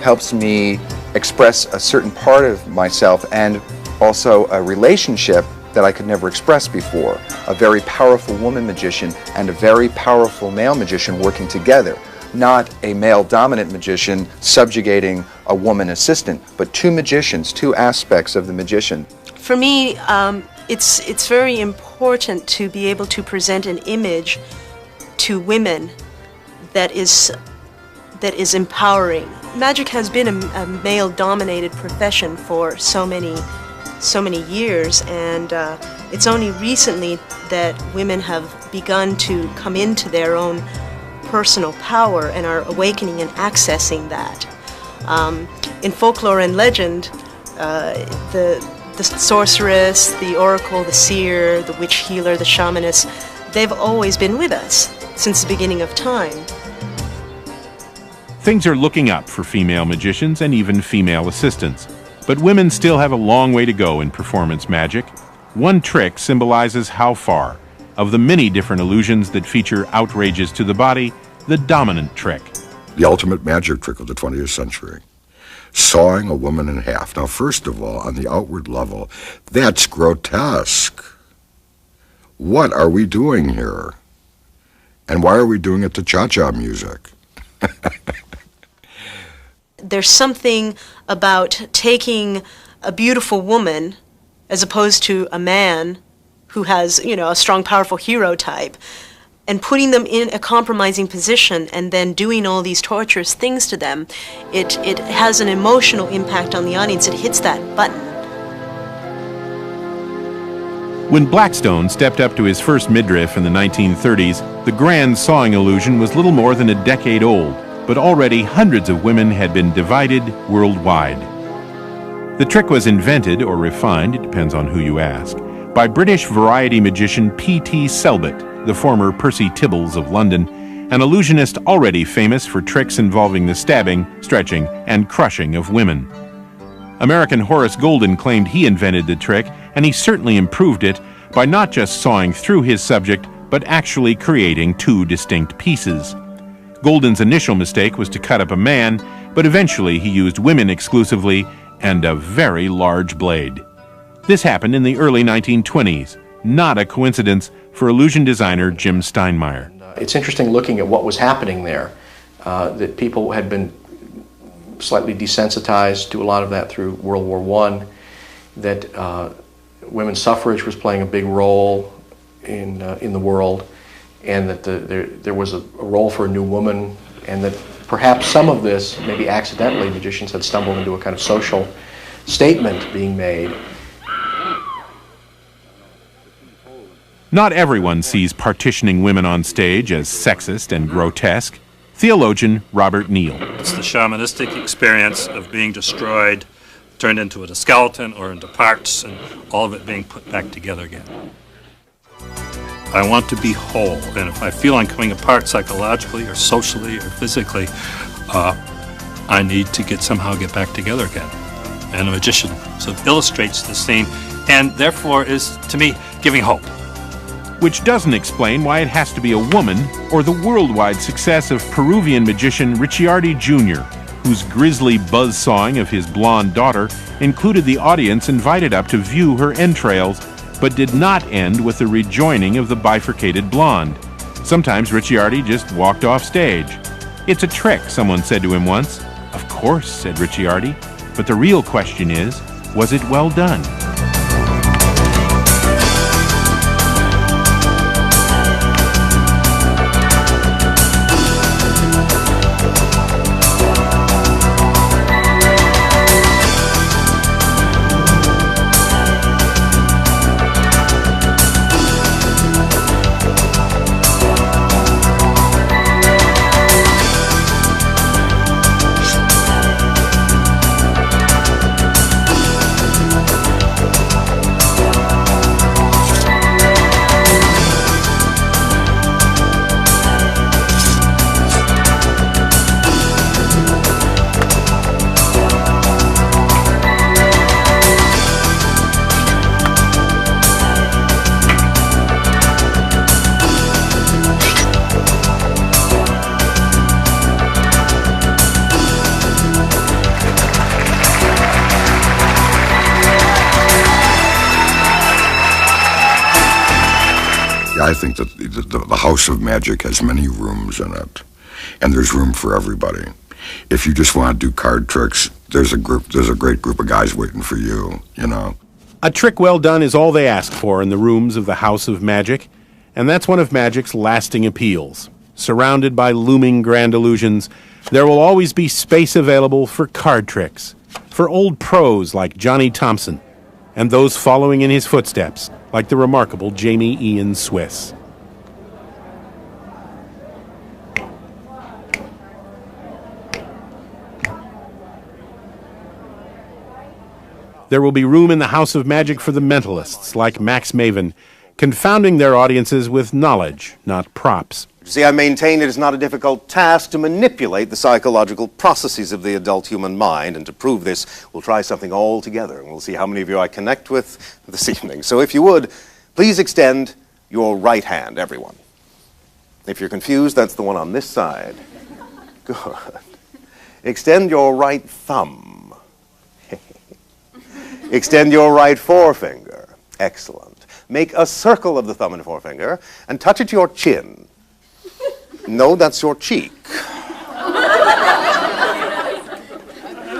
helps me express a certain part of myself and also a relationship that I could never express before. A very powerful woman magician and a very powerful male magician working together. Not a male-dominant magician subjugating a woman assistant, but two magicians, two aspects of the magician. For me, it's very important to be able to present an image to women that is empowering. Magic has been a male-dominated profession for so many years, and it's only recently that women have begun to come into their own personal power and are awakening and accessing that. In folklore and legend, the sorceress, the oracle, the seer, the witch healer, the shamaness, they've always been with us since the beginning of time. Things are looking up for female magicians and even female assistants, but women still have a long way to go in performance magic. One trick symbolizes how far. Of the many different illusions that feature outrages to the body, the dominant trick. The ultimate magic trick of the 20th century. Sawing a woman in half. Now, first of all, on the outward level, that's grotesque. What are we doing here? And why are we doing it to cha-cha music? There's something about taking a beautiful woman as opposed to a man who has, a strong, powerful hero type, and putting them in a compromising position and then doing all these torturous things to them. It has an emotional impact on the audience. It hits that button. When Blackstone stepped up to his first midriff in the 1930s, the grand sawing illusion was little more than a decade old, but already hundreds of women had been divided worldwide. The trick was invented or refined, it depends on who you ask, by British variety magician P.T. Selbit, the former Percy Tibbles of London, an illusionist already famous for tricks involving the stabbing, stretching, and crushing of women. American Horace Golden claimed he invented the trick, and he certainly improved it by not just sawing through his subject, but actually creating two distinct pieces. Golden's initial mistake was to cut up a man, but eventually he used women exclusively and a very large blade. This happened in the early 1920s, not a coincidence for illusion designer Jim Steinmeier. It's interesting looking at what was happening there, that people had been slightly desensitized to a lot of that through World War I, that women's suffrage was playing a big role in the world, and that there was a role for a new woman, and that perhaps some of this, maybe accidentally, magicians had stumbled into a kind of social statement being made. Not everyone sees partitioning women on stage as sexist and grotesque. Theologian Robert Neal. It's the shamanistic experience of being destroyed, turned into a skeleton or into parts, and all of it being put back together again. I want to be whole, and if I feel I'm coming apart psychologically or socially or physically, I need to somehow get back together again. And a magician sort of illustrates this theme, and therefore is, to me, giving hope. Which doesn't explain why it has to be a woman, or the worldwide success of Peruvian magician Ricciardi Jr., whose grisly buzzsawing of his blonde daughter included the audience invited up to view her entrails, but did not end with the rejoining of the bifurcated blonde. Sometimes Ricciardi just walked off stage. "It's a trick," someone said to him once. "Of course," said Ricciardi, "but the real question is, was it well done?" I think that the House of Magic has many rooms in it, and there's room for everybody. If you just want to do card tricks, there's a great group of guys waiting for you, A trick well done is all they ask for in the rooms of the House of Magic, and that's one of Magic's lasting appeals. surrounded by looming grand illusions, there will always be space available for card tricks, for old pros like Johnny Thompson, and those following in his footsteps, like the remarkable Jamy Ian Swiss. There will be room in the House of Magic for the mentalists, like Max Maven, confounding their audiences with knowledge, not props. See, I maintain it is not a difficult task to manipulate the psychological processes of the adult human mind, and to prove this, we'll try something all together, and we'll see how many of you I connect with this evening. So if you would, please extend your right hand, everyone. If you're confused, that's the one on this side. Good. Extend your right thumb. Extend your right forefinger. Excellent. Make a circle of the thumb and forefinger, and touch it to your chin. No, that's your cheek.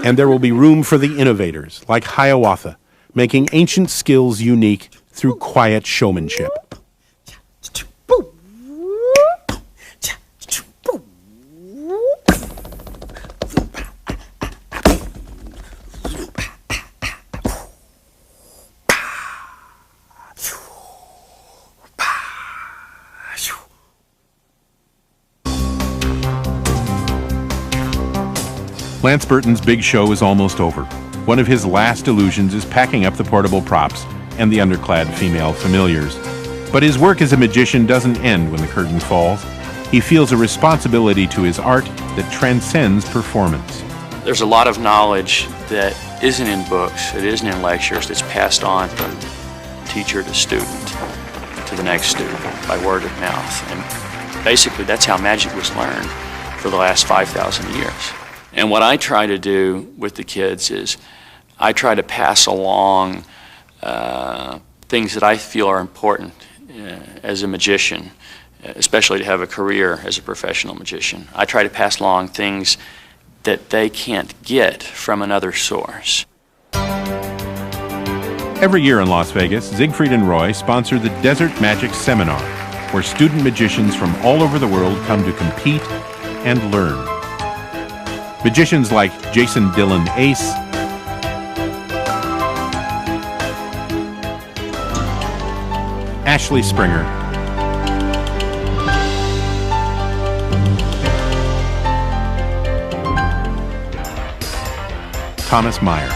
And there will be room for the innovators, like Hiawatha, making ancient skills unique through quiet showmanship. Lance Burton's big show is almost over. One of his last illusions is packing up the portable props and the underclad female familiars. But his work as a magician doesn't end when the curtain falls. He feels a responsibility to his art that transcends performance. There's a lot of knowledge that isn't in books, it isn't in lectures, that's passed on from teacher to student to the next student by word of mouth. And basically that's how magic was learned for the last 5,000 years. And what I try to do with the kids is I try to pass along things that I feel are important as a magician, especially to have a career as a professional magician. I try to pass along things that they can't get from another source. Every year in Las Vegas, Siegfried and Roy sponsor the Desert Magic Seminar, where student magicians from all over the world come to compete and learn. Magicians like Jason Dillon Ace, Ashley Springer, Thomas Meyer.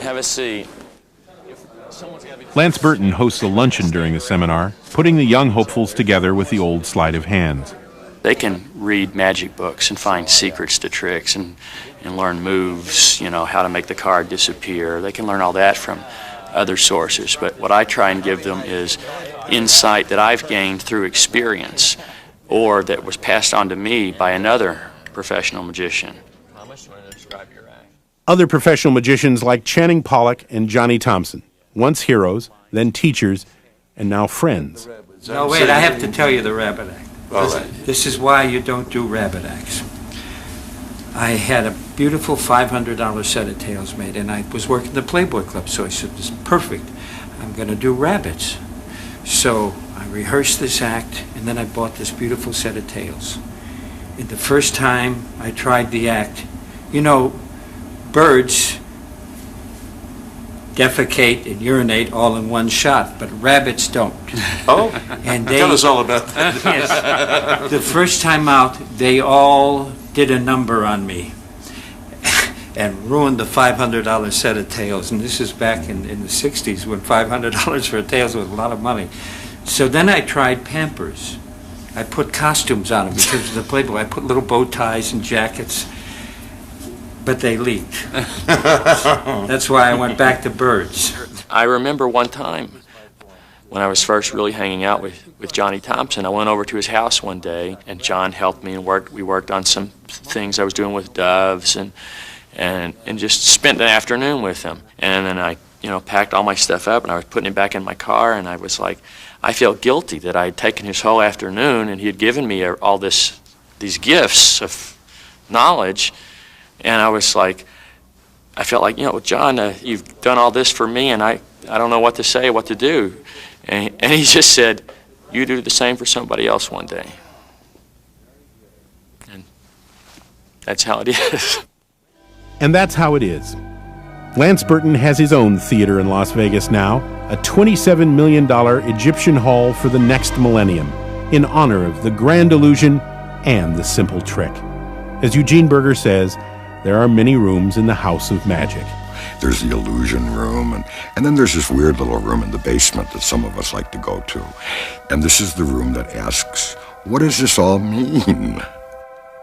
Have a seat. Lance Burton hosts a luncheon during the seminar, putting the young hopefuls together with the old sleight of hand. They can read magic books and find secrets to tricks and learn moves, you know, how to make the card disappear. They can learn all that from other sources. But what I try and give them is insight that I've gained through experience or that was passed on to me by another professional magician. Other professional magicians like Channing Pollock and Johnny Thompson, once heroes, then teachers, and now friends. No, wait, I have to tell you the rabbit act. This is why you don't do rabbit acts. I had a beautiful $500 set of tails made, and I was working the Playboy Club, so I said, this is perfect. I'm going to do rabbits. So I rehearsed this act, and then I bought this beautiful set of tails. And the first time I tried the act, you know, birds defecate and urinate all in one shot, but rabbits don't. Oh, and tell us all about that. Yes. The first time out, they all did a number on me and ruined the $500 set of tails. And this is back in the 60s when $500 for tails was a lot of money. So then I tried Pampers. I put costumes on them because of the Playboy. I put little bow ties and jackets. But they leaked. That's why I went back to birds. I remember one time when I was first really hanging out with Johnny Thompson. I went over to his house one day, and John helped me, and we worked on some things I was doing with doves, and just spent an afternoon with him. And then I packed all my stuff up, and I was putting it back in my car, and I was like, I felt guilty that I had taken his whole afternoon, and he had given me all these gifts of knowledge, and I was like, I felt like, John, you've done all this for me, and I don't know what to say, what to do. And he just said, you do the same for somebody else one day. And that's how it is. And that's how it is. Lance Burton has his own theater in Las Vegas now, a $27 million Egyptian hall for the next millennium, in honor of the grand illusion and the simple trick. As Eugene Berger says, there are many rooms in the House of Magic. There's the illusion room, and then there's this weird little room in the basement that some of us like to go to. And this is the room that asks, what does this all mean?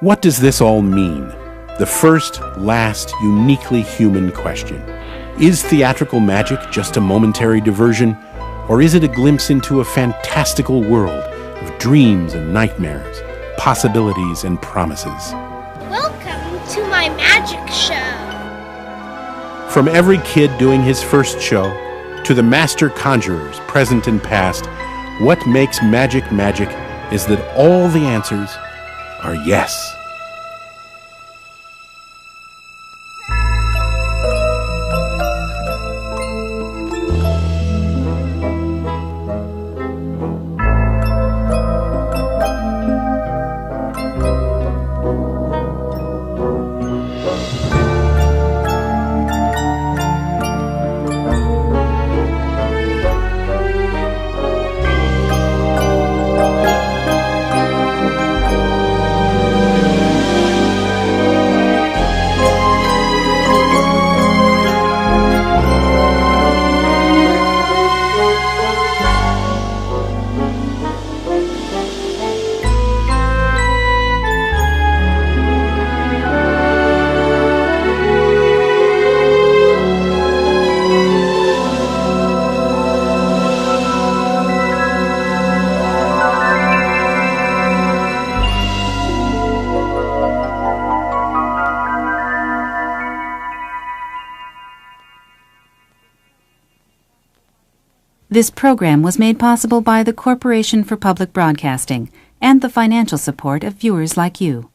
What does this all mean? The first, last, uniquely human question. Is theatrical magic just a momentary diversion, or is it a glimpse into a fantastical world of dreams and nightmares, possibilities and promises? Welcome to my magic show. From every kid doing his first show, to the master conjurers, present and past, what makes magic magic is that all the answers are yes. This program was made possible by the Corporation for Public Broadcasting and the financial support of viewers like you.